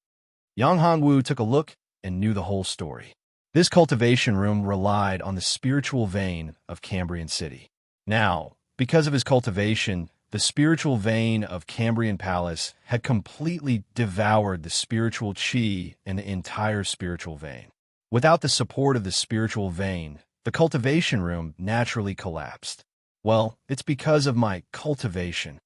Yang Hongwu took a look and knew the whole story. This cultivation room relied on the spiritual vein of Cambrian City. Now, because of his cultivation, the spiritual vein of Cambrian Palace had completely devoured the spiritual chi in the entire spiritual vein. Without the support of the spiritual vein, the cultivation room naturally collapsed. Well, it's because of my cultivation.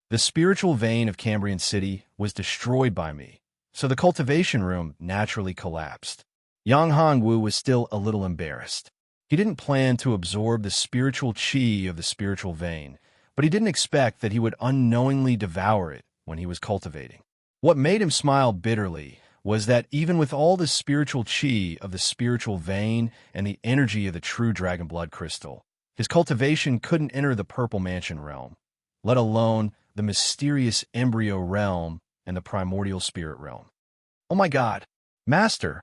The spiritual vein of Cambrian City was destroyed by me, so the cultivation room naturally collapsed. Yang Hongwu was still a little embarrassed. He didn't plan to absorb the spiritual chi of the spiritual vein, but he didn't expect that he would unknowingly devour it when he was cultivating. What made him smile bitterly was that even with all the spiritual chi of the spiritual vein and the energy of the true dragon blood crystal, his cultivation couldn't enter the purple mansion realm, let alone the mysterious embryo realm and the primordial spirit realm. Oh my God, Master,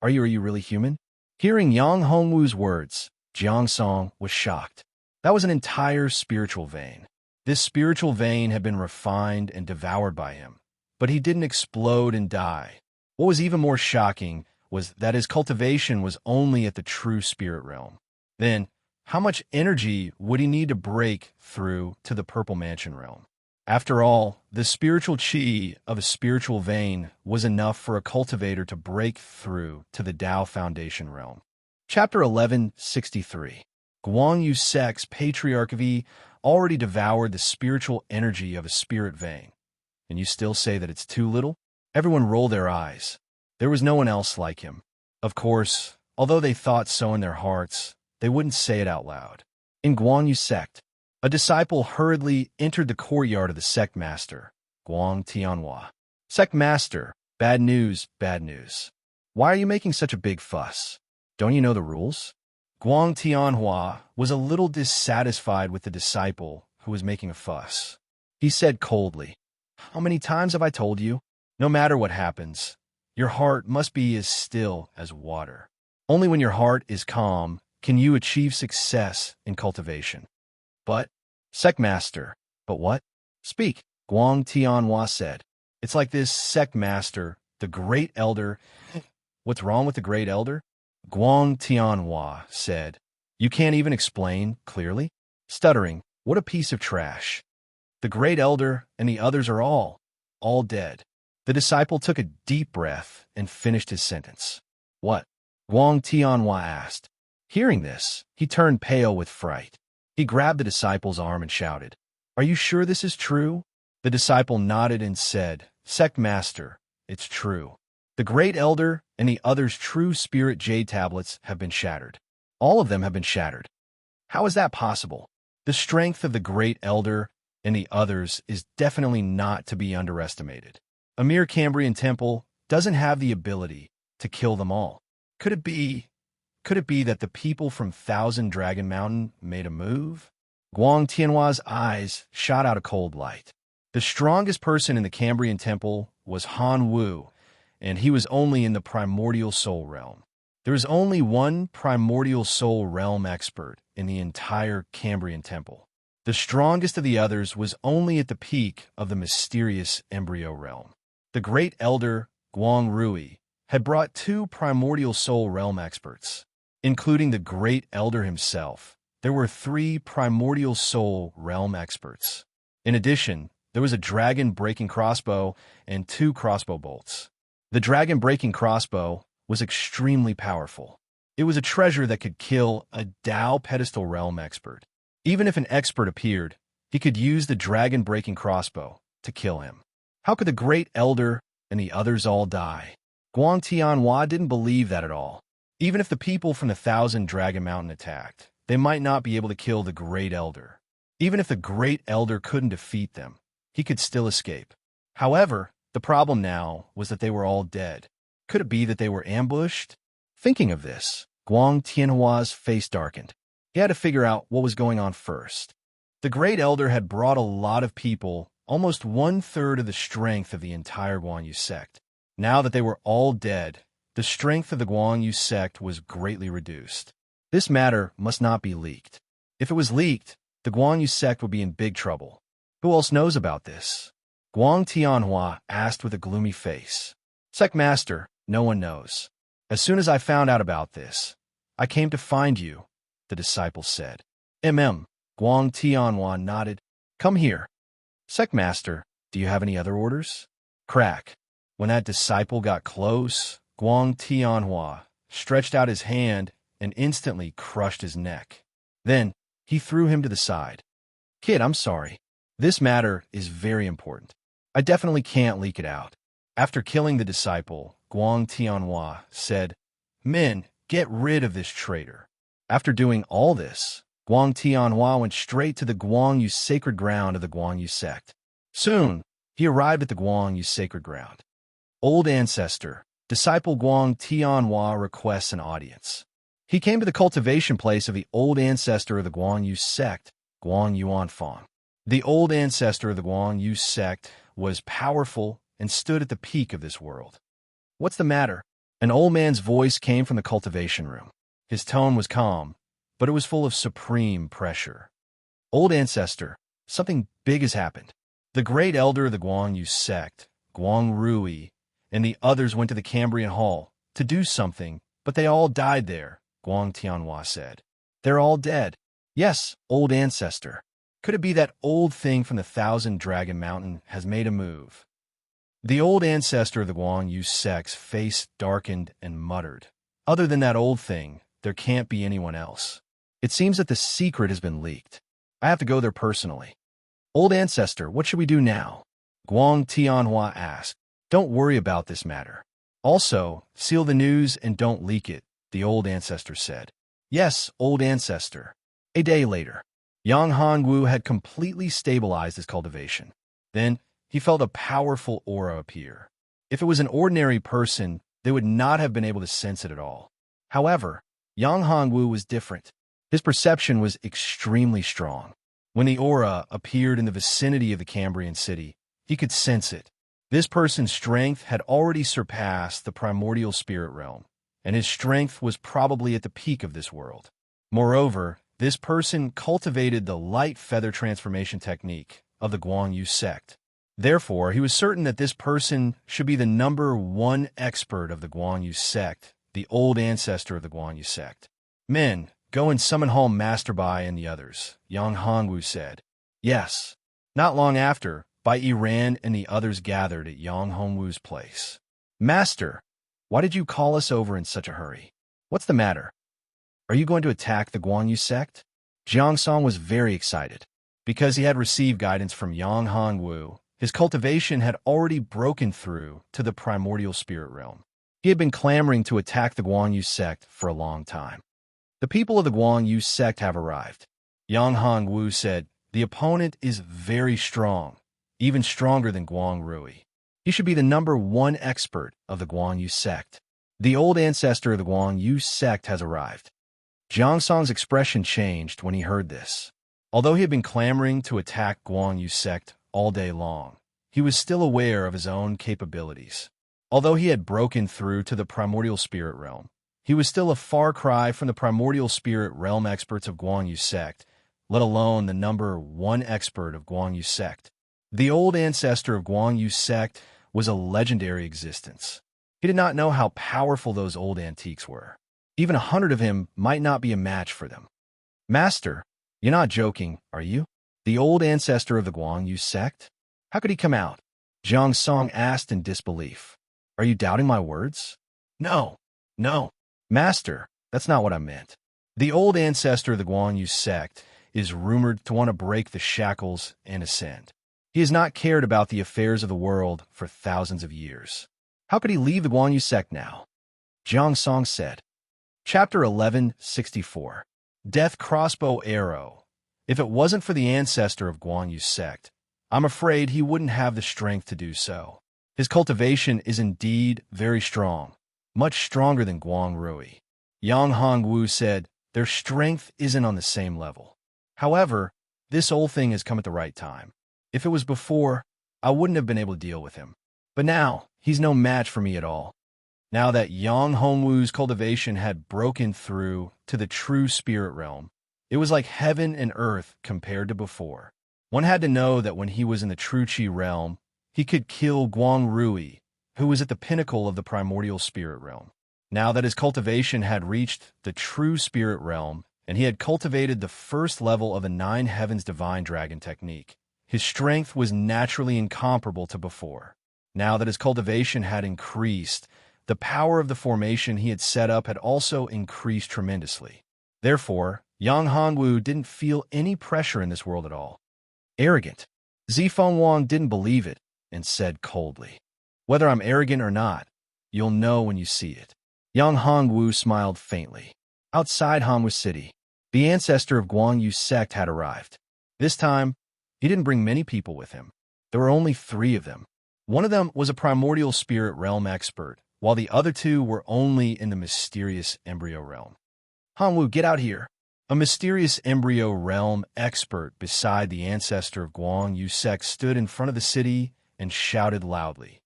are you really human? Hearing Yang Hongwu's words, Jiang Song was shocked. That was an entire spiritual vein. This spiritual vein had been refined and devoured by him, but he didn't explode and die. What was even more shocking was that his cultivation was only at the true spirit realm. Then, how much energy would he need to break through to the purple mansion realm? After all, the spiritual chi of a spiritual vein was enough for a cultivator to break through to the Tao Foundation realm. Chapter 1163. Guan Yu Sek's Patriarch V already devoured the spiritual energy of a spirit vein. And you still say that it's too little? Everyone rolled their eyes. There was no one else like him. Of course, although they thought so in their hearts, they wouldn't say it out loud. In Guan Yu sect, a disciple hurriedly entered the courtyard of the sect master, Guang Tianhua. Sect master, bad news, bad news. Why are you making such a big fuss? Don't you know the rules? Guang Tianhua was a little dissatisfied with the disciple who was making a fuss. He said coldly, "How many times have I told you? No matter what happens, your heart must be as still as water. Only when your heart is calm can you achieve success in cultivation." But, sect master, but what? Speak, Guang Tianhua said. It's like this sect master, the great elder. What's wrong with the great elder? Guang Tianhua said. You can't even explain clearly? Stuttering, what a piece of trash. The great elder and the others are all dead. The disciple took a deep breath and finished his sentence. What? Guang Tianhua asked. Hearing this, he turned pale with fright. He grabbed the disciple's arm and shouted, "Are you sure this is true?" The disciple nodded and said, "Sect master, it's true. The great elder and the others' true spirit jade tablets have been shattered." All of them have been shattered. How is that possible? The strength of the Great Elder and the others is definitely not to be underestimated. A mere Cambrian temple doesn't have the ability to kill them all. Could it be that the people from Thousand Dragon Mountain made a move? Guang Tianhua's eyes shot out a cold light. The strongest person in the Cambrian temple was Han Wu, and he was only in the primordial soul realm. There is only one primordial soul realm expert in the entire Cambrian temple. The strongest of the others was only at the peak of the mysterious embryo realm. The Great Elder, Guang Rui, had brought 2 primordial soul realm experts. Including the Great Elder himself, there were 3 primordial soul realm experts. In addition, there was a dragon-breaking crossbow and 2 crossbow bolts. The dragon-breaking crossbow was extremely powerful. It was a treasure that could kill a Dao pedestal realm expert. Even if an expert appeared, he could use the dragon-breaking crossbow to kill him. How could the Great Elder and the others all die? Guang Tianhua didn't believe that at all. Even if the people from the Thousand Dragon Mountain attacked, they might not be able to kill the Great Elder. Even if the Great Elder couldn't defeat them, he could still escape. However, the problem now was that they were all dead. Could it be that they were ambushed? Thinking of this, Guang Tianhua's face darkened. He had to figure out what was going on first. The Great Elder had brought a lot of people, almost 1/3 of the strength of the entire Guanyu sect. Now that they were all dead, the strength of the Guanyu sect was greatly reduced. This matter must not be leaked. If it was leaked, the Guanyu sect would be in big trouble. Who else knows about this? Guang Tianhua asked with a gloomy face. Sect Master, no one knows. As soon as I found out about this, I came to find you, the disciple said. Guang Tianhua nodded. Come here. Sect Master, do you have any other orders? Crack. When that disciple got close, Guang Tianhua stretched out his hand and instantly crushed his neck. Then, he threw him to the side. Kid, I'm sorry. This matter is very important. I definitely can't leak it out. After killing the disciple, Guang Tianhua said, Men, get rid of this traitor. After doing all this, Guang Tianhua went straight to the Guangyu sacred ground of the Guangyu sect. Soon, he arrived at the Guangyu sacred ground. Old ancestor, disciple Guang Tianhua requests an audience. He came to the cultivation place of the old ancestor of the Guangyu sect, Guang Yuanfang. The old ancestor of the Guangyu sect was powerful and stood at the peak of this world. What's the matter? An old man's voice came from the cultivation room. His tone was calm, but it was full of supreme pressure. Old ancestor, something big has happened. The Great Elder of the Guangyu sect, Guang Rui, and the others went to the Cambrian Hall to do something, but they all died there, Guang Tianhua said. They're all dead. Yes, old ancestor. Could it be that old thing from the Thousand Dragon Mountain has made a move? The old ancestor of the Guangyu sect's face darkened and muttered. Other than that old thing, there can't be anyone else. It seems that the secret has been leaked. I have to go there personally. Old ancestor, what should we do now? Guang Tianhua asked. Don't worry about this matter. Also, seal the news and don't leak it, the old ancestor said. Yes, old ancestor. A day later, Yang Hongwu had completely stabilized his cultivation. Then, he felt a powerful aura appear. If it was an ordinary person, they would not have been able to sense it at all. However, Yang Hongwu was different. His perception was extremely strong. When the aura appeared in the vicinity of the Cambrian city, he could sense it. This person's strength had already surpassed the primordial spirit realm, and his strength was probably at the peak of this world. Moreover, this person cultivated the light feather transformation technique of the Guangyu sect. Therefore, he was certain that this person should be the #1 expert of the Guangyu sect, the old ancestor of the Guangyu sect. Men, go and summon Hall Master Bai and the others, Yang Hongwu said. Yes. Not long after, Bai Iran and the others gathered at Yang Hongwu's place. Master, why did you call us over in such a hurry? What's the matter? Are you going to attack the Guangyu sect? Jiang Song was very excited. Because he had received guidance from Yang Hongwu, his cultivation had already broken through to the primordial spirit realm. He had been clamoring to attack the Guangyu sect for a long time. The people of the Guan Yu sect have arrived. Yang Hongwu said, the opponent is very strong, even stronger than Guang Rui. He should be the #1 expert of the Guan Yu sect. The old ancestor of the Guan Yu sect has arrived. Jiang Song's expression changed when he heard this. Although he had been clamoring to attack Guan Yu sect all day long, he was still aware of his own capabilities. Although he had broken through to the primordial spirit realm, he was still a far cry from the primordial spirit realm experts of Guan Yu sect, let alone the #1 expert of Guan Yu sect. The old ancestor of Guan Yu sect was a legendary existence. He did not know how powerful those old antiques were. Even 100 of him might not be a match for them. Master, you're not joking, are you? The old ancestor of the Guan Yu sect? How could he come out? Jiang Song asked in disbelief. Are you doubting my words? No. Master, that's not what I meant. The old ancestor of the Guan Yu sect is rumored to want to break the shackles and ascend. He has not cared about the affairs of the world for thousands of years. How could he leave the Guan Yu sect now? Jiang Song said. Chapter 1164. Death Crossbow Arrow. If it wasn't for the ancestor of Guan Yu sect, I'm afraid he wouldn't have the strength to do so. His cultivation is indeed very strong, much stronger than Guang Rui. Yang Hongwu said, their strength isn't on the same level. However, this old thing has come at the right time. If it was before, I wouldn't have been able to deal with him. But now, he's no match for me at all. Now that Yang Hongwu's cultivation had broken through to the true spirit realm, it was like heaven and earth compared to before. One had to know that when he was in the true Qi realm, he could kill Guang Rui, who was at the pinnacle of the primordial spirit realm. Now that his cultivation had reached the true spirit realm, and he had cultivated the first level of the 9 Heavens Divine Dragon technique, his strength was naturally incomparable to before. Now that his cultivation had increased, the power of the formation he had set up had also increased tremendously. Therefore, Yang Hongwu didn't feel any pressure in this world at all. Arrogant. Zifeng Wang didn't believe it and said coldly, whether I'm arrogant or not, you'll know when you see it. Yang Hongwu smiled faintly. Outside Hanwu City, the ancestor of Guan Yu sect had arrived. This time, he didn't bring many people with him. There were only 3 of them. One of them was a primordial spirit realm expert, while the other 2 were only in the mysterious embryo realm. Hanwu, get out here. A mysterious embryo realm expert beside the ancestor of Guan Yu sect stood in front of the city and shouted loudly.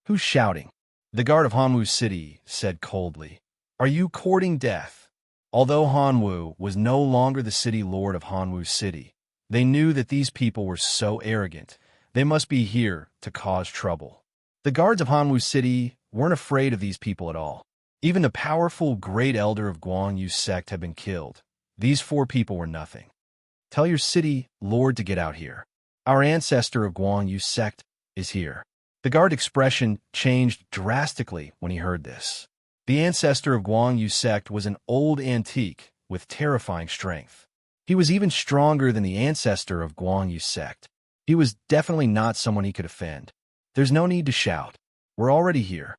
Who's shouting? The guard of Hanwu City said coldly. Are you courting death? Although Hanwu was no longer the city lord of Hanwu City, they knew that these people were so arrogant, they must be here to cause trouble. The guards of Hanwu City weren't afraid of these people at all. Even the powerful great elder of Guan Yu sect had been killed. These 4 people were nothing. Tell your city lord to get out here. Our ancestor of Guan Yu sect is here. The guard expression changed drastically when he heard this. The ancestor of Guan Yu sect was an old antique with terrifying strength. He was even stronger than the ancestor of Guan Yu sect. He was definitely not someone he could offend. There's no need to shout. We're already here.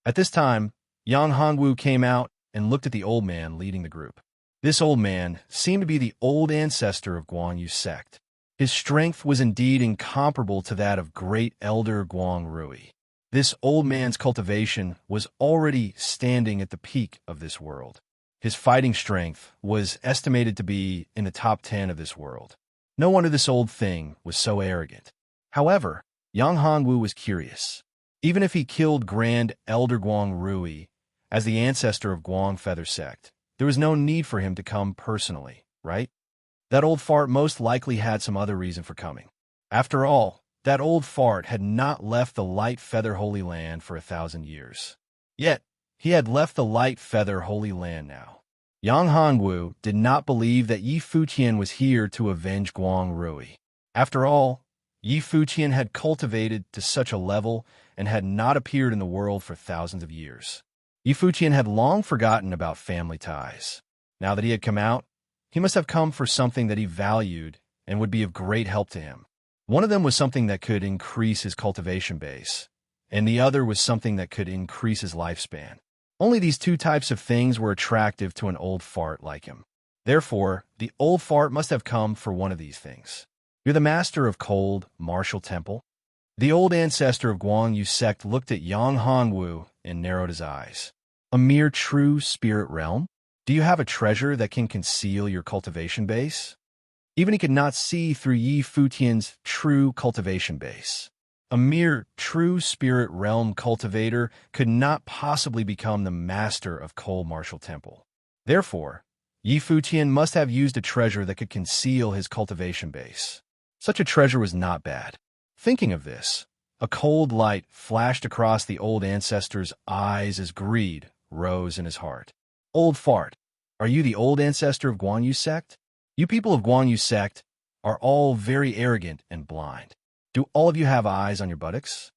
At this time, Yang Hongwu came out and looked at the old man leading the group. This old man seemed to be the old ancestor of Guan Yu sect. His strength was indeed incomparable to that of great elder Guang Rui. This old man's cultivation was already standing at the peak of this world. His fighting strength was estimated to be in the top 10 of this world. No wonder this old thing was so arrogant. However, Yang Hongwu was curious. Even if he killed Grand Elder Guang Rui as the ancestor of Guang Feather Sect, there was no need for him to come personally, right? That old fart most likely had some other reason for coming. After all, that old fart had not left the Light Feather Holy Land for 1,000 years. Yet, he had left the Light Feather Holy Land now. Yang Hongwu did not believe that Yi Fuqian was here to avenge Guang Rui. After all, Yi Fuqian had cultivated to such a level and had not appeared in the world for thousands of years. Yi Fuqian had long forgotten about family ties. Now that he had come out, he must have come for something that he valued and would be of great help to him. One of them was something that could increase his cultivation base, and the other was something that could increase his lifespan. Only these two types of things were attractive to an old fart like him. Therefore, the old fart must have come for one of these things. You're the master of cold, martial temple? The old ancestor of Guan Yu sect looked at Yang Hongwu and narrowed his eyes. A mere true spirit realm? Do you have a treasure that can conceal your cultivation base? Even he could not see through Yi Futian's true cultivation base. A mere true spirit realm cultivator could not possibly become the master of cold martial temple. Therefore, Yi Futian must have used a treasure that could conceal his cultivation base. Such a treasure was not bad. Thinking of this, a cold light flashed across the old ancestor's eyes as greed rose in his heart. Old fart, are you the old ancestor of Guan Yu sect? You people of Guan Yu sect are all very arrogant and blind. Do all of you have eyes on your buttocks?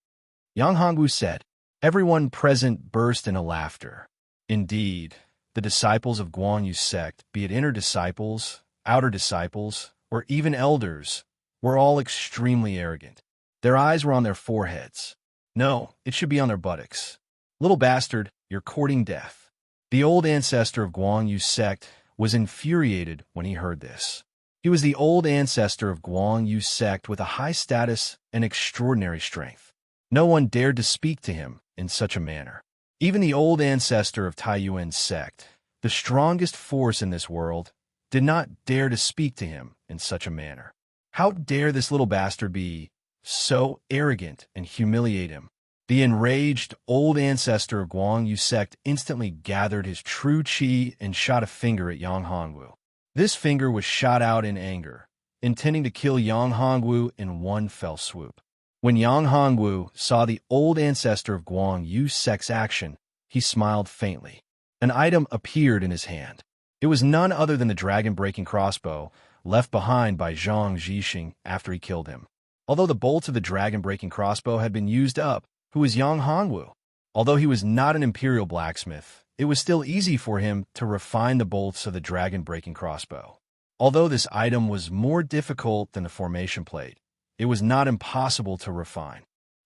Yang Hongwu said. Everyone present burst into laughter. Indeed, the disciples of Guan Yu sect, be it inner disciples, outer disciples, or even elders, were all extremely arrogant. Their eyes were on their foreheads. No, it should be on their buttocks. Little bastard, you're courting death. The old ancestor of Guan Yu sect was infuriated when he heard this. He was the old ancestor of Guan Yu sect with a high status and extraordinary strength. No one dared to speak to him in such a manner. Even the old ancestor of Taiyuan's sect, the strongest force in this world, did not dare to speak to him in such a manner. How dare this little bastard be so arrogant and humiliate him? The enraged old ancestor of Guan Yu sect instantly gathered his true chi and shot a finger at Yang Hongwu. This finger was shot out in anger, intending to kill Yang Hongwu in one fell swoop. When Yang Hongwu saw the old ancestor of Guan Yu sect's action, he smiled faintly. An item appeared in his hand. It was none other than the dragon-breaking crossbow left behind by Zhang Zhixing after he killed him. Although the bolts of the dragon-breaking crossbow had been used up, who was Yang Hongwu? Although he was not an imperial blacksmith, it was still easy for him to refine the bolts of the dragon-breaking crossbow. Although this item was more difficult than the formation plate, it was not impossible to refine.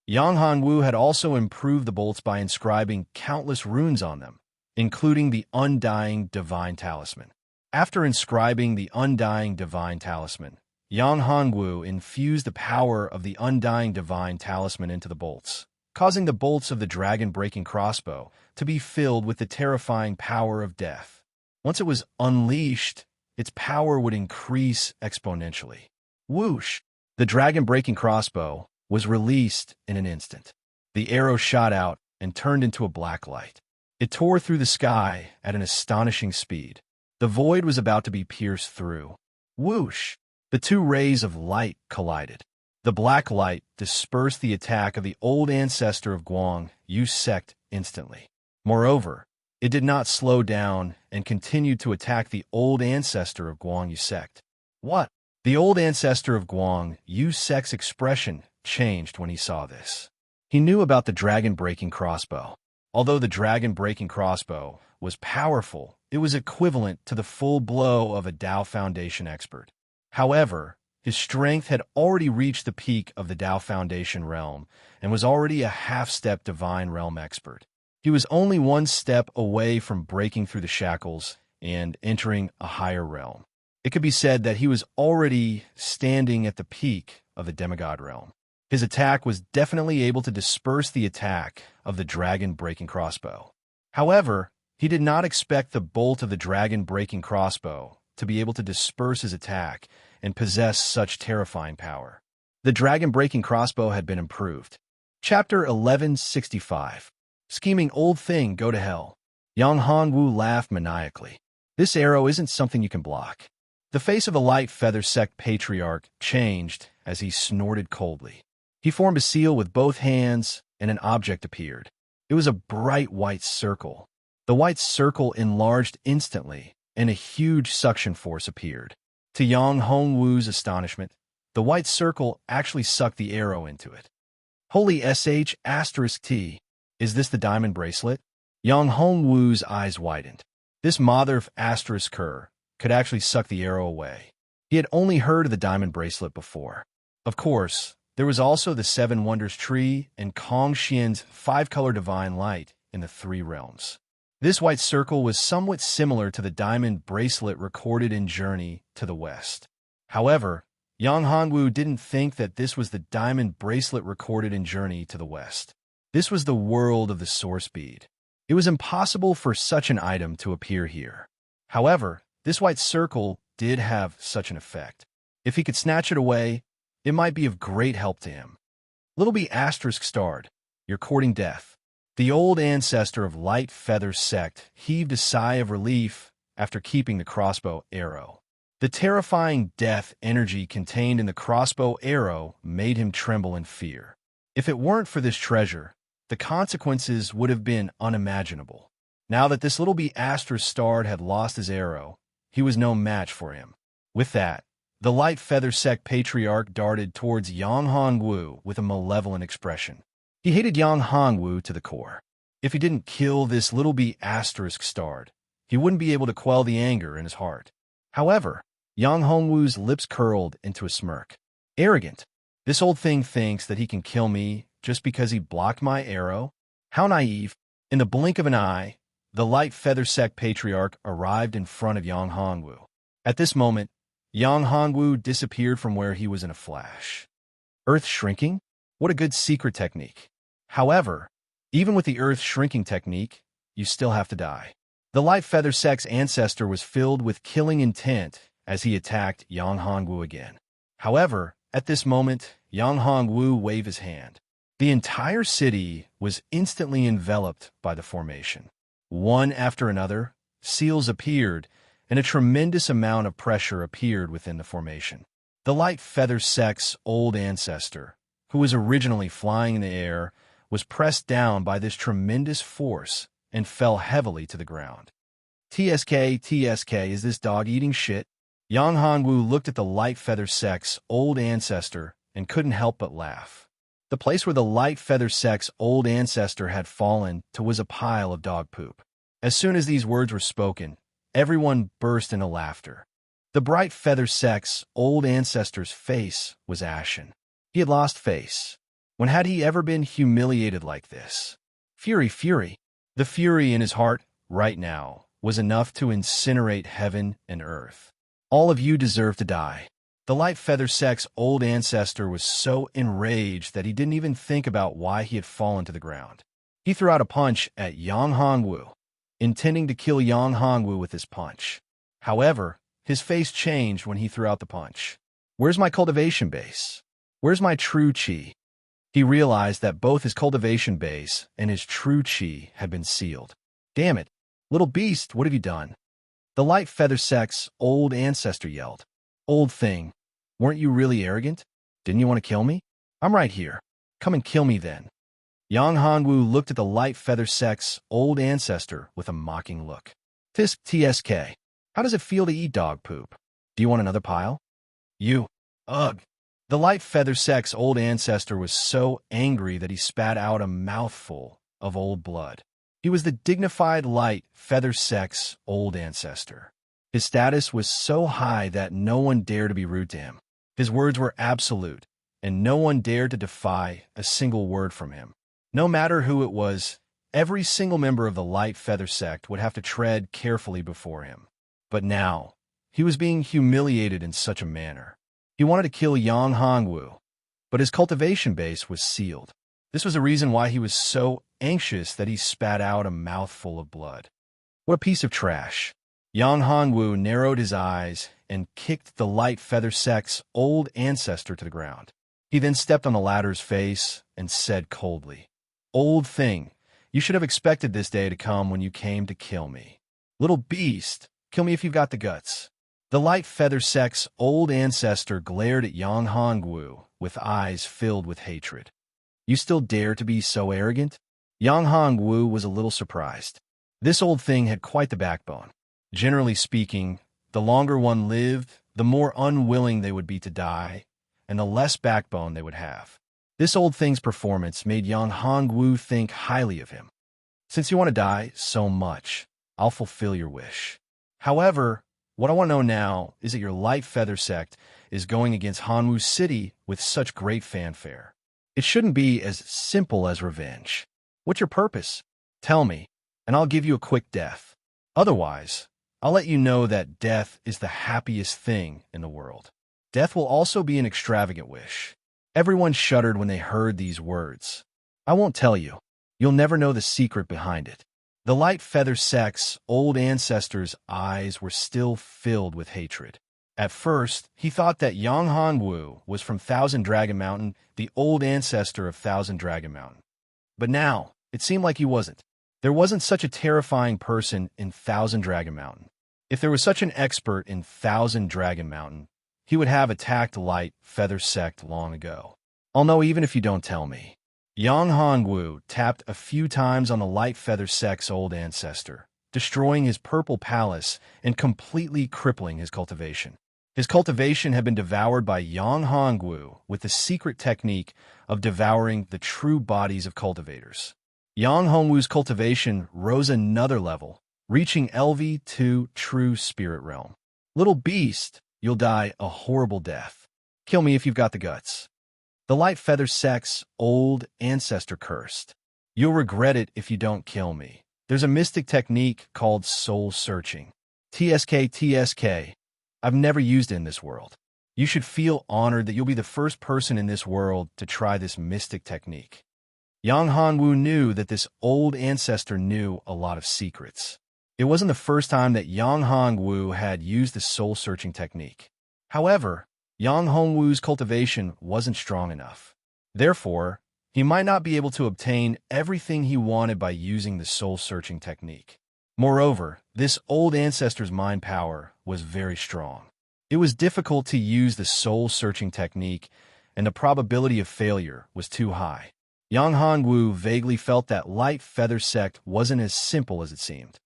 Yang Hongwu had also improved the bolts by inscribing countless runes on them, including the Undying Divine Talisman. After inscribing the Undying Divine Talisman, Yang Hongwu infused the power of the Undying Divine Talisman into the bolts, causing the bolts of the dragon-breaking crossbow to be filled with the terrifying power of death. Once it was unleashed, its power would increase exponentially. Whoosh! The dragon-breaking crossbow was released in an instant. The arrow shot out and turned into a black light. It tore through the sky at an astonishing speed. The void was about to be pierced through. Whoosh! The two rays of light collided. The black light dispersed the attack of the old ancestor of Guan Yu sect instantly. Moreover, it did not slow down and continued to attack the old ancestor of Guan Yu sect. What? The old ancestor of Guan Yu sect's expression changed when he saw this. He knew about the dragon-breaking crossbow. Although the dragon-breaking crossbow was powerful, it was equivalent to the full blow of a Dao Foundation expert. However, his strength had already reached the peak of the Dao Foundation realm and was already a half-step divine realm expert. He was only one step away from breaking through the shackles and entering a higher realm. It could be said that he was already standing at the peak of the demigod realm. His attack was definitely able to disperse the attack of the dragon-breaking crossbow. However, he did not expect the bolt of the dragon-breaking crossbow to be able to disperse his attack and possess such terrifying power. The dragon-breaking crossbow had been improved. Chapter 1165. Scheming old thing, go to hell. Yang Hongwu laughed maniacally. This arrow isn't something you can block. The face of the light feather sect patriarch changed as he snorted coldly. He formed a seal with both hands, and an object appeared. It was a bright white circle. The white circle enlarged instantly, and a huge suction force appeared. To Yang Hongwu's astonishment, the white circle actually sucked the arrow into it. Holy **T. Is this the diamond bracelet? Yang Hongwu's eyes widened. This mother of **Ker could actually suck the arrow away. He had only heard of the diamond bracelet before. Of course, there was also the Seven Wonders tree and Kong Xian's five-color divine light in the three realms. This white circle was somewhat similar to the diamond bracelet recorded in Journey to the West. However, Yang Hongwu didn't think that this was the diamond bracelet recorded in Journey to the West. This was the world of the source bead. It was impossible for such an item to appear here. However, this white circle did have such an effect. If he could snatch it away, it might be of great help to him. Little B asterisk starred, you're courting death. The old ancestor of Light Feather sect heaved a sigh of relief after keeping the crossbow arrow. The terrifying death energy contained in the crossbow arrow made him tremble in fear. If it weren't for this treasure, the consequences would have been unimaginable. Now that this little B asterisk starred had lost his arrow, he was no match for him. With that, the Light Feather sect patriarch darted towards Yang Hongwu with a malevolent expression. He hated Yang Hongwu to the core. If he didn't kill this little B asterisk starred, he wouldn't be able to quell the anger in his heart. However, Yang Hongwu's lips curled into a smirk. Arrogant. This old thing thinks that he can kill me just because he blocked my arrow? How naive. In the blink of an eye, the Light Feather sect patriarch arrived in front of Yang Hongwu. At this moment, Yang Hongwu disappeared from where he was in a flash. Earth shrinking? What a good secret technique. However, even with the earth shrinking technique, you still have to die. The Light Feather sect's ancestor was filled with killing intent as he attacked Yang Hongwu again. However, at this moment, Yang Hongwu waved his hand. The entire city was instantly enveloped by the formation. One after another, seals appeared, and a tremendous amount of pressure appeared within the formation. The Light Feather sect's old ancestor, who was originally flying in the air, was pressed down by this tremendous force and fell heavily to the ground. TSK, is this dog eating shit? Yang Hongwu looked at the Light Feather sect's old ancestor and couldn't help but laugh. The place where the Light Feather sect's old ancestor had fallen to was a pile of dog poop. As soon as these words were spoken, everyone burst into laughter. The Bright Feather sect's old ancestor's face was ashen. He had lost face. When had he ever been humiliated like this? Fury. The fury in his heart, right now, was enough to incinerate heaven and earth. All of you deserve to die. The Light Feather sect's old ancestor was so enraged that he didn't even think about why he had fallen to the ground. He threw out a punch at Yang Hongwu, intending to kill Yang Hongwu with his punch. However, his face changed when he threw out the punch. Where's my cultivation base? Where's my true chi? He realized that both his cultivation base and his true chi had been sealed. Damn it, little beast, what have you done? The Light Feather sect's old ancestor yelled. Old thing, weren't you really arrogant? Didn't you want to kill me? I'm right here. Come and kill me then. Yang Hongwu looked at the Light Feather sect's old ancestor with a mocking look. TSK, how does it feel to eat dog poop? Do you want another pile? You. Ugh. The Light Feather sect's old ancestor was so angry that he spat out a mouthful of old blood. He was the dignified Light Feather sect's old ancestor. His status was so high that no one dared to be rude to him. His words were absolute, and no one dared to defy a single word from him. No matter who it was, every single member of the Light Feather sect would have to tread carefully before him. But now, he was being humiliated in such a manner. He wanted to kill Yang Hongwu, but his cultivation base was sealed. This was the reason why he was so anxious that he spat out a mouthful of blood. What a piece of trash. Yang Hongwu narrowed his eyes and kicked the Light Feather sect's old ancestor to the ground. He then stepped on the latter's face and said coldly, Old thing, you should have expected this day to come when you came to kill me. Little beast, kill me if you've got the guts. The Light Feather sect's old ancestor glared at Yang Hongwu with eyes filled with hatred. You still dare to be so arrogant? Yang Hongwu was a little surprised. This old thing had quite the backbone. Generally speaking, the longer one lived, the more unwilling they would be to die, and the less backbone they would have. This old thing's performance made Yang Hongwu think highly of him. Since you want to die so much, I'll fulfill your wish. However, what I want to know now is that your Light Feather sect is going against Hanwu City with such great fanfare. It shouldn't be as simple as revenge. What's your purpose? Tell me. and I'll give you a quick death. Otherwise, I'll let you know that death is the happiest thing in the world. Death will also be an extravagant wish. Everyone shuddered when they heard these words. I won't tell you. You'll never know the secret behind it. The light feather sect's old ancestor's eyes were still filled with hatred. At first, he thought that Yang Hongwu was from Thousand Dragon Mountain, the old ancestor of Thousand Dragon Mountain. But now, it seemed like he wasn't. There wasn't such a terrifying person in Thousand Dragon Mountain. If there was such an expert in Thousand Dragon Mountain, he would have attacked the light feather sect long ago. I'll know even if you don't tell me. Yang Hongwu tapped a few times on the light feather sect's old ancestor, destroying his purple palace and completely crippling his cultivation. His cultivation had been devoured by Yang Hongwu with the secret technique of devouring the true bodies of cultivators. Yang Hongwu's cultivation rose another level, reaching LV2 true spirit realm. Little beast, you'll die a horrible death. Kill me if you've got the guts. The light feather sect's old ancestor cursed. You'll regret it if you don't kill me. There's a mystic technique called soul searching. TSK. I've never used it in this world. You should feel honored that you'll be the first person in this world to try this mystic technique. Yang Hongwu knew that this old ancestor knew a lot of secrets. It wasn't the first time that Yang Hongwu had used the soul-searching technique. However, Yang Hongwu's cultivation wasn't strong enough. Therefore, he might not be able to obtain everything he wanted by using the soul-searching technique. Moreover, this old ancestor's mind power was very strong. It was difficult to use the soul-searching technique, and the probability of failure was too high. Yang Hongwu vaguely felt that light feather sect wasn't as simple as it seemed.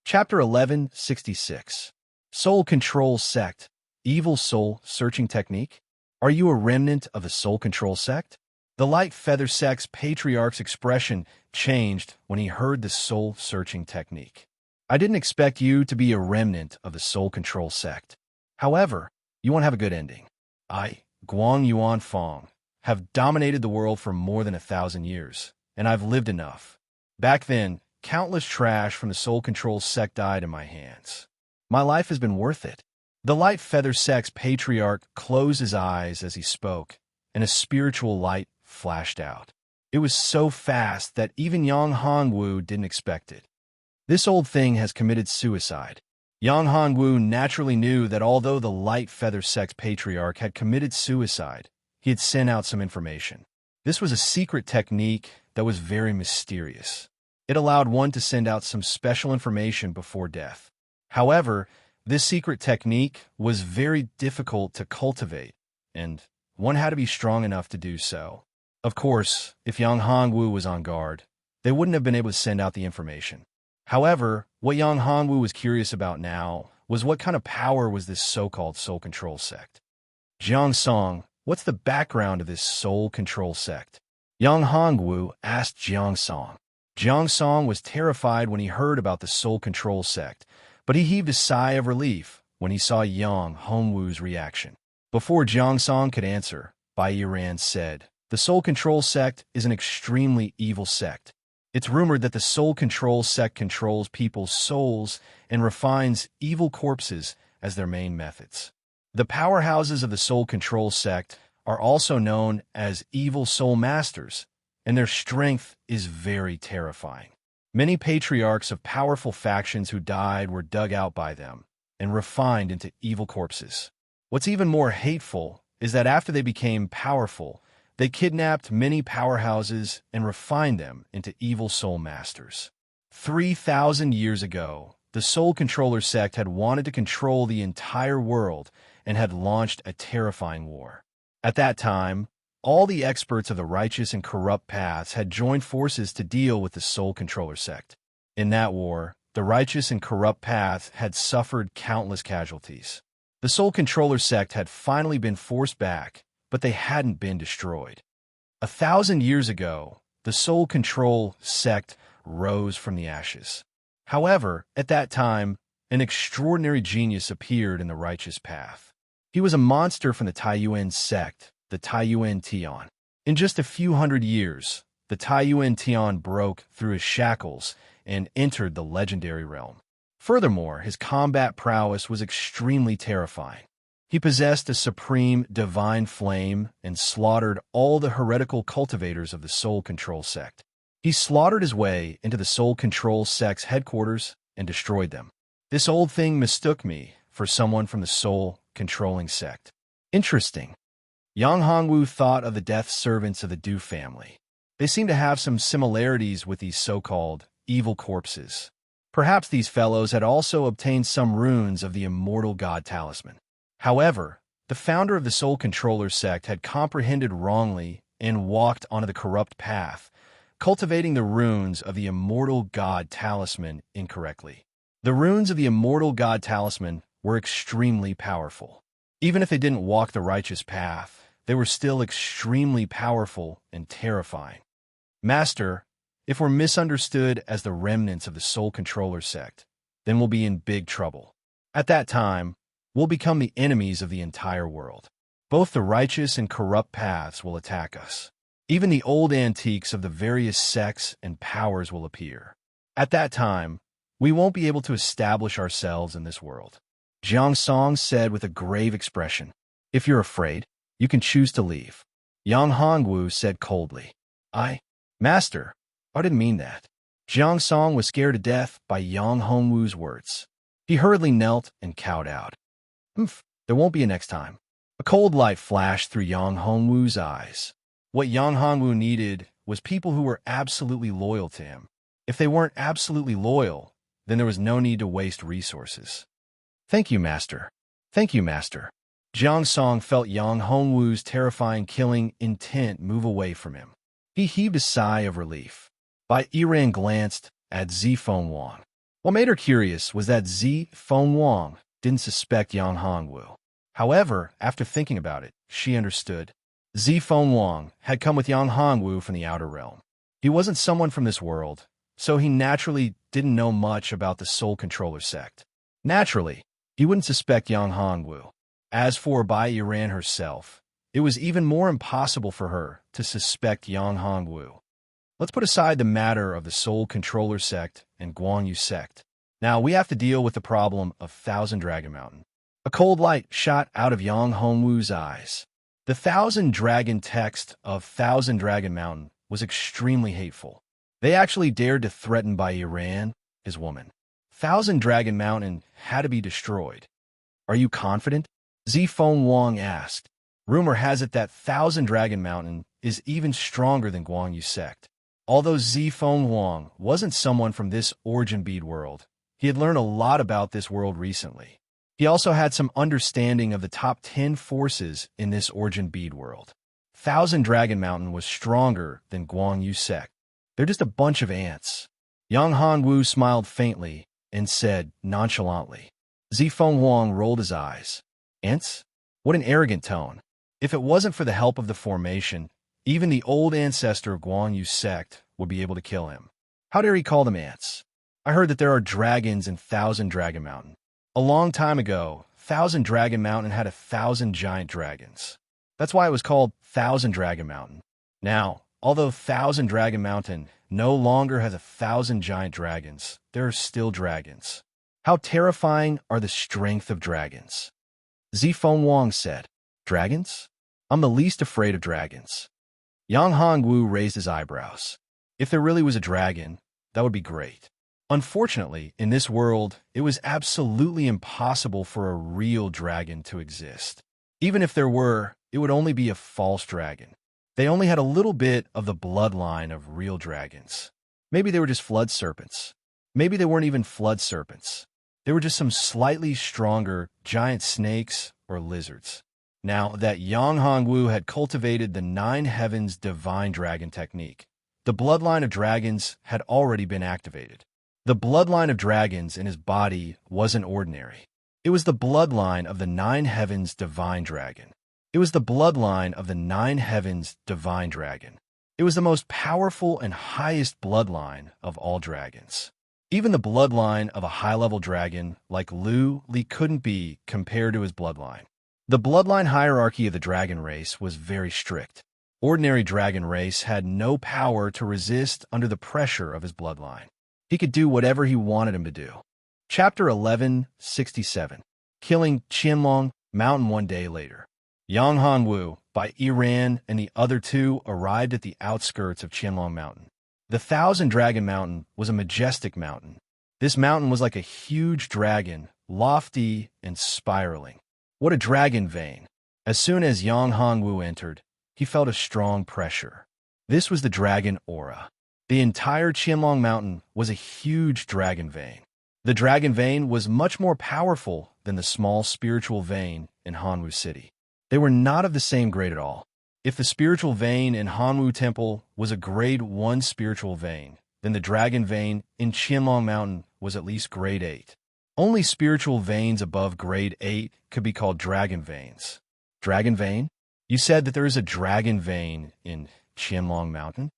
Chapter 1166. Soul Control Sect. Evil Soul Searching Technique? Are you a remnant of the Soul Control Sect? The light feather sect's patriarch's expression changed when he heard the soul searching technique. I didn't expect you to be a remnant of the Soul Control Sect. However, you won't have a good ending. I, Guang Yuan Fong, have dominated the world for more than 1,000 years, and I've lived enough. Back then, countless trash from the Soul Control Sect died in my hands. My life has been worth it. The light feather sect's patriarch closed his eyes as he spoke, and a spiritual light flashed out. It was so fast that even Yang Hongwu didn't expect it. This old thing has committed suicide. Yang Hongwu naturally knew that although the light feather sect's patriarch had committed suicide, he had sent out some information. This was a secret technique that was very mysterious. It allowed one to send out some special information before death. However, this secret technique was very difficult to cultivate, and one had to be strong enough to do so. Of course, if Yang Hongwu was on guard, they wouldn't have been able to send out the information. However, what Yang Hongwu was curious about now was what kind of power was this so-called soul control sect. Jiang Song, what's the background of this soul control sect? Yang Hongwu asked Jiang Song. Jiang Song was terrified when he heard about the soul control sect, but he heaved a sigh of relief when he saw Yang Hongwu's reaction. Before Jiang Song could answer, Bai Yiran said, "The Soul Control Sect is an extremely evil sect. It's rumored that the Soul Control Sect controls people's souls and refines evil corpses as their main methods. The powerhouses of the Soul Control Sect are also known as Evil Soul Masters, and their strength is very terrifying. Many patriarchs of powerful factions who died were dug out by them and refined into evil corpses. What's even more hateful is that after they became powerful, they kidnapped many powerhouses and refined them into evil soul masters. 3,000 years ago, the Soul Controller sect had wanted to control the entire world and had launched a terrifying war. At that time, all the experts of the righteous and corrupt paths had joined forces to deal with the Soul Controller sect. In that war, the righteous and corrupt path had suffered countless casualties. The Soul Controller sect had finally been forced back, but they hadn't been destroyed. 1,000 years ago, the Soul Control sect rose from the ashes. However, at that time, an extraordinary genius appeared in the righteous path. He was a monster from the Taiyuan sect, the Taiyuan Tian. In just a few hundred years, the Taiyuan Tian broke through his shackles and entered the legendary realm. Furthermore, his combat prowess was extremely terrifying. He possessed a supreme divine flame and slaughtered all the heretical cultivators of the Soul Control sect. He slaughtered his way into the Soul Control sect's headquarters and destroyed them. This old thing mistook me for someone from the Soul Controlling sect. Interesting. Yang Hongwu thought of the death servants of the Du family. They seem to have some similarities with these so-called evil corpses. Perhaps these fellows had also obtained some runes of the immortal god talisman. However, the founder of the Soul Controller sect had comprehended wrongly and walked onto the corrupt path, cultivating the runes of the immortal god talisman incorrectly. The runes of the immortal god talisman were extremely powerful. Even if they didn't walk the righteous path, they were still extremely powerful and terrifying. Master, if we're misunderstood as the remnants of the Soul Controller sect, then we'll be in big trouble. At that time, we'll become the enemies of the entire world. Both the righteous and corrupt paths will attack us. Even the old antiques of the various sects and powers will appear. At that time, we won't be able to establish ourselves in this world. Jiang Song said with a grave expression. If you're afraid, you can choose to leave. Yang Hongwu said coldly. Master, I didn't mean that. Jiang Song was scared to death by Yang Hongwu's words. He hurriedly knelt and cowed out. There won't be a next time. A cold light flashed through Yang Hongwu's eyes. What Yang Hongwu needed was people who were absolutely loyal to him. If they weren't absolutely loyal, then there was no need to waste resources. Thank you, Master. Thank you, Master. Jiang Song felt Yang Hongwu's terrifying killing intent move away from him. He heaved a sigh of relief. Bai Yiran glanced at Zifeng Wang. What made her curious was that Zifeng Wang didn't suspect Yang Hongwu. However, after thinking about it, she understood. Zifeng Wang had come with Yang Hongwu from the outer realm. He wasn't someone from this world, so he naturally didn't know much about the Soul Controller sect. Naturally, he wouldn't suspect Yang Hongwu. As for Bai Yiran herself, it was even more impossible for her to suspect Yang Hongwu. Let's put aside the matter of the Soul Controller sect and Guanyu sect. Now we have to deal with the problem of Thousand Dragon Mountain. A cold light shot out of Yang Hongwu's eyes. The Thousand Dragon text of Thousand Dragon Mountain was extremely hateful. They actually dared to threaten Bai Yiran, his woman. Thousand Dragon Mountain had to be destroyed. Are you confident? Zifeng Wang asked. Rumor has it that Thousand Dragon Mountain is even stronger than Guanyu sect. Although Zifeng Wang wasn't someone from this origin bead world, he had learned a lot about this world recently. He also had some understanding of the top 10 forces in this origin bead world. Thousand Dragon Mountain was stronger than Guanyu sect. They're just a bunch of ants. Yang Hongwu smiled faintly and said nonchalantly. Zifeng Wang rolled his eyes. Ants? What an arrogant tone. If it wasn't for the help of the formation, even the old ancestor of Guanyu sect would be able to kill him. How dare he call them ants? I heard that there are dragons in Thousand Dragon Mountain. A long time ago, Thousand Dragon Mountain had 1,000 giant dragons. That's why it was called Thousand Dragon Mountain. Now, although Thousand Dragon Mountain no longer has 1,000 giant dragons, there are still dragons. How terrifying are the strength of dragons? Zifeng Wang said, Dragons? I'm the least afraid of dragons. Yang Hongwu raised his eyebrows. If there really was a dragon, that would be great. Unfortunately, in this world, it was absolutely impossible for a real dragon to exist. Even if there were, it would only be a false dragon. They only had a little bit of the bloodline of real dragons. Maybe they were just flood serpents. Maybe they weren't even flood serpents. They were just some slightly stronger giant snakes or lizards. Now that Yang Hongwu had cultivated the Nine Heavens Divine Dragon technique, the bloodline of dragons had already been activated. The bloodline of dragons in his body wasn't ordinary. It was the bloodline of the Nine Heavens Divine Dragon. It was the bloodline of the Nine Heavens Divine Dragon. It was the most powerful and highest bloodline of all dragons. Even the bloodline of a high-level dragon like Lu Li couldn't be compared to his bloodline. The bloodline hierarchy of the dragon race was very strict. Ordinary dragon race had no power to resist under the pressure of his bloodline. He could do whatever he wanted him to do. Chapter 1167. Killing Qianlong Mountain one day later. Yang Hanwu, by Iran, and the other two arrived at the outskirts of Qianlong Mountain. The Thousand Dragon Mountain was a majestic mountain. This mountain was like a huge dragon, lofty and spiraling. What a dragon vein! As soon as Yang Hanwu entered, he felt a strong pressure. This was the dragon aura. The entire Qianlong Mountain was a huge dragon vein. The dragon vein was much more powerful than the small spiritual vein in Hanwu City. They were not of the same grade at all. If the spiritual vein in Hanwu Temple was a grade 1 spiritual vein, then the dragon vein in Qianlong Mountain was at least grade 8. Only spiritual veins above grade 8 could be called dragon veins. Dragon vein? You said that there is a dragon vein in Qianlong Mountain?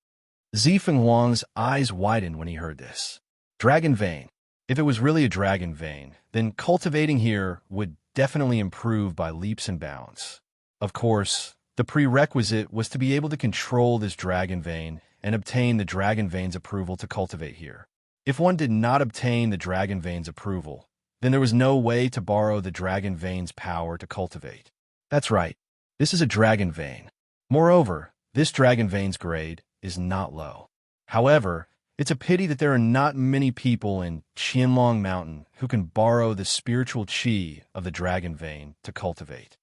Zifeng Huang's eyes widened when he heard this. Dragon vein. If it was really a dragon vein, then cultivating here would definitely improve by leaps and bounds. Of course, the prerequisite was to be able to control this dragon vein and obtain the dragon vein's approval to cultivate here. If one did not obtain the dragon vein's approval, then there was no way to borrow the dragon vein's power to cultivate. That's right, this is a dragon vein. Moreover, this dragon vein's grade is not low. However, it's a pity that there are not many people in Qianlong Mountain who can borrow the spiritual qi of the dragon vein to cultivate.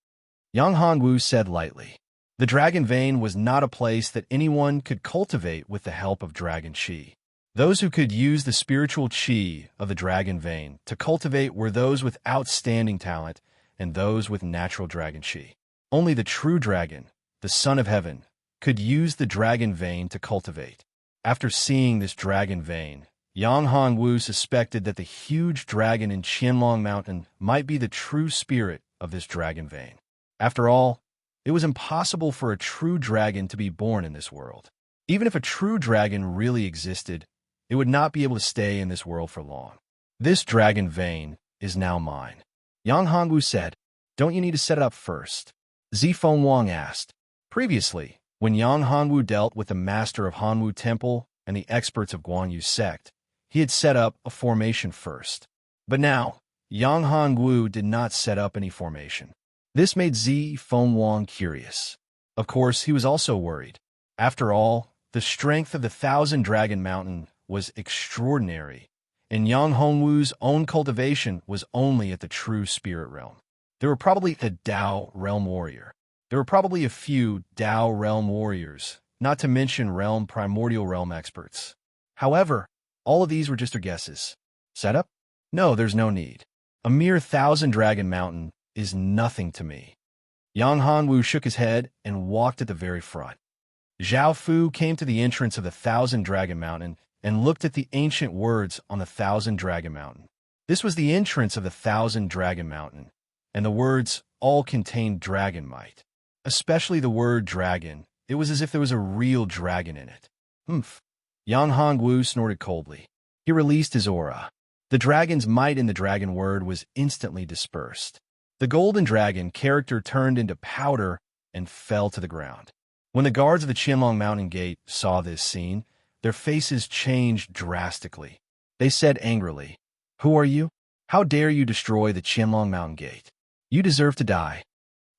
Yang Hanwu said lightly. The dragon vein was not a place that anyone could cultivate with the help of dragon qi. Those who could use the spiritual qi of the dragon vein to cultivate were those with outstanding talent and those with natural dragon qi. Only the true dragon, the Son of Heaven, could use the dragon vein to cultivate. After seeing this dragon vein, Yang Hanwu suspected that the huge dragon in Qianlong Mountain might be the true spirit of this dragon vein. After all, it was impossible for a true dragon to be born in this world. Even if a true dragon really existed, it would not be able to stay in this world for long. This dragon vein is now mine. Yang Hanwu said, Don't you need to set it up first? Zifeng Huang asked. Previously, when Yang Hanwu dealt with the master of Hanwu Temple and the experts of Guanyu sect, he had set up a formation first. But now, Yang Hanwu did not set up any formation. This made Zifeng Huang curious. Of course, he was also worried. After all, the strength of the Thousand Dragon Mountain was extraordinary, and Yang Hanwu's own cultivation was only at the true spirit realm. There were probably a Dao realm warrior. There were probably a few Dao realm warriors, not to mention realm primordial realm experts. However, all of these were just her guesses. Setup? No, there's no need. A mere Thousand Dragon Mountain is nothing to me. Yang Hanwu shook his head and walked at the very front. Zhao Fu came to the entrance of the Thousand Dragon Mountain and looked at the ancient words on the Thousand Dragon Mountain. This was the entrance of the Thousand Dragon Mountain, and the words all contained dragon might. Especially the word dragon. It was as if there was a real dragon in it. Humph. Yang Hanwu snorted coldly. He released his aura. The dragon's might in the dragon word was instantly dispersed. The golden dragon character turned into powder and fell to the ground. When the guards of the Qianlong Mountain Gate saw this scene, their faces changed drastically. They said angrily, Who are you? How dare you destroy the Qianlong Mountain Gate? You deserve to die.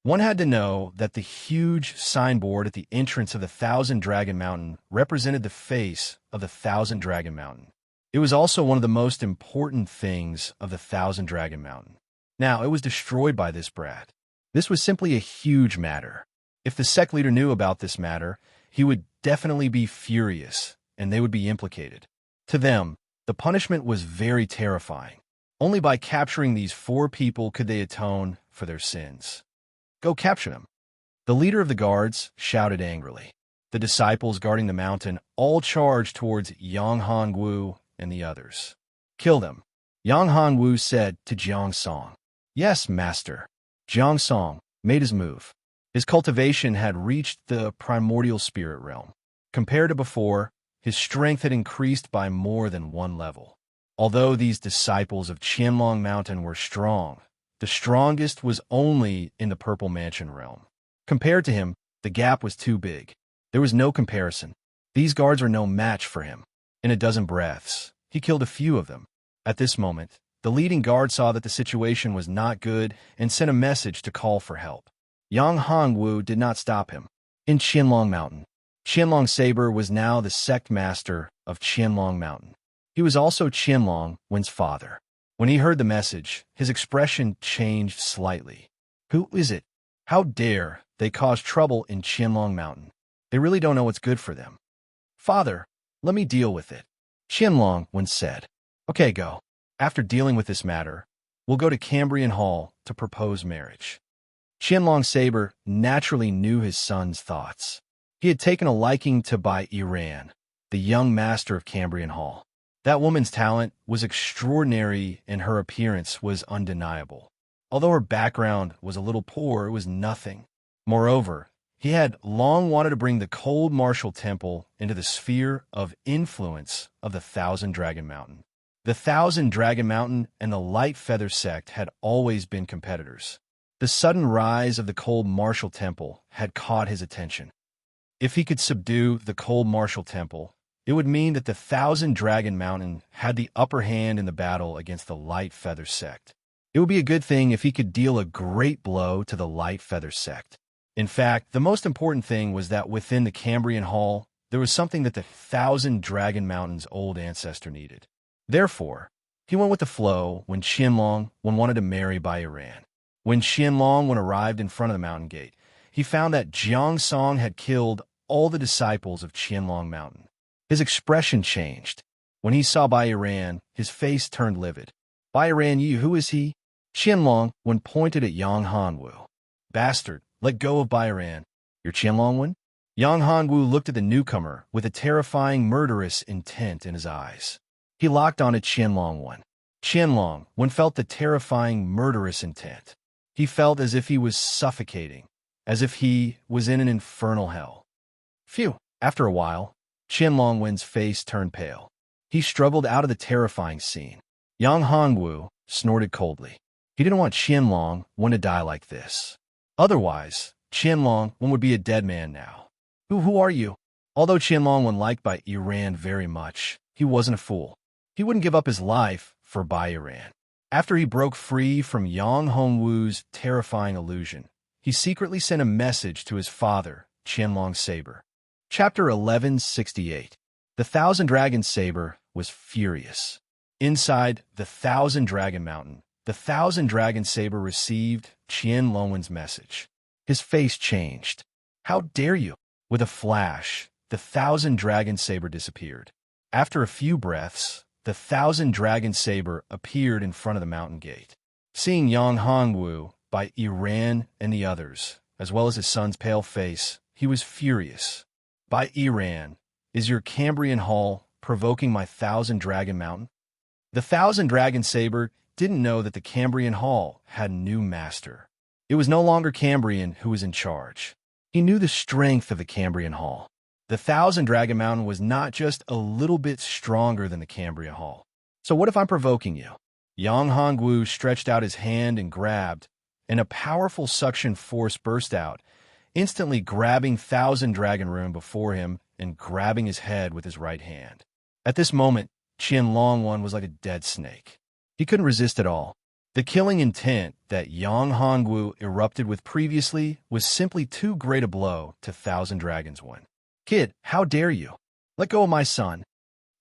One had to know that the huge signboard at the entrance of the Thousand Dragon Mountain represented the face of the Thousand Dragon Mountain. It was also one of the most important things of the Thousand Dragon Mountain. Now, it was destroyed by this brat. This was simply a huge matter. If the sect leader knew about this matter, he would definitely be furious, and they would be implicated. To them, the punishment was very terrifying. Only by capturing these 4 people could they atone for their sins. Go capture them. The leader of the guards shouted angrily. The disciples guarding the mountain all charged towards Yang Hanwu and the others. Kill them. Yang Hanwu said to Jiang Song. Yes, master. Jiang Song made his move. His cultivation had reached the primordial spirit realm. Compared to before, his strength had increased by more than 1 level. Although these disciples of Qianlong Mountain were strong, the strongest was only in the Purple Mansion realm. Compared to him, the gap was too big. There was no comparison. These guards were no match for him. In a dozen breaths, He killed a few of them. At this moment, the leading guard saw that the situation was not good and sent a message to call for help. Yang Hongwu did not stop him. In Qianlong Mountain, Qianlong Saber was now the sect master of Qianlong Mountain. He was also Qianlong Wen's father. When he heard the message, his expression changed slightly. Who is it? How dare they cause trouble in Qianlong Mountain? They really don't know what's good for them. Father, let me deal with it, Qianlong Wen said. Okay, go. After dealing with this matter, we'll go to Cambrian Hall to propose marriage. Qianlong Saber naturally knew his son's thoughts. He had taken a liking to Bai Yiran, the young master of Cambrian Hall. That woman's talent was extraordinary and her appearance was undeniable. Although her background was a little poor, it was nothing. Moreover, he had long wanted to bring the cold martial temple into the sphere of influence of the Thousand Dragon Mountain. The Thousand Dragon Mountain and the Light Feather sect had always been competitors. The sudden rise of the cold martial temple had caught his attention. If he could subdue the cold martial temple, it would mean that the Thousand Dragon Mountain had the upper hand in the battle against the Light Feather sect. It would be a good thing if he could deal a great blow to the Light Feather sect. In fact, the most important thing was that within the Cambrian Hall, there was something that the Thousand Dragon Mountain's old ancestor needed. Therefore, he went with the flow when Qianlong Wen wanted to marry Bai Yiran. When Qianlong Wen arrived in front of the mountain gate, he found that Jiang Song had killed all the disciples of Qianlong Mountain. His expression changed. When he saw Bai Yiran, his face turned livid. Bai Yiran, who is he? Qianlong Wen pointed at Yang Hanwu. Bastard, let go of Bai Yiran. You're Qianlong Wen? Yang Hanwu looked at the newcomer with a terrifying murderous intent in his eyes. He locked on to Qianlong Wen. Qianlong Wen felt the terrifying murderous intent. He felt as if he was suffocating, as if he was in an infernal hell. Phew! After a while, Qianlong Wen's face turned pale. He struggled out of the terrifying scene. Yang Hongwu snorted coldly. He didn't want Qianlong Wen to die like this. Otherwise, Qianlong Wen would be a dead man now. Who are you? Although Qianlong Wen liked Bai Yiran very much, he wasn't a fool. He wouldn't give up his life for Bai Yiran. After he broke free from Yang Hongwu's terrifying illusion, he secretly sent a message to his father, Qianlong Saber. Chapter 1168. The Thousand Dragon Saber was furious. Inside the Thousand Dragon Mountain, the Thousand Dragon Saber received Qianlong Wen's message. His face changed. How dare you? With a flash, the Thousand Dragon Saber disappeared. After a few breaths, the Thousand Dragon Saber appeared in front of the mountain gate. Seeing Yang Hongwu, Bai Yiran, and the others, as well as his son's pale face, he was furious. Bai Yiran, is your Cambrian Hall provoking my Thousand Dragon Mountain? The Thousand Dragon Saber didn't know that the Cambrian Hall had a new master. It was no longer Cambrian who was in charge. He knew the strength of the Cambrian Hall. The Thousand Dragon Mountain was not just a little bit stronger than the Cambrian Hall. So what if I'm provoking you? Yang Hongwu stretched out his hand and grabbed, and a powerful suction force burst out, instantly grabbing Thousand Dragon Rune before him and grabbing his head with his right hand. At this moment, Qianlong Wen was like a dead snake. He couldn't resist at all. The killing intent that Yang Hongwu erupted with previously was simply too great a blow to Thousand Dragons Wen. Kid, how dare you? Let go of my son.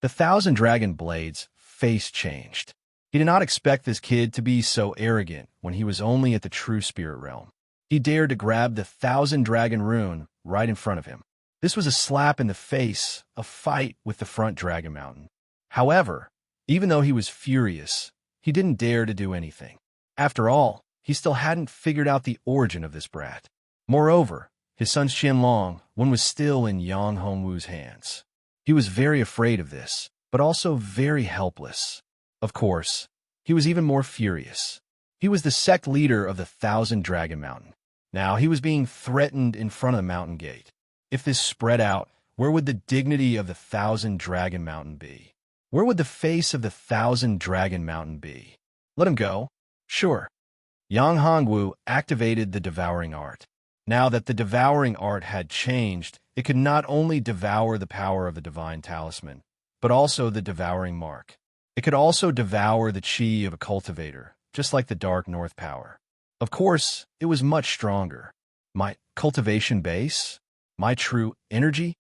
The Thousand Dragon Blade's face changed. He did not expect this kid to be so arrogant when he was only at the true spirit realm. He dared to grab the Thousand Dragon Rune right in front of him. This was a slap in the face, a fight with the front Dragon Mountain. However, even though he was furious, he didn't dare to do anything. After all, he still hadn't figured out the origin of this brat. Moreover, his son Qianlong Wen was still in Yang Hongwu's hands. He was very afraid of this, but also very helpless. Of course, he was even more furious. He was the sect leader of the Thousand Dragon Mountain. Now he was being threatened in front of the mountain gate. If this spread out, where would the dignity of the Thousand Dragon Mountain be? Where would the face of the Thousand Dragon Mountain be? Let him go. Sure. Yang Hongwu activated the devouring art. Now that the devouring art had changed, it could not only devour the power of the divine talisman, but also the devouring mark. It could also devour the chi of a cultivator, just like the Dark North power. Of course, it was much stronger. My cultivation base? My true energy?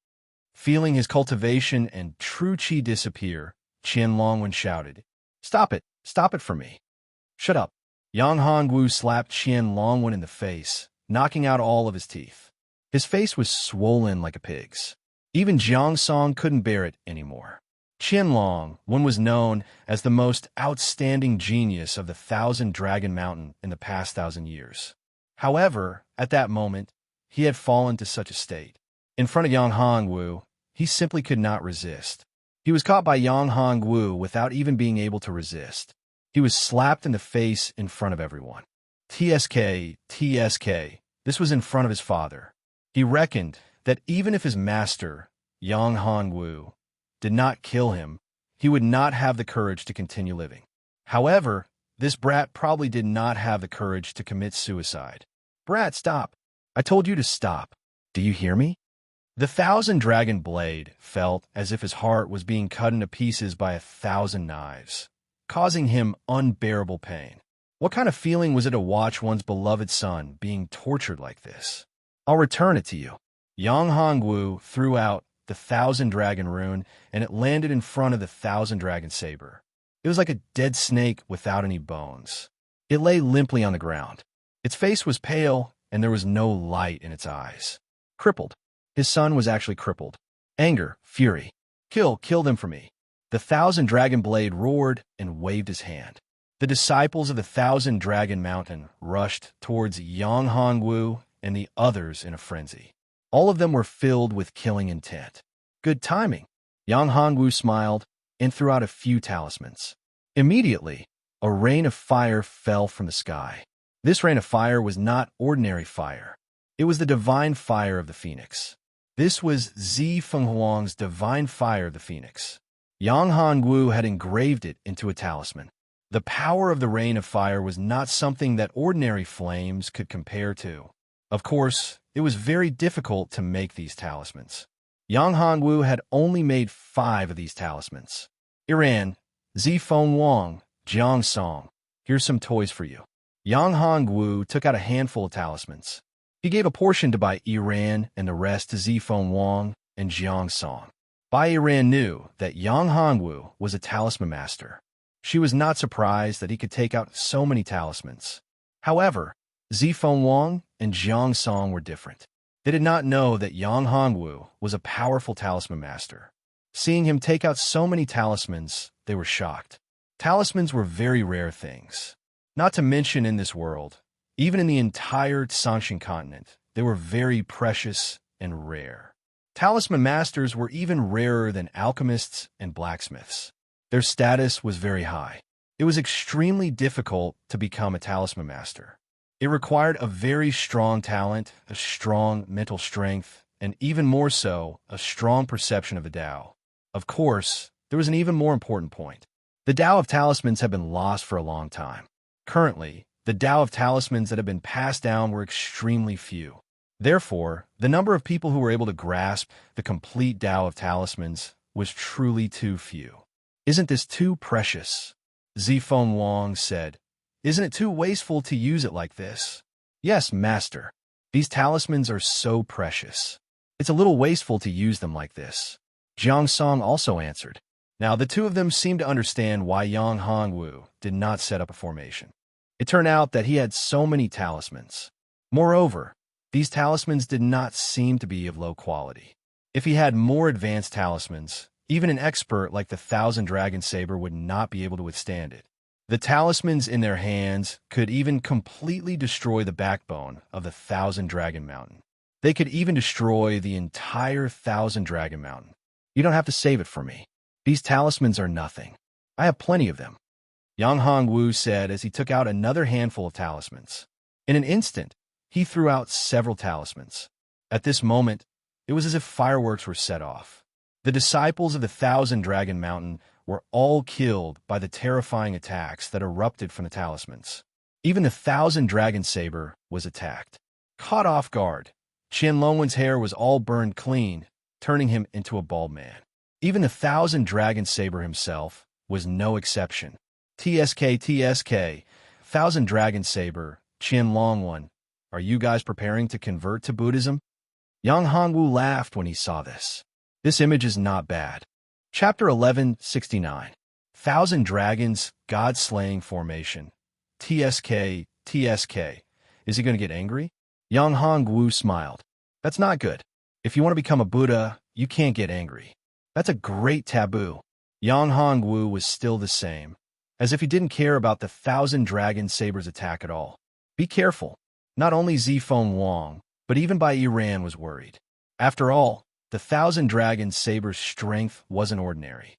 Feeling his cultivation and true chi disappear, Qian Longwen shouted, "Stop it! Stop it for me!" "Shut up!" Yang Hongwu slapped Qian Longwen in the face, knocking out all of his teeth. His face was swollen like a pig's. Even Jiang Song couldn't bear it anymore. Qian Longwen was known as the most outstanding genius of the Thousand Dragon Mountain in the past 1,000 years. However, at that moment, he had fallen to such a state. In front of Yang Hongwu, he simply could not resist. He was caught by Yang Hongwu without even being able to resist. He was slapped in the face in front of everyone. TSK, TSK, this was in front of his father. He reckoned that even if his master, Yang Hongwu, did not kill him, he would not have the courage to continue living. However, this brat probably did not have the courage to commit suicide. "Brat, stop! I told you to stop. Do you hear me?" The Thousand Dragon blade felt as if his heart was being cut into pieces by 1,000 knives, causing him unbearable pain. What kind of feeling was it to watch one's beloved son being tortured like this? "I'll return it to you." Yang Hongwu threw out the Thousand Dragon rune, and it landed in front of the Thousand Dragon saber. It was like a dead snake without any bones. It lay limply on the ground. Its face was pale, and there was no light in its eyes. Crippled. His son was actually crippled. Anger, fury. Kill them for me." The Thousand Dragon blade roared and waved his hand. The disciples of the Thousand Dragon Mountain rushed towards Yang Hongwu and the others in a frenzy. All of them were filled with killing intent. Good timing. Yang Hongwu smiled and threw out a few talismans. Immediately, a rain of fire fell from the sky. This rain of fire was not ordinary fire. It was the divine fire of the phoenix. This was Zi Fenghuang's divine fire of the phoenix. Yang Hongwu had engraved it into a talisman. The power of the rain of fire was not something that ordinary flames could compare to. Of course, it was very difficult to make these talismans. Yang Hongwu had only made 5 of these talismans. "Iran, Zi Fenghuang, Jiang Song, here's some toys for you." Yang Hongwu took out a handful of talismans. He gave a portion to Bai Yiran and the rest to Zi Fenghuang and Jiang Song. Bai Yiran knew that Yang Hongwu was a talisman master. She was not surprised that he could take out so many talismans. However, Zi Fenghuang and Jiang Song were different. They did not know that Yang Hongwu was a powerful talisman master. Seeing him take out so many talismans, they were shocked. Talismans were very rare things. Not to mention in this world, even in the entire Sangshan continent, they were very precious and rare. Talisman masters were even rarer than alchemists and blacksmiths. Their status was very high. It was extremely difficult to become a talisman master. It required a very strong talent, a strong mental strength, and even more so, a strong perception of the Tao. Of course, there was an even more important point. The Tao of talismans had been lost for a long time. Currently, the Tao of talismans that had been passed down were extremely few. Therefore, the number of people who were able to grasp the complete Tao of talismans was truly too few. "Isn't this too precious?" Zi Fenghuang said. "Isn't it too wasteful to use it like this?" "Yes, master. These talismans are so precious. It's a little wasteful to use them like this." Jiang Song also answered. Now, the two of them seemed to understand why Yang Hongwu did not set up a formation. It turned out that he had so many talismans. Moreover, these talismans did not seem to be of low quality. If he had more advanced talismans, even an expert like the Thousand Dragon Saber would not be able to withstand it. The talismans in their hands could even completely destroy the backbone of the Thousand Dragon Mountain. They could even destroy the entire Thousand Dragon Mountain. "You don't have to save it for me. These talismans are nothing. I have plenty of them," Yang Hongwu said as he took out another handful of talismans. In an instant, he threw out several talismans. At this moment, it was as if fireworks were set off. The disciples of the Thousand Dragon Mountain were all killed by the terrifying attacks that erupted from the talismans. Even the Thousand Dragon Saber was attacked. Caught off guard, Qian Longwen's hair was all burned clean, turning him into a bald man. Even the Thousand Dragon Saber himself was no exception. TSK, Thousand Dragon Saber, Qianlong One. Are you guys preparing to convert to Buddhism? Yang Hongwu laughed when he saw this. This image is not bad. Chapter 1169. Thousand Dragons, God-Slaying Formation. TSK. Is he going to get angry? Yang Hongwu smiled. That's not good. If you want to become a Buddha, you can't get angry. That's a great taboo. Yang Hongwu was still the same, as if he didn't care about the Thousand Dragon Saber's attack at all. Be careful. Not only Zifeng Wang, but even Bai Yiran was worried. After all, the Thousand Dragon Saber's strength wasn't ordinary.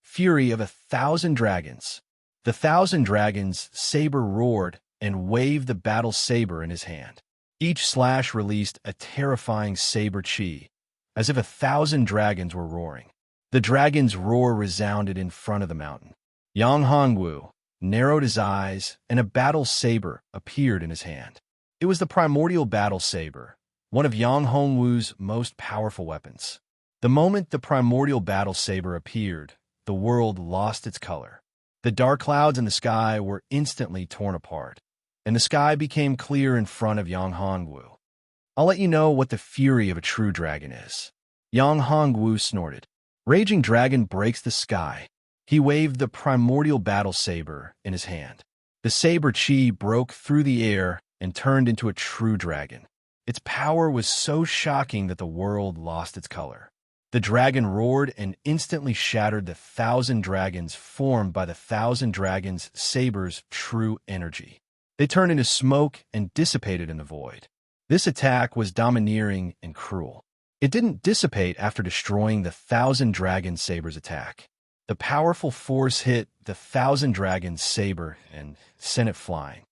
Fury of 1,000 dragons. The Thousand Dragons Saber roared and waved the battle saber in his hand. Each slash released a terrifying saber chi, as if 1,000 dragons were roaring. The dragon's roar resounded in front of the mountain. Yang Hongwu narrowed his eyes, and a battle saber appeared in his hand. It was the primordial battle saber, one of Yang Hongwu's most powerful weapons. The moment the primordial battle saber appeared, the world lost its color. The dark clouds in the sky were instantly torn apart, and the sky became clear in front of Yang Hongwu. I'll let you know what the fury of a true dragon is. Yang Hongwu snorted. Raging dragon breaks the sky. He waved the primordial battle saber in his hand. The saber chi broke through the air and turned into a true dragon. Its power was so shocking that the world lost its color. The dragon roared and instantly shattered the 1,000 dragons formed by the Thousand Dragons Saber's true energy. They turned into smoke and dissipated in the void. This attack was domineering and cruel. It didn't dissipate after destroying the Thousand Dragon Saber's attack. The powerful force hit the Thousand Dragon Saber and sent it flying.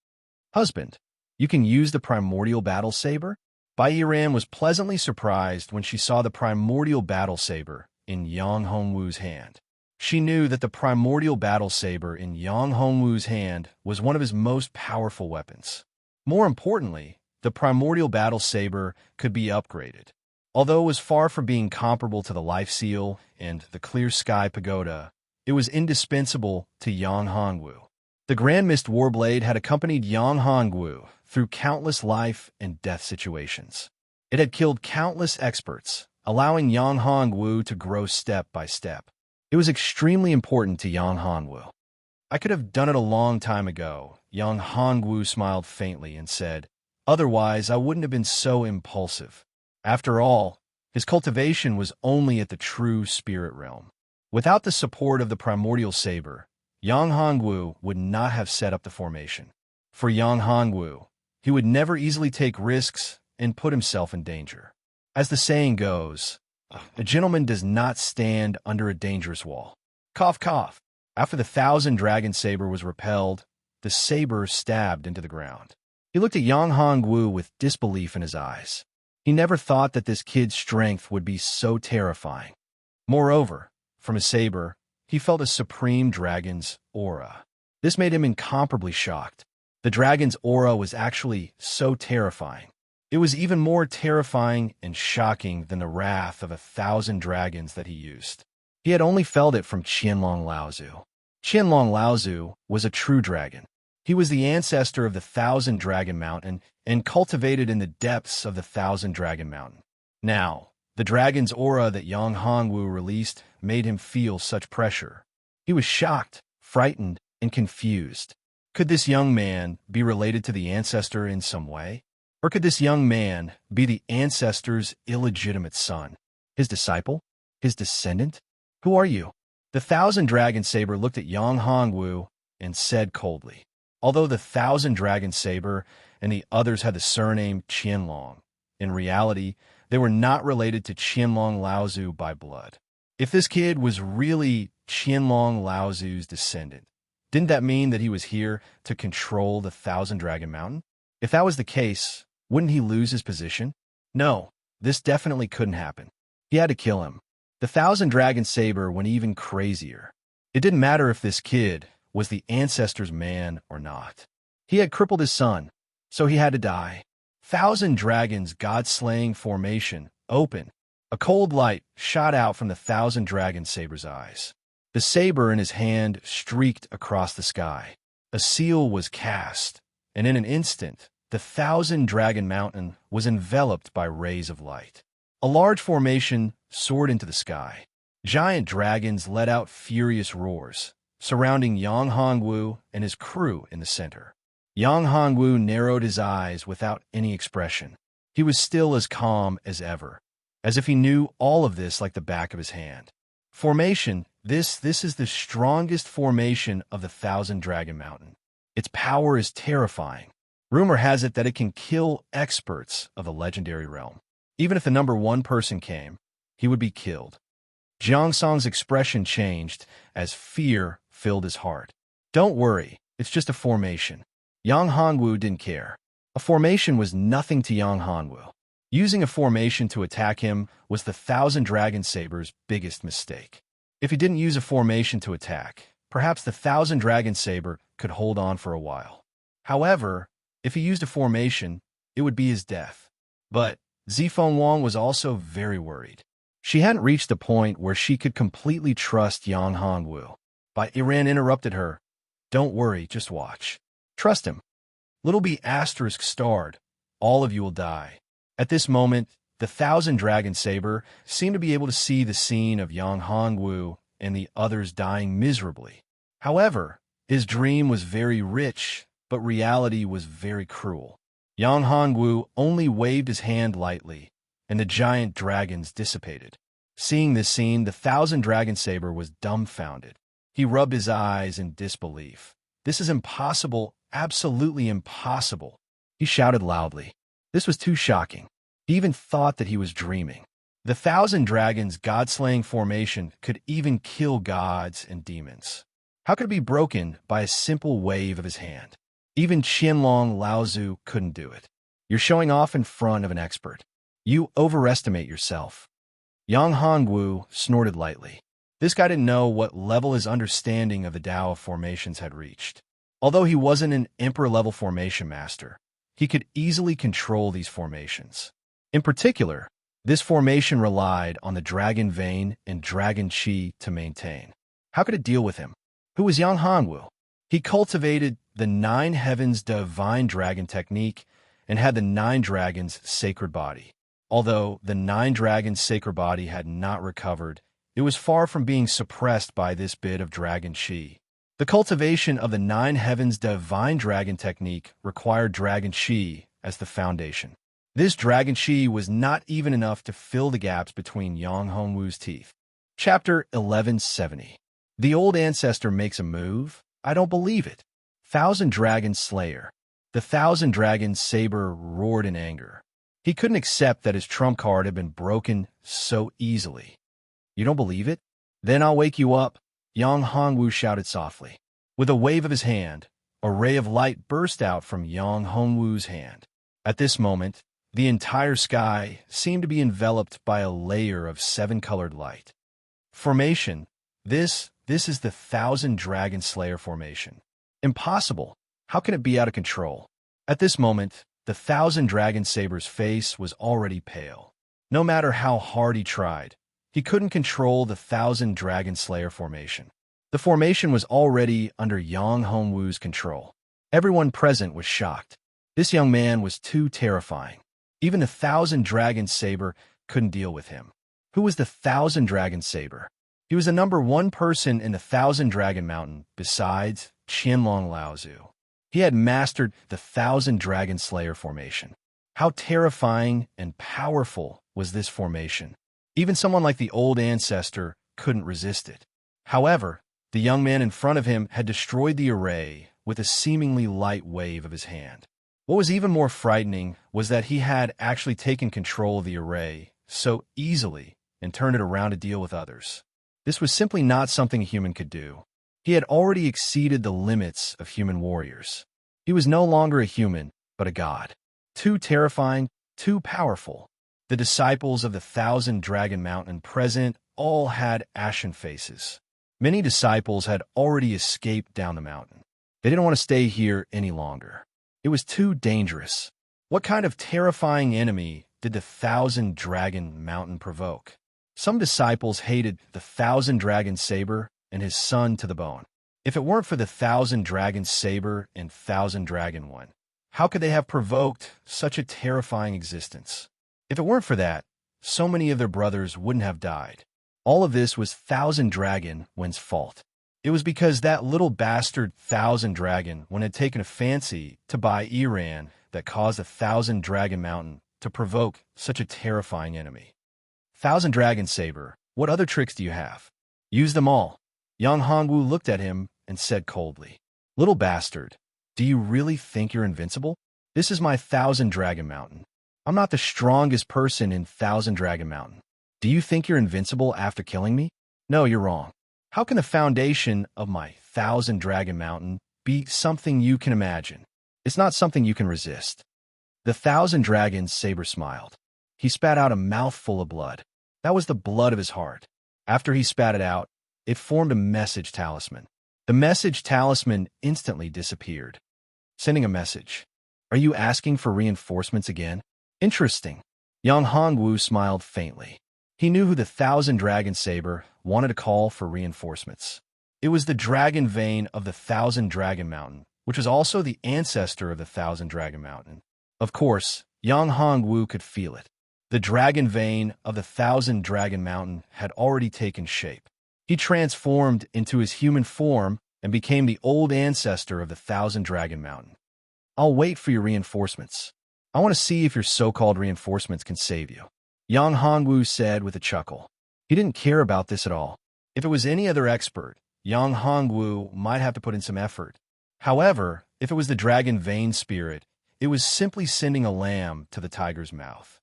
Husband, you can use the primordial battle saber? Bai Yiran was pleasantly surprised when she saw the primordial battle saber in Yang Hongwu's hand. She knew that the primordial battle saber in Yang Hongwu's hand was one of his most powerful weapons. More importantly, the primordial battle saber could be upgraded. Although it was far from being comparable to the Life Seal and the Clear Sky Pagoda, it was indispensable to Yang Hongwu. The Grand Mist Warblade had accompanied Yang Hongwu through countless life and death situations. It had killed countless experts, allowing Yang Hongwu to grow step by step. It was extremely important to Yang Hongwu. I could have done it a long time ago, Yang Hongwu smiled faintly and said, otherwise I wouldn't have been so impulsive. After all, his cultivation was only at the true spirit realm. Without the support of the primordial saber, Yang Hongwu would not have set up the formation. For Yang Hongwu, he would never easily take risks and put himself in danger. As the saying goes, a gentleman does not stand under a dangerous wall. Cough, cough. After the Thousand Dragon Saber was repelled, the saber stabbed into the ground. He looked at Yang Hongwu with disbelief in his eyes. He never thought that this kid's strength would be so terrifying. Moreover, from his saber, he felt a supreme dragon's aura. This made him incomparably shocked. The dragon's aura was actually so terrifying. It was even more terrifying and shocking than the wrath of 1,000 dragons that he used. He had only felt it from Qianlong Laozu. Qianlong Laozu was a true dragon. He was the ancestor of the Thousand Dragon Mountain and cultivated in the depths of the Thousand Dragon Mountain. Now, the dragon's aura that Yang Hongwu released made him feel such pressure. He was shocked, frightened, and confused. Could this young man be related to the ancestor in some way? Or could this young man be the ancestor's illegitimate son? His disciple? His descendant? Who are you? The Thousand Dragon Saber looked at Yang Hongwu and said coldly. Although the Thousand Dragon Saber and the others had the surname Qianlong, in reality, they were not related to Qianlong Laozu by blood. If this kid was really Qianlong Laozu's descendant, didn't that mean that he was here to control the Thousand Dragon Mountain? If that was the case, wouldn't he lose his position? No, this definitely couldn't happen. He had to kill him. The Thousand Dragon Saber went even crazier. It didn't matter if this kid was the ancestor's man or not. He had crippled his son, so he had to die. Thousand Dragons God-Slaying Formation open. A cold light shot out from the Thousand Dragon Saber's eyes. The The saber in his hand streaked across the sky. A seal was cast, and in an instant, the 1,000-dragon mountain was enveloped by rays of light. A large formation soared into the sky. Giant dragons let out furious roars, surrounding Yang Hongwu and his crew in the center. Yang Hongwu narrowed his eyes without any expression. He was still as calm as ever, as if he knew all of this like the back of his hand. Formation, this is the strongest formation of the 1,000-dragon mountain. Its power is terrifying. Rumor has it that it can kill experts of the legendary realm. Even if the number one person came, he would be killed. Jiang Song's expression changed as fear filled his heart. Don't worry, it's just a formation. Yang Hongwu didn't care. A formation was nothing to Yang Hongwu. Using a formation to attack him was the 1,000-dragon saber's biggest mistake. If he didn't use a formation to attack, perhaps the 1,000-dragon saber could hold on for a while. However, if he used a formation, it would be his death. But Zifeng Wang was also very worried. She hadn't reached the point where she could completely trust Yang Hongwu. But Iran interrupted her. Don't worry, just watch. Trust him. Little B asterisk starred. All of you will die. At this moment, the 1,000-dragon saber seemed to be able to see the scene of Yang Hongwu and the others dying miserably. However, his dream was very rich, but reality was very cruel. Yang Hongwu only waved his hand lightly, and the giant dragons dissipated. Seeing this scene, the 1,000-dragon saber was dumbfounded. He rubbed his eyes in disbelief. This is impossible, absolutely impossible. He shouted loudly. This was too shocking. He even thought that he was dreaming. The 1,000 dragons' god-slaying formation could even kill gods and demons. How could it be broken by a simple wave of his hand? Even Qianlong Laozu couldn't do it. You're showing off in front of an expert. You overestimate yourself. Yang Hongwu snorted lightly. This guy didn't know what level his understanding of the Tao of formations had reached. Although he wasn't an emperor-level formation master, he could easily control these formations. In particular, this formation relied on the dragon vein and dragon chi to maintain. How could it deal with him? Who was Yang Hongwu? He cultivated the 9 heavens divine dragon technique and had the 9 dragons' sacred body. Although the 9 dragons' sacred body had not recovered, it was far from being suppressed by this bit of dragon chi. The cultivation of the 9 heavens divine dragon technique required dragon chi as the foundation. This dragon chi was not even enough to fill the gaps between Yang Hongwu's teeth. Chapter 1170. The old ancestor makes a move? I don't believe it. 1,000 Dragon Slayer. The 1,000 Dragon Saber roared in anger. He couldn't accept that his trump card had been broken so easily. You don't believe it? Then I'll wake you up, Yang Hongwu shouted softly. With a wave of his hand, a ray of light burst out from Yang Hongwu's hand. At this moment, the entire sky seemed to be enveloped by a layer of 7-colored light. Formation. This is the 1,000 Dragon Slayer formation. Impossible. How can it be out of control? At this moment, the 1,000 Dragon Saber's face was already pale. No matter how hard he tried, he couldn't control the 1,000 Dragon Slayer formation. The formation was already under Yang Hongwu's control. Everyone present was shocked. This young man was too terrifying. Even the 1,000 Dragon Saber couldn't deal with him. Who was the 1,000 Dragon Saber? He was the number 1 person in the 1,000 Dragon Mountain besides Qianlong Laozu. He had mastered the 1,000 Dragon Slayer formation. How terrifying and powerful was this formation? Even someone like the old ancestor couldn't resist it. However, the young man in front of him had destroyed the array with a seemingly light wave of his hand. What was even more frightening was that he had actually taken control of the array so easily and turned it around to deal with others. This was simply not something a human could do. He had already exceeded the limits of human warriors. He was no longer a human, but a god. Too terrifying, too powerful. The disciples of the 1,000 Dragon Mountain present all had ashen faces. Many disciples had already escaped down the mountain. They didn't want to stay here any longer. It was too dangerous. What kind of terrifying enemy did the 1,000 Dragon Mountain provoke? Some disciples hated the 1,000 Dragon Saber and his son to the bone. If it weren't for the Thousand Dragon Saber and Thousand Dragon One, how could they have provoked such a terrifying existence? If it weren't for that, so many of their brothers wouldn't have died. All of this was Thousand Dragon One's fault. It was because that little bastard Thousand Dragon One had taken a fancy to buy Iran that caused the Thousand Dragon Mountain to provoke such a terrifying enemy. Thousand Dragon Saber, what other tricks do you have? Use them all. Yang Hongwu looked at him and said coldly, "Little bastard, do you really think you're invincible? This is my Thousand Dragon Mountain. I'm not the strongest person in Thousand Dragon Mountain. Do you think you're invincible after killing me? No, you're wrong. How can the foundation of my Thousand Dragon Mountain be something you can imagine? It's not something you can resist." The Thousand Dragon Saber smiled. He spat out a mouthful of blood. That was the blood of his heart. After he spat it out, it formed a message talisman. The message talisman instantly disappeared. Sending a message. Are you asking for reinforcements again? Interesting. Yang Hongwu smiled faintly. He knew who the Thousand Dragon Saber wanted to call for reinforcements. It was the dragon vein of the Thousand Dragon Mountain, which was also the ancestor of the Thousand Dragon Mountain. Of course, Yang Hongwu could feel it. The dragon vein of the Thousand Dragon Mountain had already taken shape. He transformed into his human form and became the old ancestor of the Thousand Dragon Mountain. I'll wait for your reinforcements. I want to see if your so-called reinforcements can save you, Yang Hongwu said with a chuckle. He didn't care about this at all. If it was any other expert, Yang Hongwu might have to put in some effort. However, if it was the dragon vein spirit, it was simply sending a lamb to the tiger's mouth.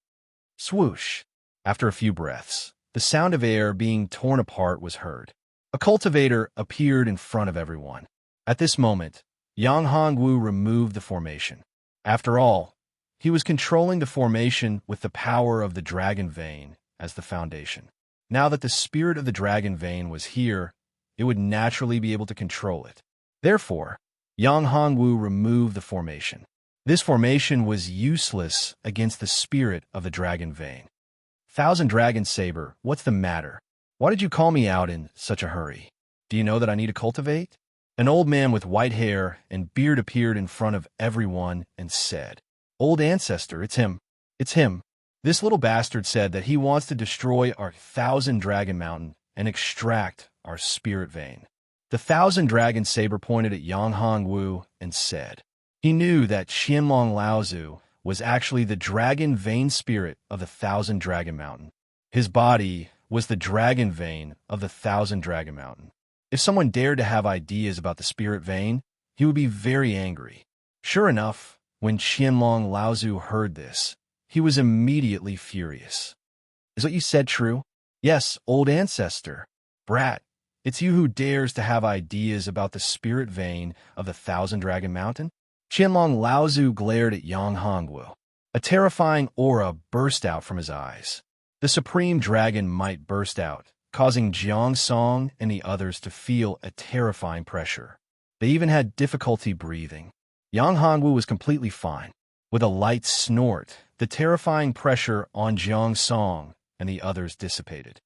Swoosh! After a few breaths, the sound of air being torn apart was heard. A cultivator appeared in front of everyone. At this moment, Yang Hongwu removed the formation. After all, he was controlling the formation with the power of the dragon vein as the foundation. Now that the spirit of the dragon vein was here, it would naturally be able to control it. Therefore, Yang Hongwu removed the formation. This formation was useless against the spirit of the dragon vein. Thousand Dragon Saber, what's the matter? Why did you call me out in such a hurry? Do you know that I need to cultivate? An old man with white hair and beard appeared in front of everyone and said, Old ancestor, it's him. It's him. This little bastard said that he wants to destroy our Thousand Dragon Mountain and extract our spirit vein. The Thousand Dragon Saber pointed at Yang Hongwu and said, he knew that Qianlong Laozu was actually the dragon vein spirit of the Thousand Dragon Mountain. His body was the dragon vein of the Thousand Dragon Mountain. If someone dared to have ideas about the spirit vein, he would be very angry. Sure enough, when Qianlong Laozu heard this, he was immediately furious. Is what you said true? Yes, old ancestor. Brat, it's you who dares to have ideas about the spirit vein of the Thousand Dragon Mountain? Qianlong Laozu glared at Yang Hongwu. A terrifying aura burst out from his eyes. The supreme dragon might burst out, causing Jiang Song and the others to feel a terrifying pressure. They even had difficulty breathing. Yang Hongwu was completely fine. With a light snort, the terrifying pressure on Jiang Song and the others dissipated.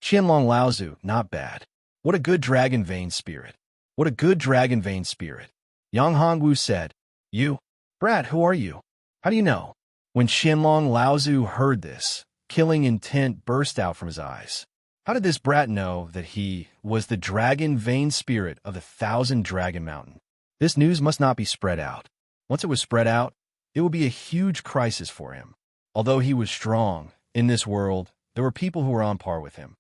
Qianlong Laozu, not bad. What a good dragon vein spirit. What a good dragon vein spirit. Yang Hongwu said, You? Brat, who are you? How do you know? When Qianlong Laozu heard this, killing intent burst out from his eyes. How did this brat know that he was the dragon vein spirit of the Thousand Dragon Mountain? This news must not be spread out. Once it was spread out, it would be a huge crisis for him. Although he was strong, in this world, there were people who were on par with him.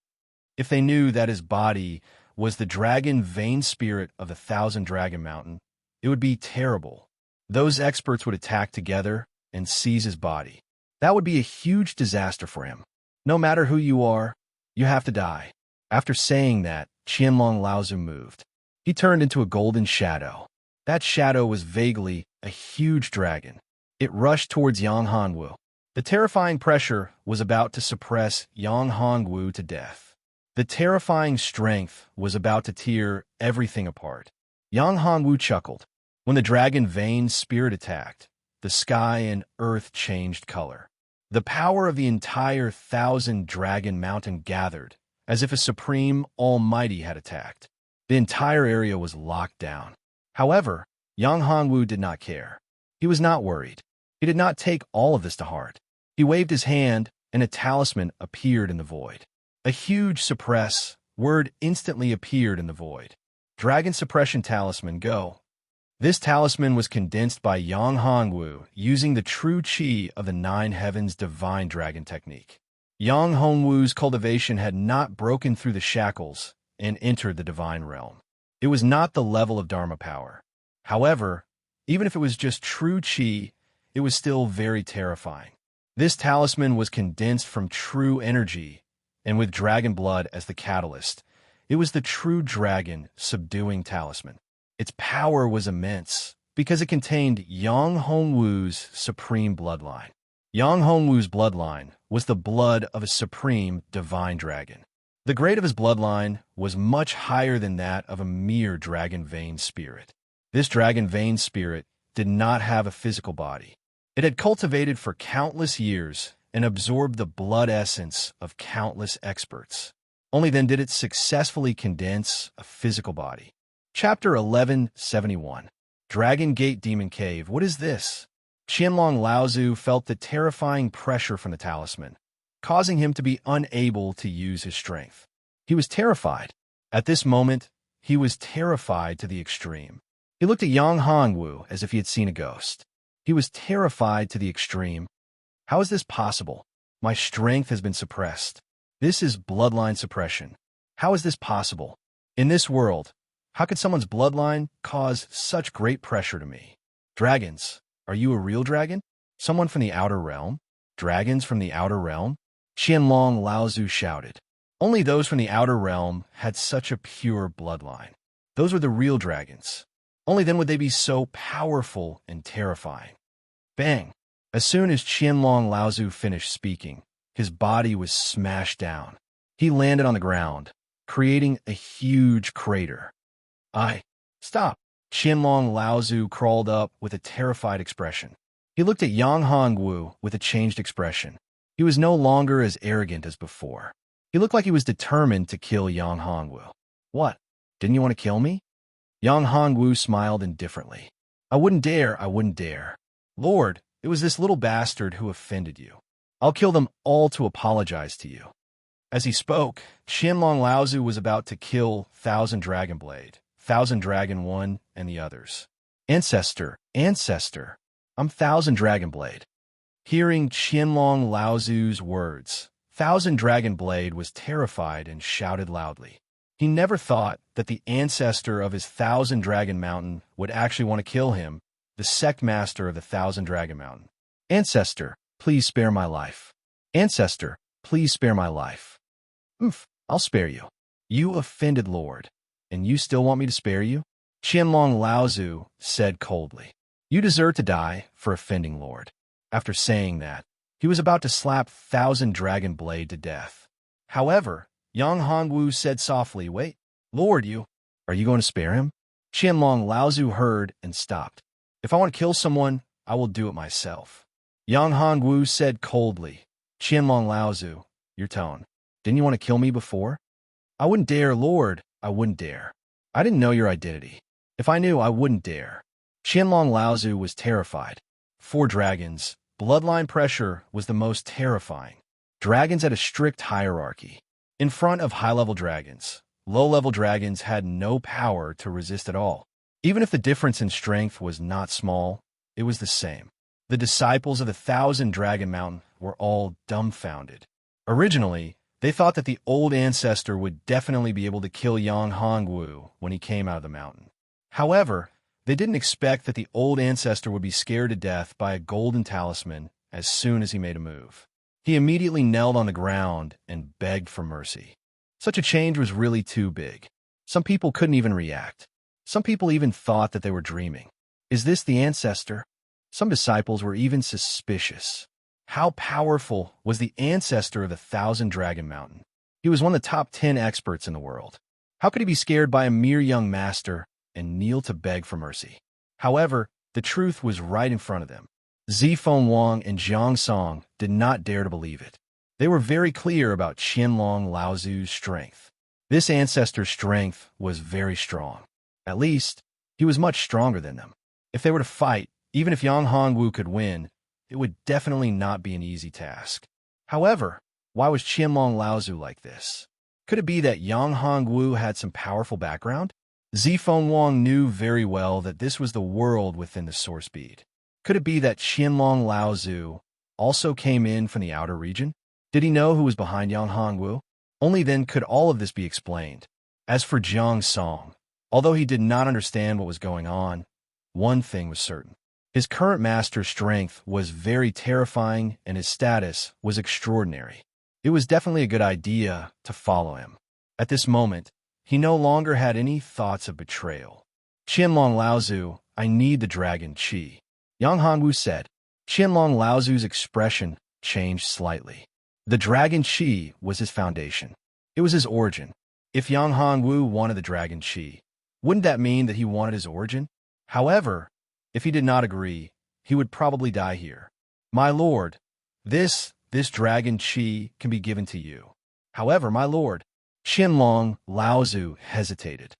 If they knew that his body was the dragon vein spirit of the Thousand Dragon Mountain, it would be terrible. Those experts would attack together and seize his body. That would be a huge disaster for him. No matter who you are, you have to die. After saying that, Qianlong Laozu moved. He turned into a golden shadow. That shadow was vaguely a huge dragon. It rushed towards Yang Hongwu. The terrifying pressure was about to suppress Yang Hongwu to death. The terrifying strength was about to tear everything apart. Yang Hongwu chuckled. When the dragon vein spirit attacked, the sky and earth changed color. The power of the entire Thousand Dragon Mountain gathered, as if a supreme almighty had attacked. The entire area was locked down. However, Yang Hongwu did not care. He was not worried. He did not take all of this to heart. He waved his hand, and a talisman appeared in the void. A huge suppress word instantly appeared in the void. Dragon Suppression Talisman, go. This talisman was condensed by Yang Hongwu using the true chi of the Nine Heavens Divine Dragon technique. Yang Hongwu's cultivation had not broken through the shackles and entered the divine realm. It was not the level of Dharma power. However, even if it was just true chi, it was still very terrifying. This talisman was condensed from true energy, and with dragon blood as the catalyst, it was the true dragon subduing talisman. Its power was immense because it contained Yang Hongwu's supreme bloodline. Yang Hongwu's bloodline was the blood of a supreme divine dragon. The grade of his bloodline was much higher than that of a mere dragon vein spirit. This dragon vein spirit did not have a physical body. It had cultivated for countless years and absorbed the blood essence of countless experts. Only then did it successfully condense a physical body. Chapter 1171. Dragon Gate Demon Cave. What is this? Qianlong Laozu felt the terrifying pressure from the talisman, causing him to be unable to use his strength. He was terrified. At this moment, he was terrified to the extreme. He looked at Yang Hongwu as if he had seen a ghost. He was terrified to the extreme. How is this possible? My strength has been suppressed. This is bloodline suppression. How is this possible? In this world, how could someone's bloodline cause such great pressure to me? Dragons, are you a real dragon? Someone from the outer realm? Dragons from the outer realm? Qianlong Laozu shouted. Only those from the outer realm had such a pure bloodline. Those were the real dragons. Only then would they be so powerful and terrifying. Bang! As soon as Qianlong Laozu finished speaking, his body was smashed down. He landed on the ground, creating a huge crater. Stop! Qianlong Laozu crawled up with a terrified expression. He looked at Yang Hongwu with a changed expression. He was no longer as arrogant as before. He looked like he was determined to kill Yang Hongwu. What? Didn't you want to kill me? Yang Hongwu smiled indifferently. I wouldn't dare, I wouldn't dare. Lord, it was this little bastard who offended you. I'll kill them all to apologize to you. As he spoke, Qianlong Laozu was about to kill Thousand Dragon Blade, Thousand Dragon One, and the others. Ancestor, I'm Thousand Dragon Blade. Hearing Qianlong Laozu's words, Thousand Dragon Blade was terrified and shouted loudly. He never thought that the ancestor of his Thousand Dragon Mountain would actually want to kill him, the sect master of the Thousand Dragon Mountain. Ancestor, please spare my life. Ancestor, please spare my life. I'll spare you. You offended Lord, and you still want me to spare you? Qianlong Laozu said coldly. You deserve to die for offending Lord. After saying that, he was about to slap Thousand Dragon Blade to death. However, Yang Hongwu said softly, Wait, Lord, are you going to spare him? Qianlong Laozu heard and stopped. If I want to kill someone, I will do it myself. Yang Hongwu said coldly, Qianlong Laozu, your tone. Didn't you want to kill me before? I wouldn't dare, Lord, I wouldn't dare. I didn't know your identity. If I knew, I wouldn't dare. Qianlong Laozu was terrified. For dragons, bloodline pressure was the most terrifying. Dragons had a strict hierarchy. In front of high-level dragons, low-level dragons had no power to resist at all. Even if the difference in strength was not small, it was the same. The disciples of the Thousand Dragon Mountain were all dumbfounded. Originally, they thought that the old ancestor would definitely be able to kill Yang Hongwu when he came out of the mountain. However, they didn't expect that the old ancestor would be scared to death by a golden talisman as soon as he made a move. He immediately knelt on the ground and begged for mercy. Such a change was really too big. Some people couldn't even react. Some people even thought that they were dreaming. Is this the ancestor? Some disciples were even suspicious. How powerful was the ancestor of the Thousand Dragon Mountain? He was one of the top 10 experts in the world. How could he be scared by a mere young master and kneel to beg for mercy? However, the truth was right in front of them. Zifeng Wang and Jiang Song did not dare to believe it. They were very clear about Qianlong Laozu's strength. This ancestor's strength was very strong. At least, he was much stronger than them. If they were to fight, even if Yang Hongwu could win, it would definitely not be an easy task. However, why was Qianlong Laozu like this? Could it be that Yang Hongwu had some powerful background? Zifeng Wang knew very well that this was the world within the source bead. Could it be that Qianlong Laozu also came in from the outer region? Did he know who was behind Yang Hongwu? Only then could all of this be explained. As for Jiang Song, although he did not understand what was going on, one thing was certain. His current master's strength was very terrifying and his status was extraordinary. It was definitely a good idea to follow him. At this moment, he no longer had any thoughts of betrayal. Qianlong Laozu, I need the dragon qi. Yang Hongwu said. Qianlong Laozu's expression changed slightly. The dragon qi was his foundation. It was his origin. If Yang Hongwu wanted the dragon qi, wouldn't that mean that he wanted his origin? However, if he did not agree, he would probably die here. My lord, this dragon qi can be given to you. However, my lord, Qianlong Laozu hesitated.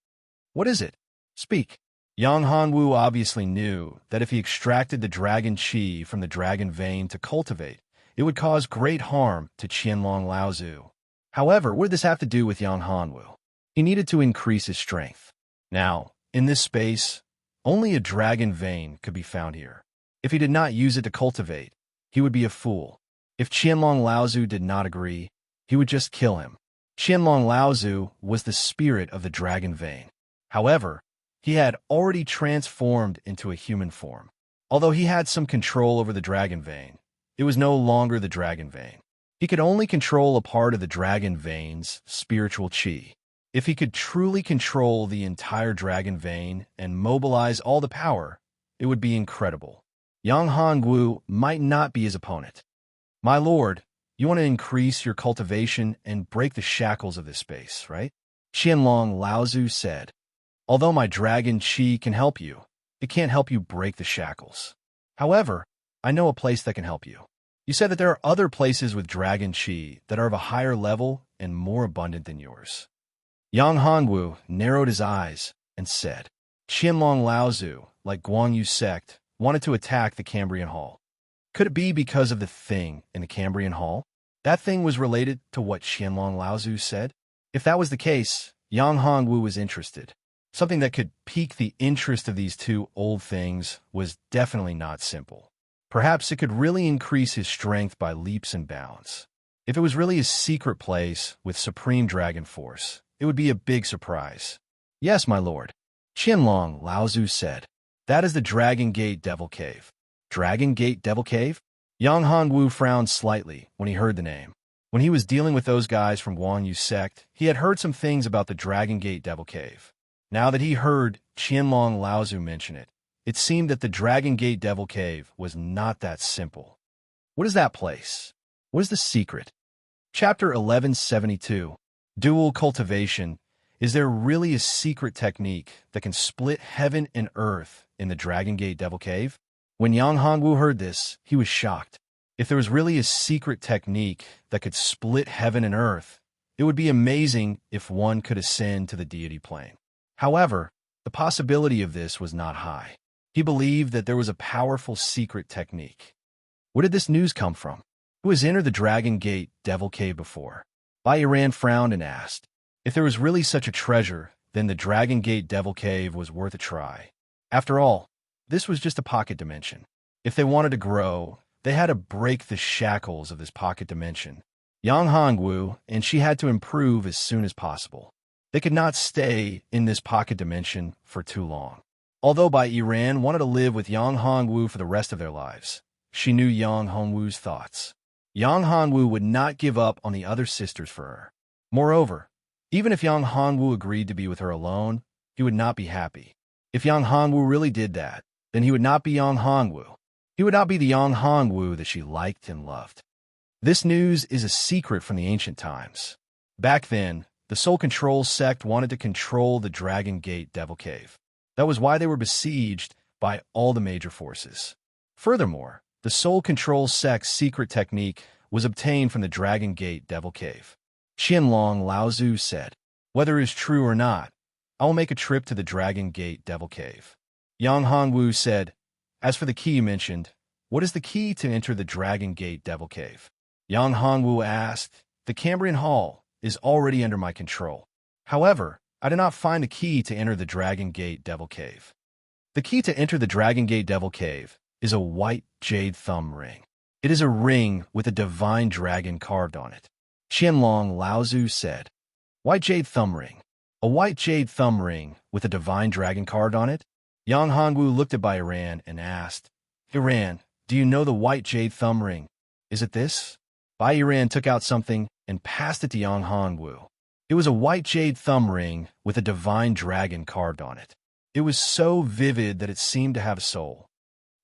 What is it? Speak. Yang Hongwu obviously knew that if he extracted the dragon qi from the dragon vein to cultivate, it would cause great harm to Qianlong Laozu. However, what did this have to do with Yang Hongwu? He needed to increase his strength. Now, in this space, only a dragon vein could be found here. If he did not use it to cultivate, he would be a fool. If Qianlong Laozu did not agree, he would just kill him. Qianlong Laozu was the spirit of the dragon vein. However, he had already transformed into a human form. Although he had some control over the dragon vein, it was no longer the dragon vein. He could only control a part of the dragon vein's spiritual qi. If he could truly control the entire dragon vein and mobilize all the power, it would be incredible. Yang Hongwu might not be his opponent. My lord, you want to increase your cultivation and break the shackles of this space, right? Qianlong Laozu said. Although my dragon qi can help you, it can't help you break the shackles. However, I know a place that can help you. You said that there are other places with dragon qi that are of a higher level and more abundant than yours. Yang Hongwu narrowed his eyes and said, Qianlong Laozu, like Guangyu sect, wanted to attack the Cambrian Hall. Could it be because of the thing in the Cambrian Hall? That thing was related to what Qianlong Laozu said? If that was the case, Yang Hongwu was interested. Something that could pique the interest of these two old things was definitely not simple. Perhaps it could really increase his strength by leaps and bounds. If it was really a secret place with supreme dragon force, it would be a big surprise. Yes, my lord. Qianlong Laozu said. That is the Dragon Gate Devil Cave. Dragon Gate Devil Cave? Yang Hongwu frowned slightly when he heard the name. When he was dealing with those guys from Guangyu sect, he had heard some things about the Dragon Gate Devil Cave. Now that he heard Qianlong Laozu mention it, it seemed that the Dragon Gate Devil Cave was not that simple. What is that place? What is the secret? Chapter 1172. Dual Cultivation. Is there really a secret technique that can split heaven and earth in the Dragon Gate Devil Cave? When Yang Hongwu heard this, he was shocked. If there was really a secret technique that could split heaven and earth, it would be amazing if one could ascend to the deity plane. However, the possibility of this was not high. He believed that there was a powerful secret technique. Where did this news come from? Who has entered the Dragon Gate Devil Cave before? Bai Yiran frowned and asked. If there was really such a treasure, then the Dragon Gate Devil Cave was worth a try. After all, this was just a pocket dimension. If they wanted to grow, they had to break the shackles of this pocket dimension. Yang Hongwu, and she had to improve as soon as possible. They could not stay in this pocket dimension for too long. Although Bai Yiran wanted to live with Yang Hongwu for the rest of their lives, she knew Yang Hongwu's thoughts. Yang Hongwu would not give up on the other sisters for her. Moreover, even if Yang Hongwu agreed to be with her alone, he would not be happy. If Yang Hongwu really did that, then he would not be Yang Hongwu. He would not be the Yang Hongwu that she liked and loved. This news is a secret from the ancient times. Back then, the Soul Control sect wanted to control the Dragon Gate Devil Cave. That was why they were besieged by all the major forces. Furthermore, the Soul Control sect's secret technique was obtained from the Dragon Gate Devil Cave. Qianlong Laozu said, Whether it is true or not, I will make a trip to the Dragon Gate Devil Cave. Yang Hongwu said, as for the key you mentioned, what is the key to enter the Dragon Gate Devil Cave? Yang Hongwu asked, the Cambrian Hall is already under my control. However, I did not find the key to enter the Dragon Gate Devil Cave. The key to enter the Dragon Gate Devil Cave is a white jade thumb ring. It is a ring with a divine dragon carved on it. Qianlong Laozu said, white jade thumb ring. A white jade thumb ring with a divine dragon carved on it? Yang Hongwu looked at Bai Iran and asked, Iran, do you know the white jade thumb ring? Is it this? Bai Iran took out something and passed it to Yang Hongwu. It was a white jade thumb ring with a divine dragon carved on it. It was so vivid that it seemed to have a soul.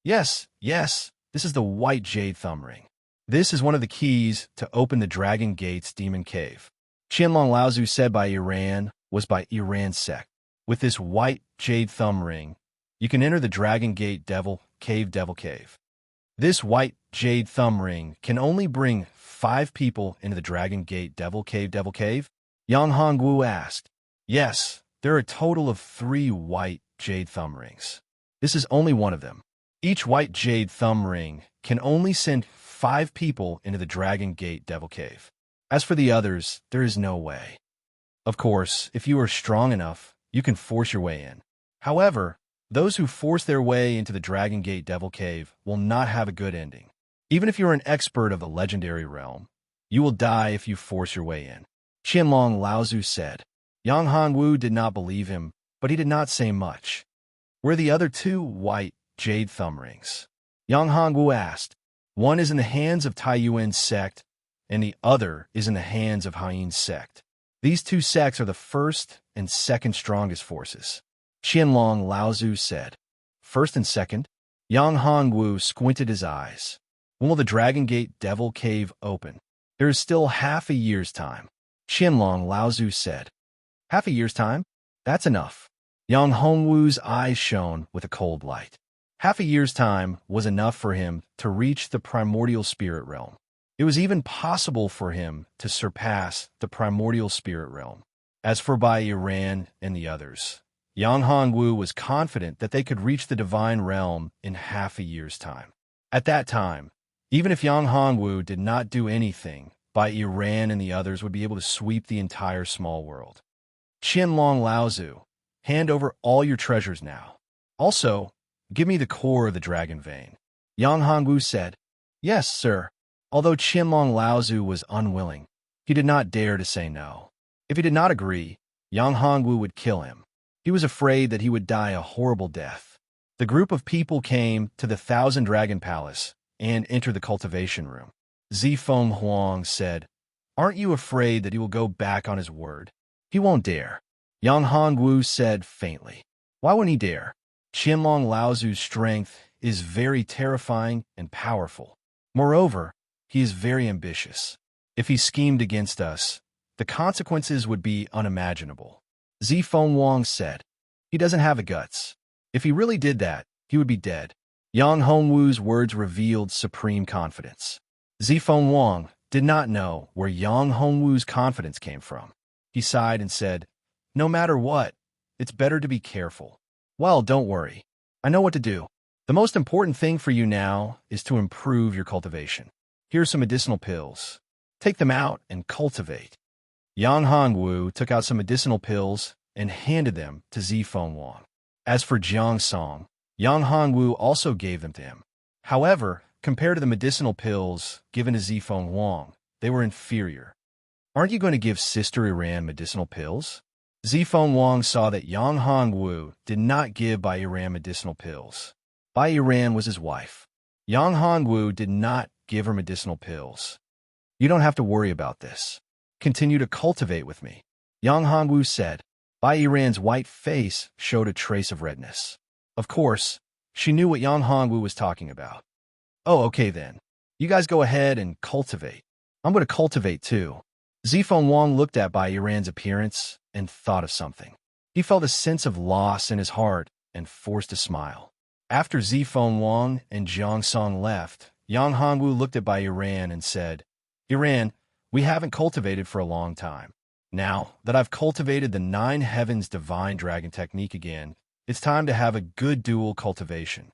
Yes, this is the white jade thumb ring. This is one of the keys to open the Dragon Gate's Demon Cave. Qianlong Laozu said by Iran was by Iran's sect. With this white jade thumb ring, you can enter the Dragon Gate Devil Cave. This white jade thumb ring can only bring 5 people into the Dragon Gate Devil Cave. Yang Hongwu asked, yes, there are a total of 3 white jade thumb rings. This is only one of them. Each white jade thumb ring can only send 5 people into the Dragon Gate Devil Cave. As for the others, there is no way. Of course, if you are strong enough, you can force your way in. However, those who force their way into the Dragon Gate Devil Cave will not have a good ending. Even if you are an expert of the legendary realm, you will die if you force your way in. Qianlong Laozu said. Yang Hongwu did not believe him, but he did not say much. Where are the other 2 white jade thumb rings? Yang Hongwu asked. One is in the hands of Taiyuan's sect, and the other is in the hands of Haiyin's sect. These 2 sects are the first and second strongest forces. Qianlong Laozu said. First and second? Yang Hongwu squinted his eyes. When will the Dragon Gate Devil Cave open? There is still half a year's time. Qianlong Laozu said. Half a year's time? That's enough. Yang Hongwu's eyes shone with a cold light. Half a year's time was enough for him to reach the primordial spirit realm. It was even possible for him to surpass the primordial spirit realm. As for Bai Iran and the others, Yang Hongwu was confident that they could reach the divine realm in half a year's time. At that time, even if Yang Hongwu did not do anything, Bai Iran and the others would be able to sweep the entire small world. Qianlong Laozu, hand over all your treasures now. Also, give me the core of the dragon vein. Yang Hongwu said, yes, sir. Although Qianlong Laozu was unwilling, he did not dare to say no. If he did not agree, Yang Hongwu would kill him. He was afraid that he would die a horrible death. The group of people came to the Thousand Dragon Palace and entered the cultivation room. Zifeng Huang said, aren't you afraid that he will go back on his word? He won't dare. Yang Hongwu said faintly. Why wouldn't he dare? Qianlong Laozu's strength is very terrifying and powerful. Moreover, he is very ambitious. If he schemed against us, the consequences would be unimaginable. Zifeng Huang said, he doesn't have the guts. If he really did that, he would be dead. Yang Hongwu's words revealed supreme confidence. Zifeng Huang did not know where Yang Hongwu's confidence came from. He sighed and said, no matter what, it's better to be careful. Well, don't worry. I know what to do. The most important thing for you now is to improve your cultivation. Here are some medicinal pills. Take them out and cultivate. Yang Hongwu took out some medicinal pills and handed them to Zifeng Huang. As for Jiang Song, Yang Hongwu also gave them to him. However, compared to the medicinal pills given to Zifeng Huang, they were inferior. Aren't you going to give Sister Iran medicinal pills? Zifeng Huang saw that Yang Hongwu did not give Bai Iran medicinal pills. Bai Iran was his wife. Yang Hongwu did not give her medicinal pills. You don't have to worry about this. Continue to cultivate with me. Yang Hongwu said. Bai Iran's white face showed a trace of redness. Of course, she knew what Yang Hongwu was talking about. Oh, okay then. You guys go ahead and cultivate. I'm going to cultivate too. Zifeng Huang looked at Bai Iran's appearance and thought of something. He felt a sense of loss in his heart and forced a smile. After Zifeng Huang and Jiang Song left, Yang Hongwu looked at Bai Iran and said, Iran, we haven't cultivated for a long time. Now that I've cultivated the 9 heavens divine dragon technique again, it's time to have a good dual cultivation.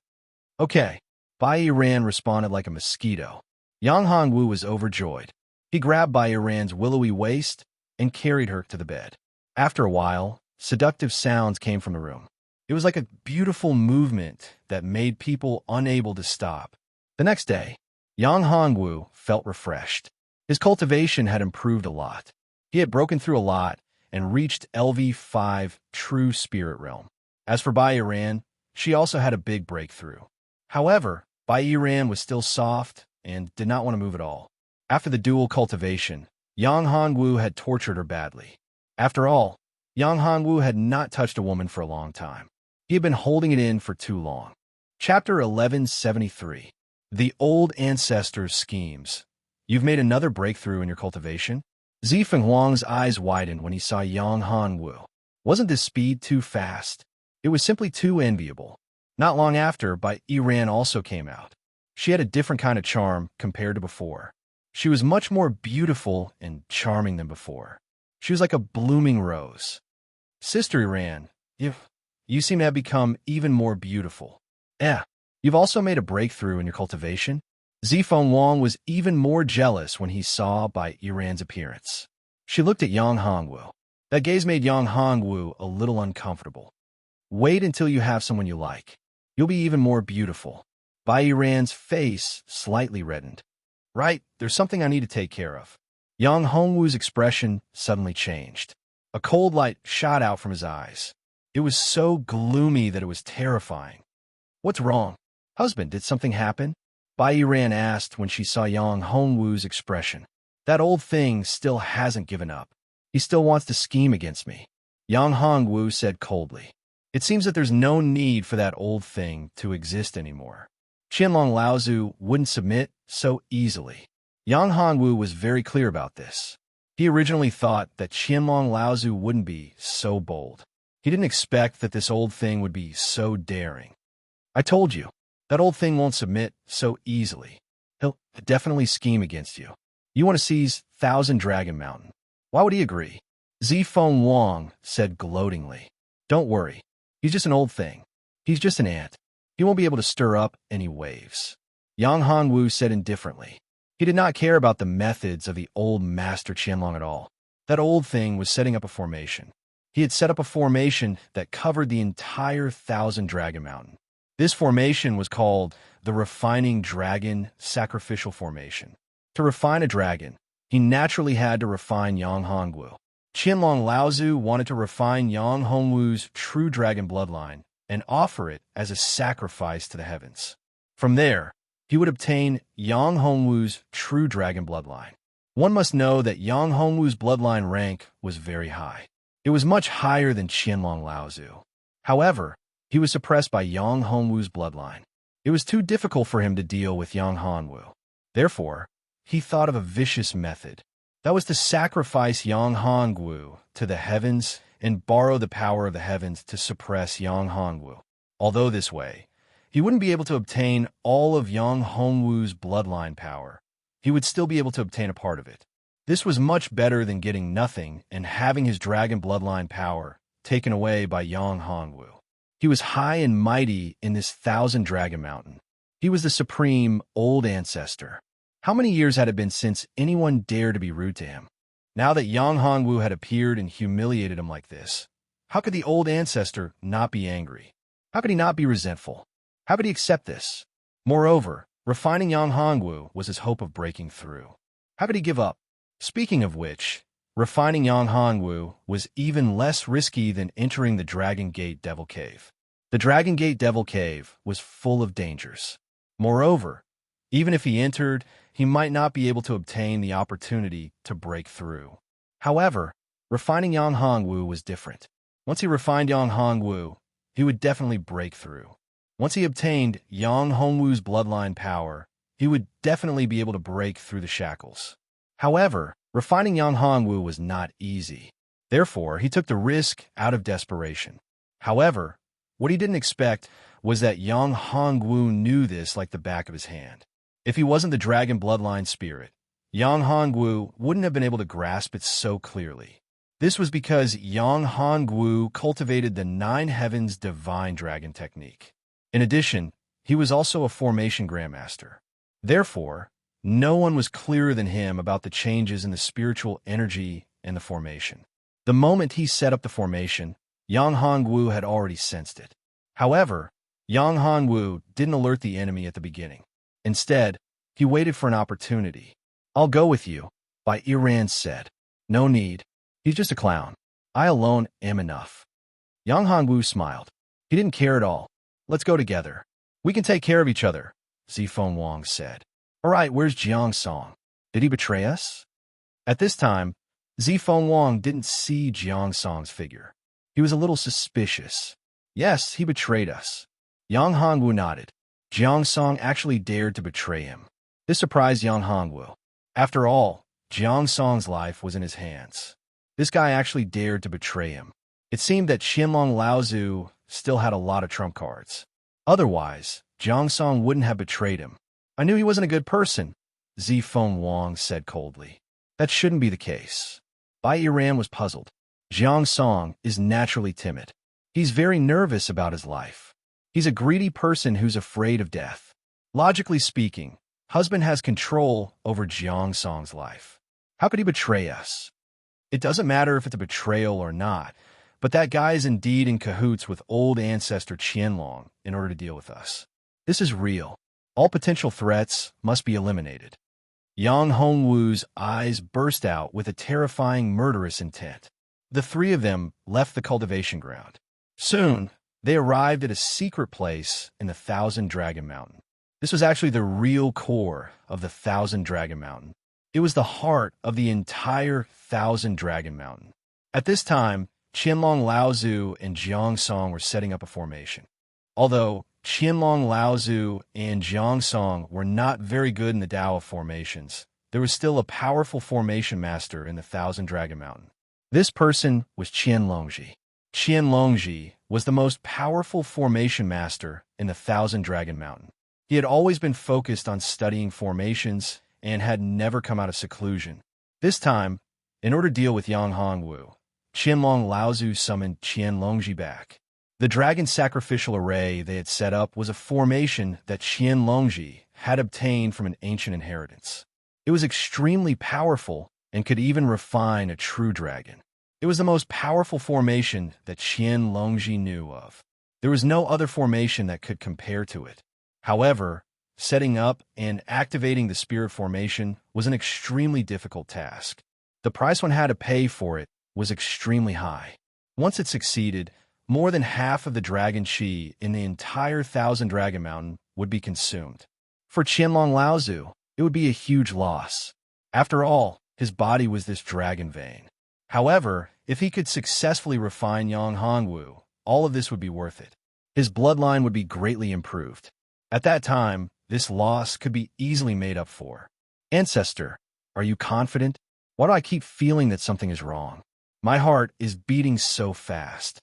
Okay, Bai Ran responded like a mosquito. Yang Hongwu was overjoyed. He grabbed Bai Ran's willowy waist and carried her to the bed. After a while, seductive sounds came from the room. It was like a beautiful movement that made people unable to stop. The next day, Yang Hongwu felt refreshed. His cultivation had improved a lot. He had broken through a lot and reached LV5 True Spirit Realm. As for Bai Ran, she also had a big breakthrough. However, Bai Ran was still soft and did not want to move at all. After the dual cultivation, Yang Hongwu had tortured her badly. After all, Yang Hongwu had not touched a woman for a long time. He had been holding it in for too long. Chapter 1173. The Old Ancestors' Schemes. You've made another breakthrough in your cultivation? Zifeng Huang's eyes widened when he saw Yang Hongwu. Wasn't this speed too fast? It was simply too enviable. Not long after, Bai Ran also came out. She had a different kind of charm compared to before. She was much more beautiful and charming than before. She was like a blooming rose. Sister Iran, you seem to have become even more beautiful. You've also made a breakthrough in your cultivation? Zifeng Wang was even more jealous when he saw Bai Iran's appearance. She looked at Yang Hongwu. That gaze made Yang Hongwu a little uncomfortable. Wait until you have someone you like. You'll be even more beautiful. Bai Iran's face slightly reddened. Right, there's something I need to take care of. Yang Hongwu's expression suddenly changed. A cold light shot out from his eyes. It was so gloomy that it was terrifying. What's wrong? Husband, did something happen? Bai Ran asked when she saw Yang Hongwu's expression. That old thing still hasn't given up. He still wants to scheme against me. Yang Hongwu said coldly. It seems that there's no need for that old thing to exist anymore. Qianlong Laozu wouldn't submit so easily. Yang Hongwu was very clear about this. He originally thought that Qianlong Laozu wouldn't be so bold. He didn't expect that this old thing would be so daring. I told you, that old thing won't submit so easily. He'll definitely scheme against you. You want to seize Thousand Dragon Mountain. Why would he agree? Zifeng Wang said gloatingly. Don't worry. He's just an old thing. He's just an ant. He won't be able to stir up any waves. Yang Hongwu said indifferently. He did not care about the methods of the old master Qianlong at all. That old thing was setting up a formation. He had set up a formation that covered the entire Thousand Dragon Mountain. This formation was called the Refining Dragon Sacrificial Formation. To refine a dragon, he naturally had to refine Yang Hongwu. Qianlong Laozu wanted to refine Yang Hongwu's true dragon bloodline and offer it as a sacrifice to the heavens. From there, he would obtain Yang Hongwu's true dragon bloodline. One must know that Yang Hongwu's bloodline rank was very high. It was much higher than Qianlong Laozu. However, he was suppressed by Yang Hongwu's bloodline. It was too difficult for him to deal with Yang Hongwu. Therefore, he thought of a vicious method. That was to sacrifice Yang Hongwu to the heavens and borrow the power of the heavens to suppress Yang Hongwu. Although this way, he wouldn't be able to obtain all of Yang Hongwu's bloodline power. He would still be able to obtain a part of it. This was much better than getting nothing and having his dragon bloodline power taken away by Yang Hongwu. He was high and mighty in this Thousand Dragon Mountain. He was the supreme old ancestor. How many years had it been since anyone dared to be rude to him? Now that Yang Hongwu had appeared and humiliated him like this, how could the old ancestor not be angry? How could he not be resentful? How could he accept this? Moreover, refining Yang Hongwu was his hope of breaking through. How could he give up? Speaking of which, refining Yang Hongwu was even less risky than entering the Dragon Gate Devil Cave. The Dragon Gate Devil Cave was full of dangers. Moreover, even if he entered, he might not be able to obtain the opportunity to break through. However, refining Yang Hongwu was different. Once he refined Yang Hongwu, he would definitely break through. Once he obtained Yang Hongwu's bloodline power, he would definitely be able to break through the shackles. However, refining Yang Hongwu was not easy. Therefore, he took the risk out of desperation. However, what he didn't expect was that Yang Hongwu knew this like the back of his hand. If he wasn't the dragon bloodline spirit, Yang Hongwu wouldn't have been able to grasp it so clearly. This was because Yang Hongwu cultivated the Nine Heavens Divine Dragon technique. In addition, he was also a formation grandmaster. Therefore, no one was clearer than him about the changes in the spiritual energy in the formation. The moment he set up the formation, Yang Hongwu had already sensed it. However, Yang Hongwu didn't alert the enemy at the beginning. Instead, he waited for an opportunity. "I'll go with you," Bai Iran said. "No need. He's just a clown. I alone am enough." Yang Hongwu smiled. He didn't care at all. "Let's go together. We can take care of each other," Zifeng Wang said. "All right, where's Jiang Song? Did he betray us?" At this time, Zifeng Wang didn't see Jiang Song's figure. He was a little suspicious. "Yes, he betrayed us." Yang Hongwu nodded. Jiang Song actually dared to betray him. This surprised Yang Hongwu. After all, Jiang Song's life was in his hands. This guy actually dared to betray him. It seemed that Qianlong Laozu still had a lot of trump cards. Otherwise, Jiang Song wouldn't have betrayed him. "I knew he wasn't a good person," Zifeng Wang said coldly. "That shouldn't be the case." Bai Iran was puzzled. Jiang Song is naturally timid. He's very nervous about his life. He's a greedy person who's afraid of death. Logically speaking, husband has control over Jiang Song's life. How could he betray us? It doesn't matter if it's a betrayal or not, but that guy is indeed in cahoots with old ancestor Qianlong in order to deal with us. This is real. All potential threats must be eliminated. Yang Hongwu's eyes burst out with a terrifying murderous intent. The three of them left the cultivation ground. Soon, they arrived at a secret place in the Thousand Dragon Mountain. This was actually the real core of the Thousand Dragon Mountain. It was the heart of the entire Thousand Dragon Mountain. At this time, Qianlong Laozu and Jiang Song were setting up a formation. Although Qianlong Laozu and Jiang Song were not very good in the Tao of formations, there was still a powerful formation master in the Thousand Dragon Mountain. This person was Qianlongji. Qianlongji was the most powerful formation master in the Thousand Dragon Mountain. He had always been focused on studying formations and had never come out of seclusion. This time, in order to deal with Yang Hongwu, Qianlong Laozu summoned Qianlongji back. The dragon sacrificial array they had set up was a formation that Qianlongji had obtained from an ancient inheritance. It was extremely powerful and could even refine a true dragon. It was the most powerful formation that Qianlongji knew of. There was no other formation that could compare to it. However, setting up and activating the spirit formation was an extremely difficult task. The price one had to pay for it was extremely high. Once it succeeded, more than half of the dragon chi in the entire Thousand Dragon Mountain would be consumed. For Qianlong Laozu, it would be a huge loss. After all, his body was this dragon vein. However, if he could successfully refine Yang Hongwu, all of this would be worth it. His bloodline would be greatly improved. At that time, this loss could be easily made up for. "Ancestor, are you confident? Why do I keep feeling that something is wrong? My heart is beating so fast."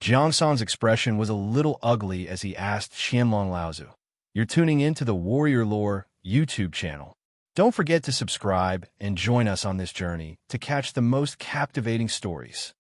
Jiang Song's expression was a little ugly as he asked Qianlong Laozu, "You're tuning into the Warrior Lore YouTube channel. Don't forget to subscribe and join us on this journey to catch the most captivating stories.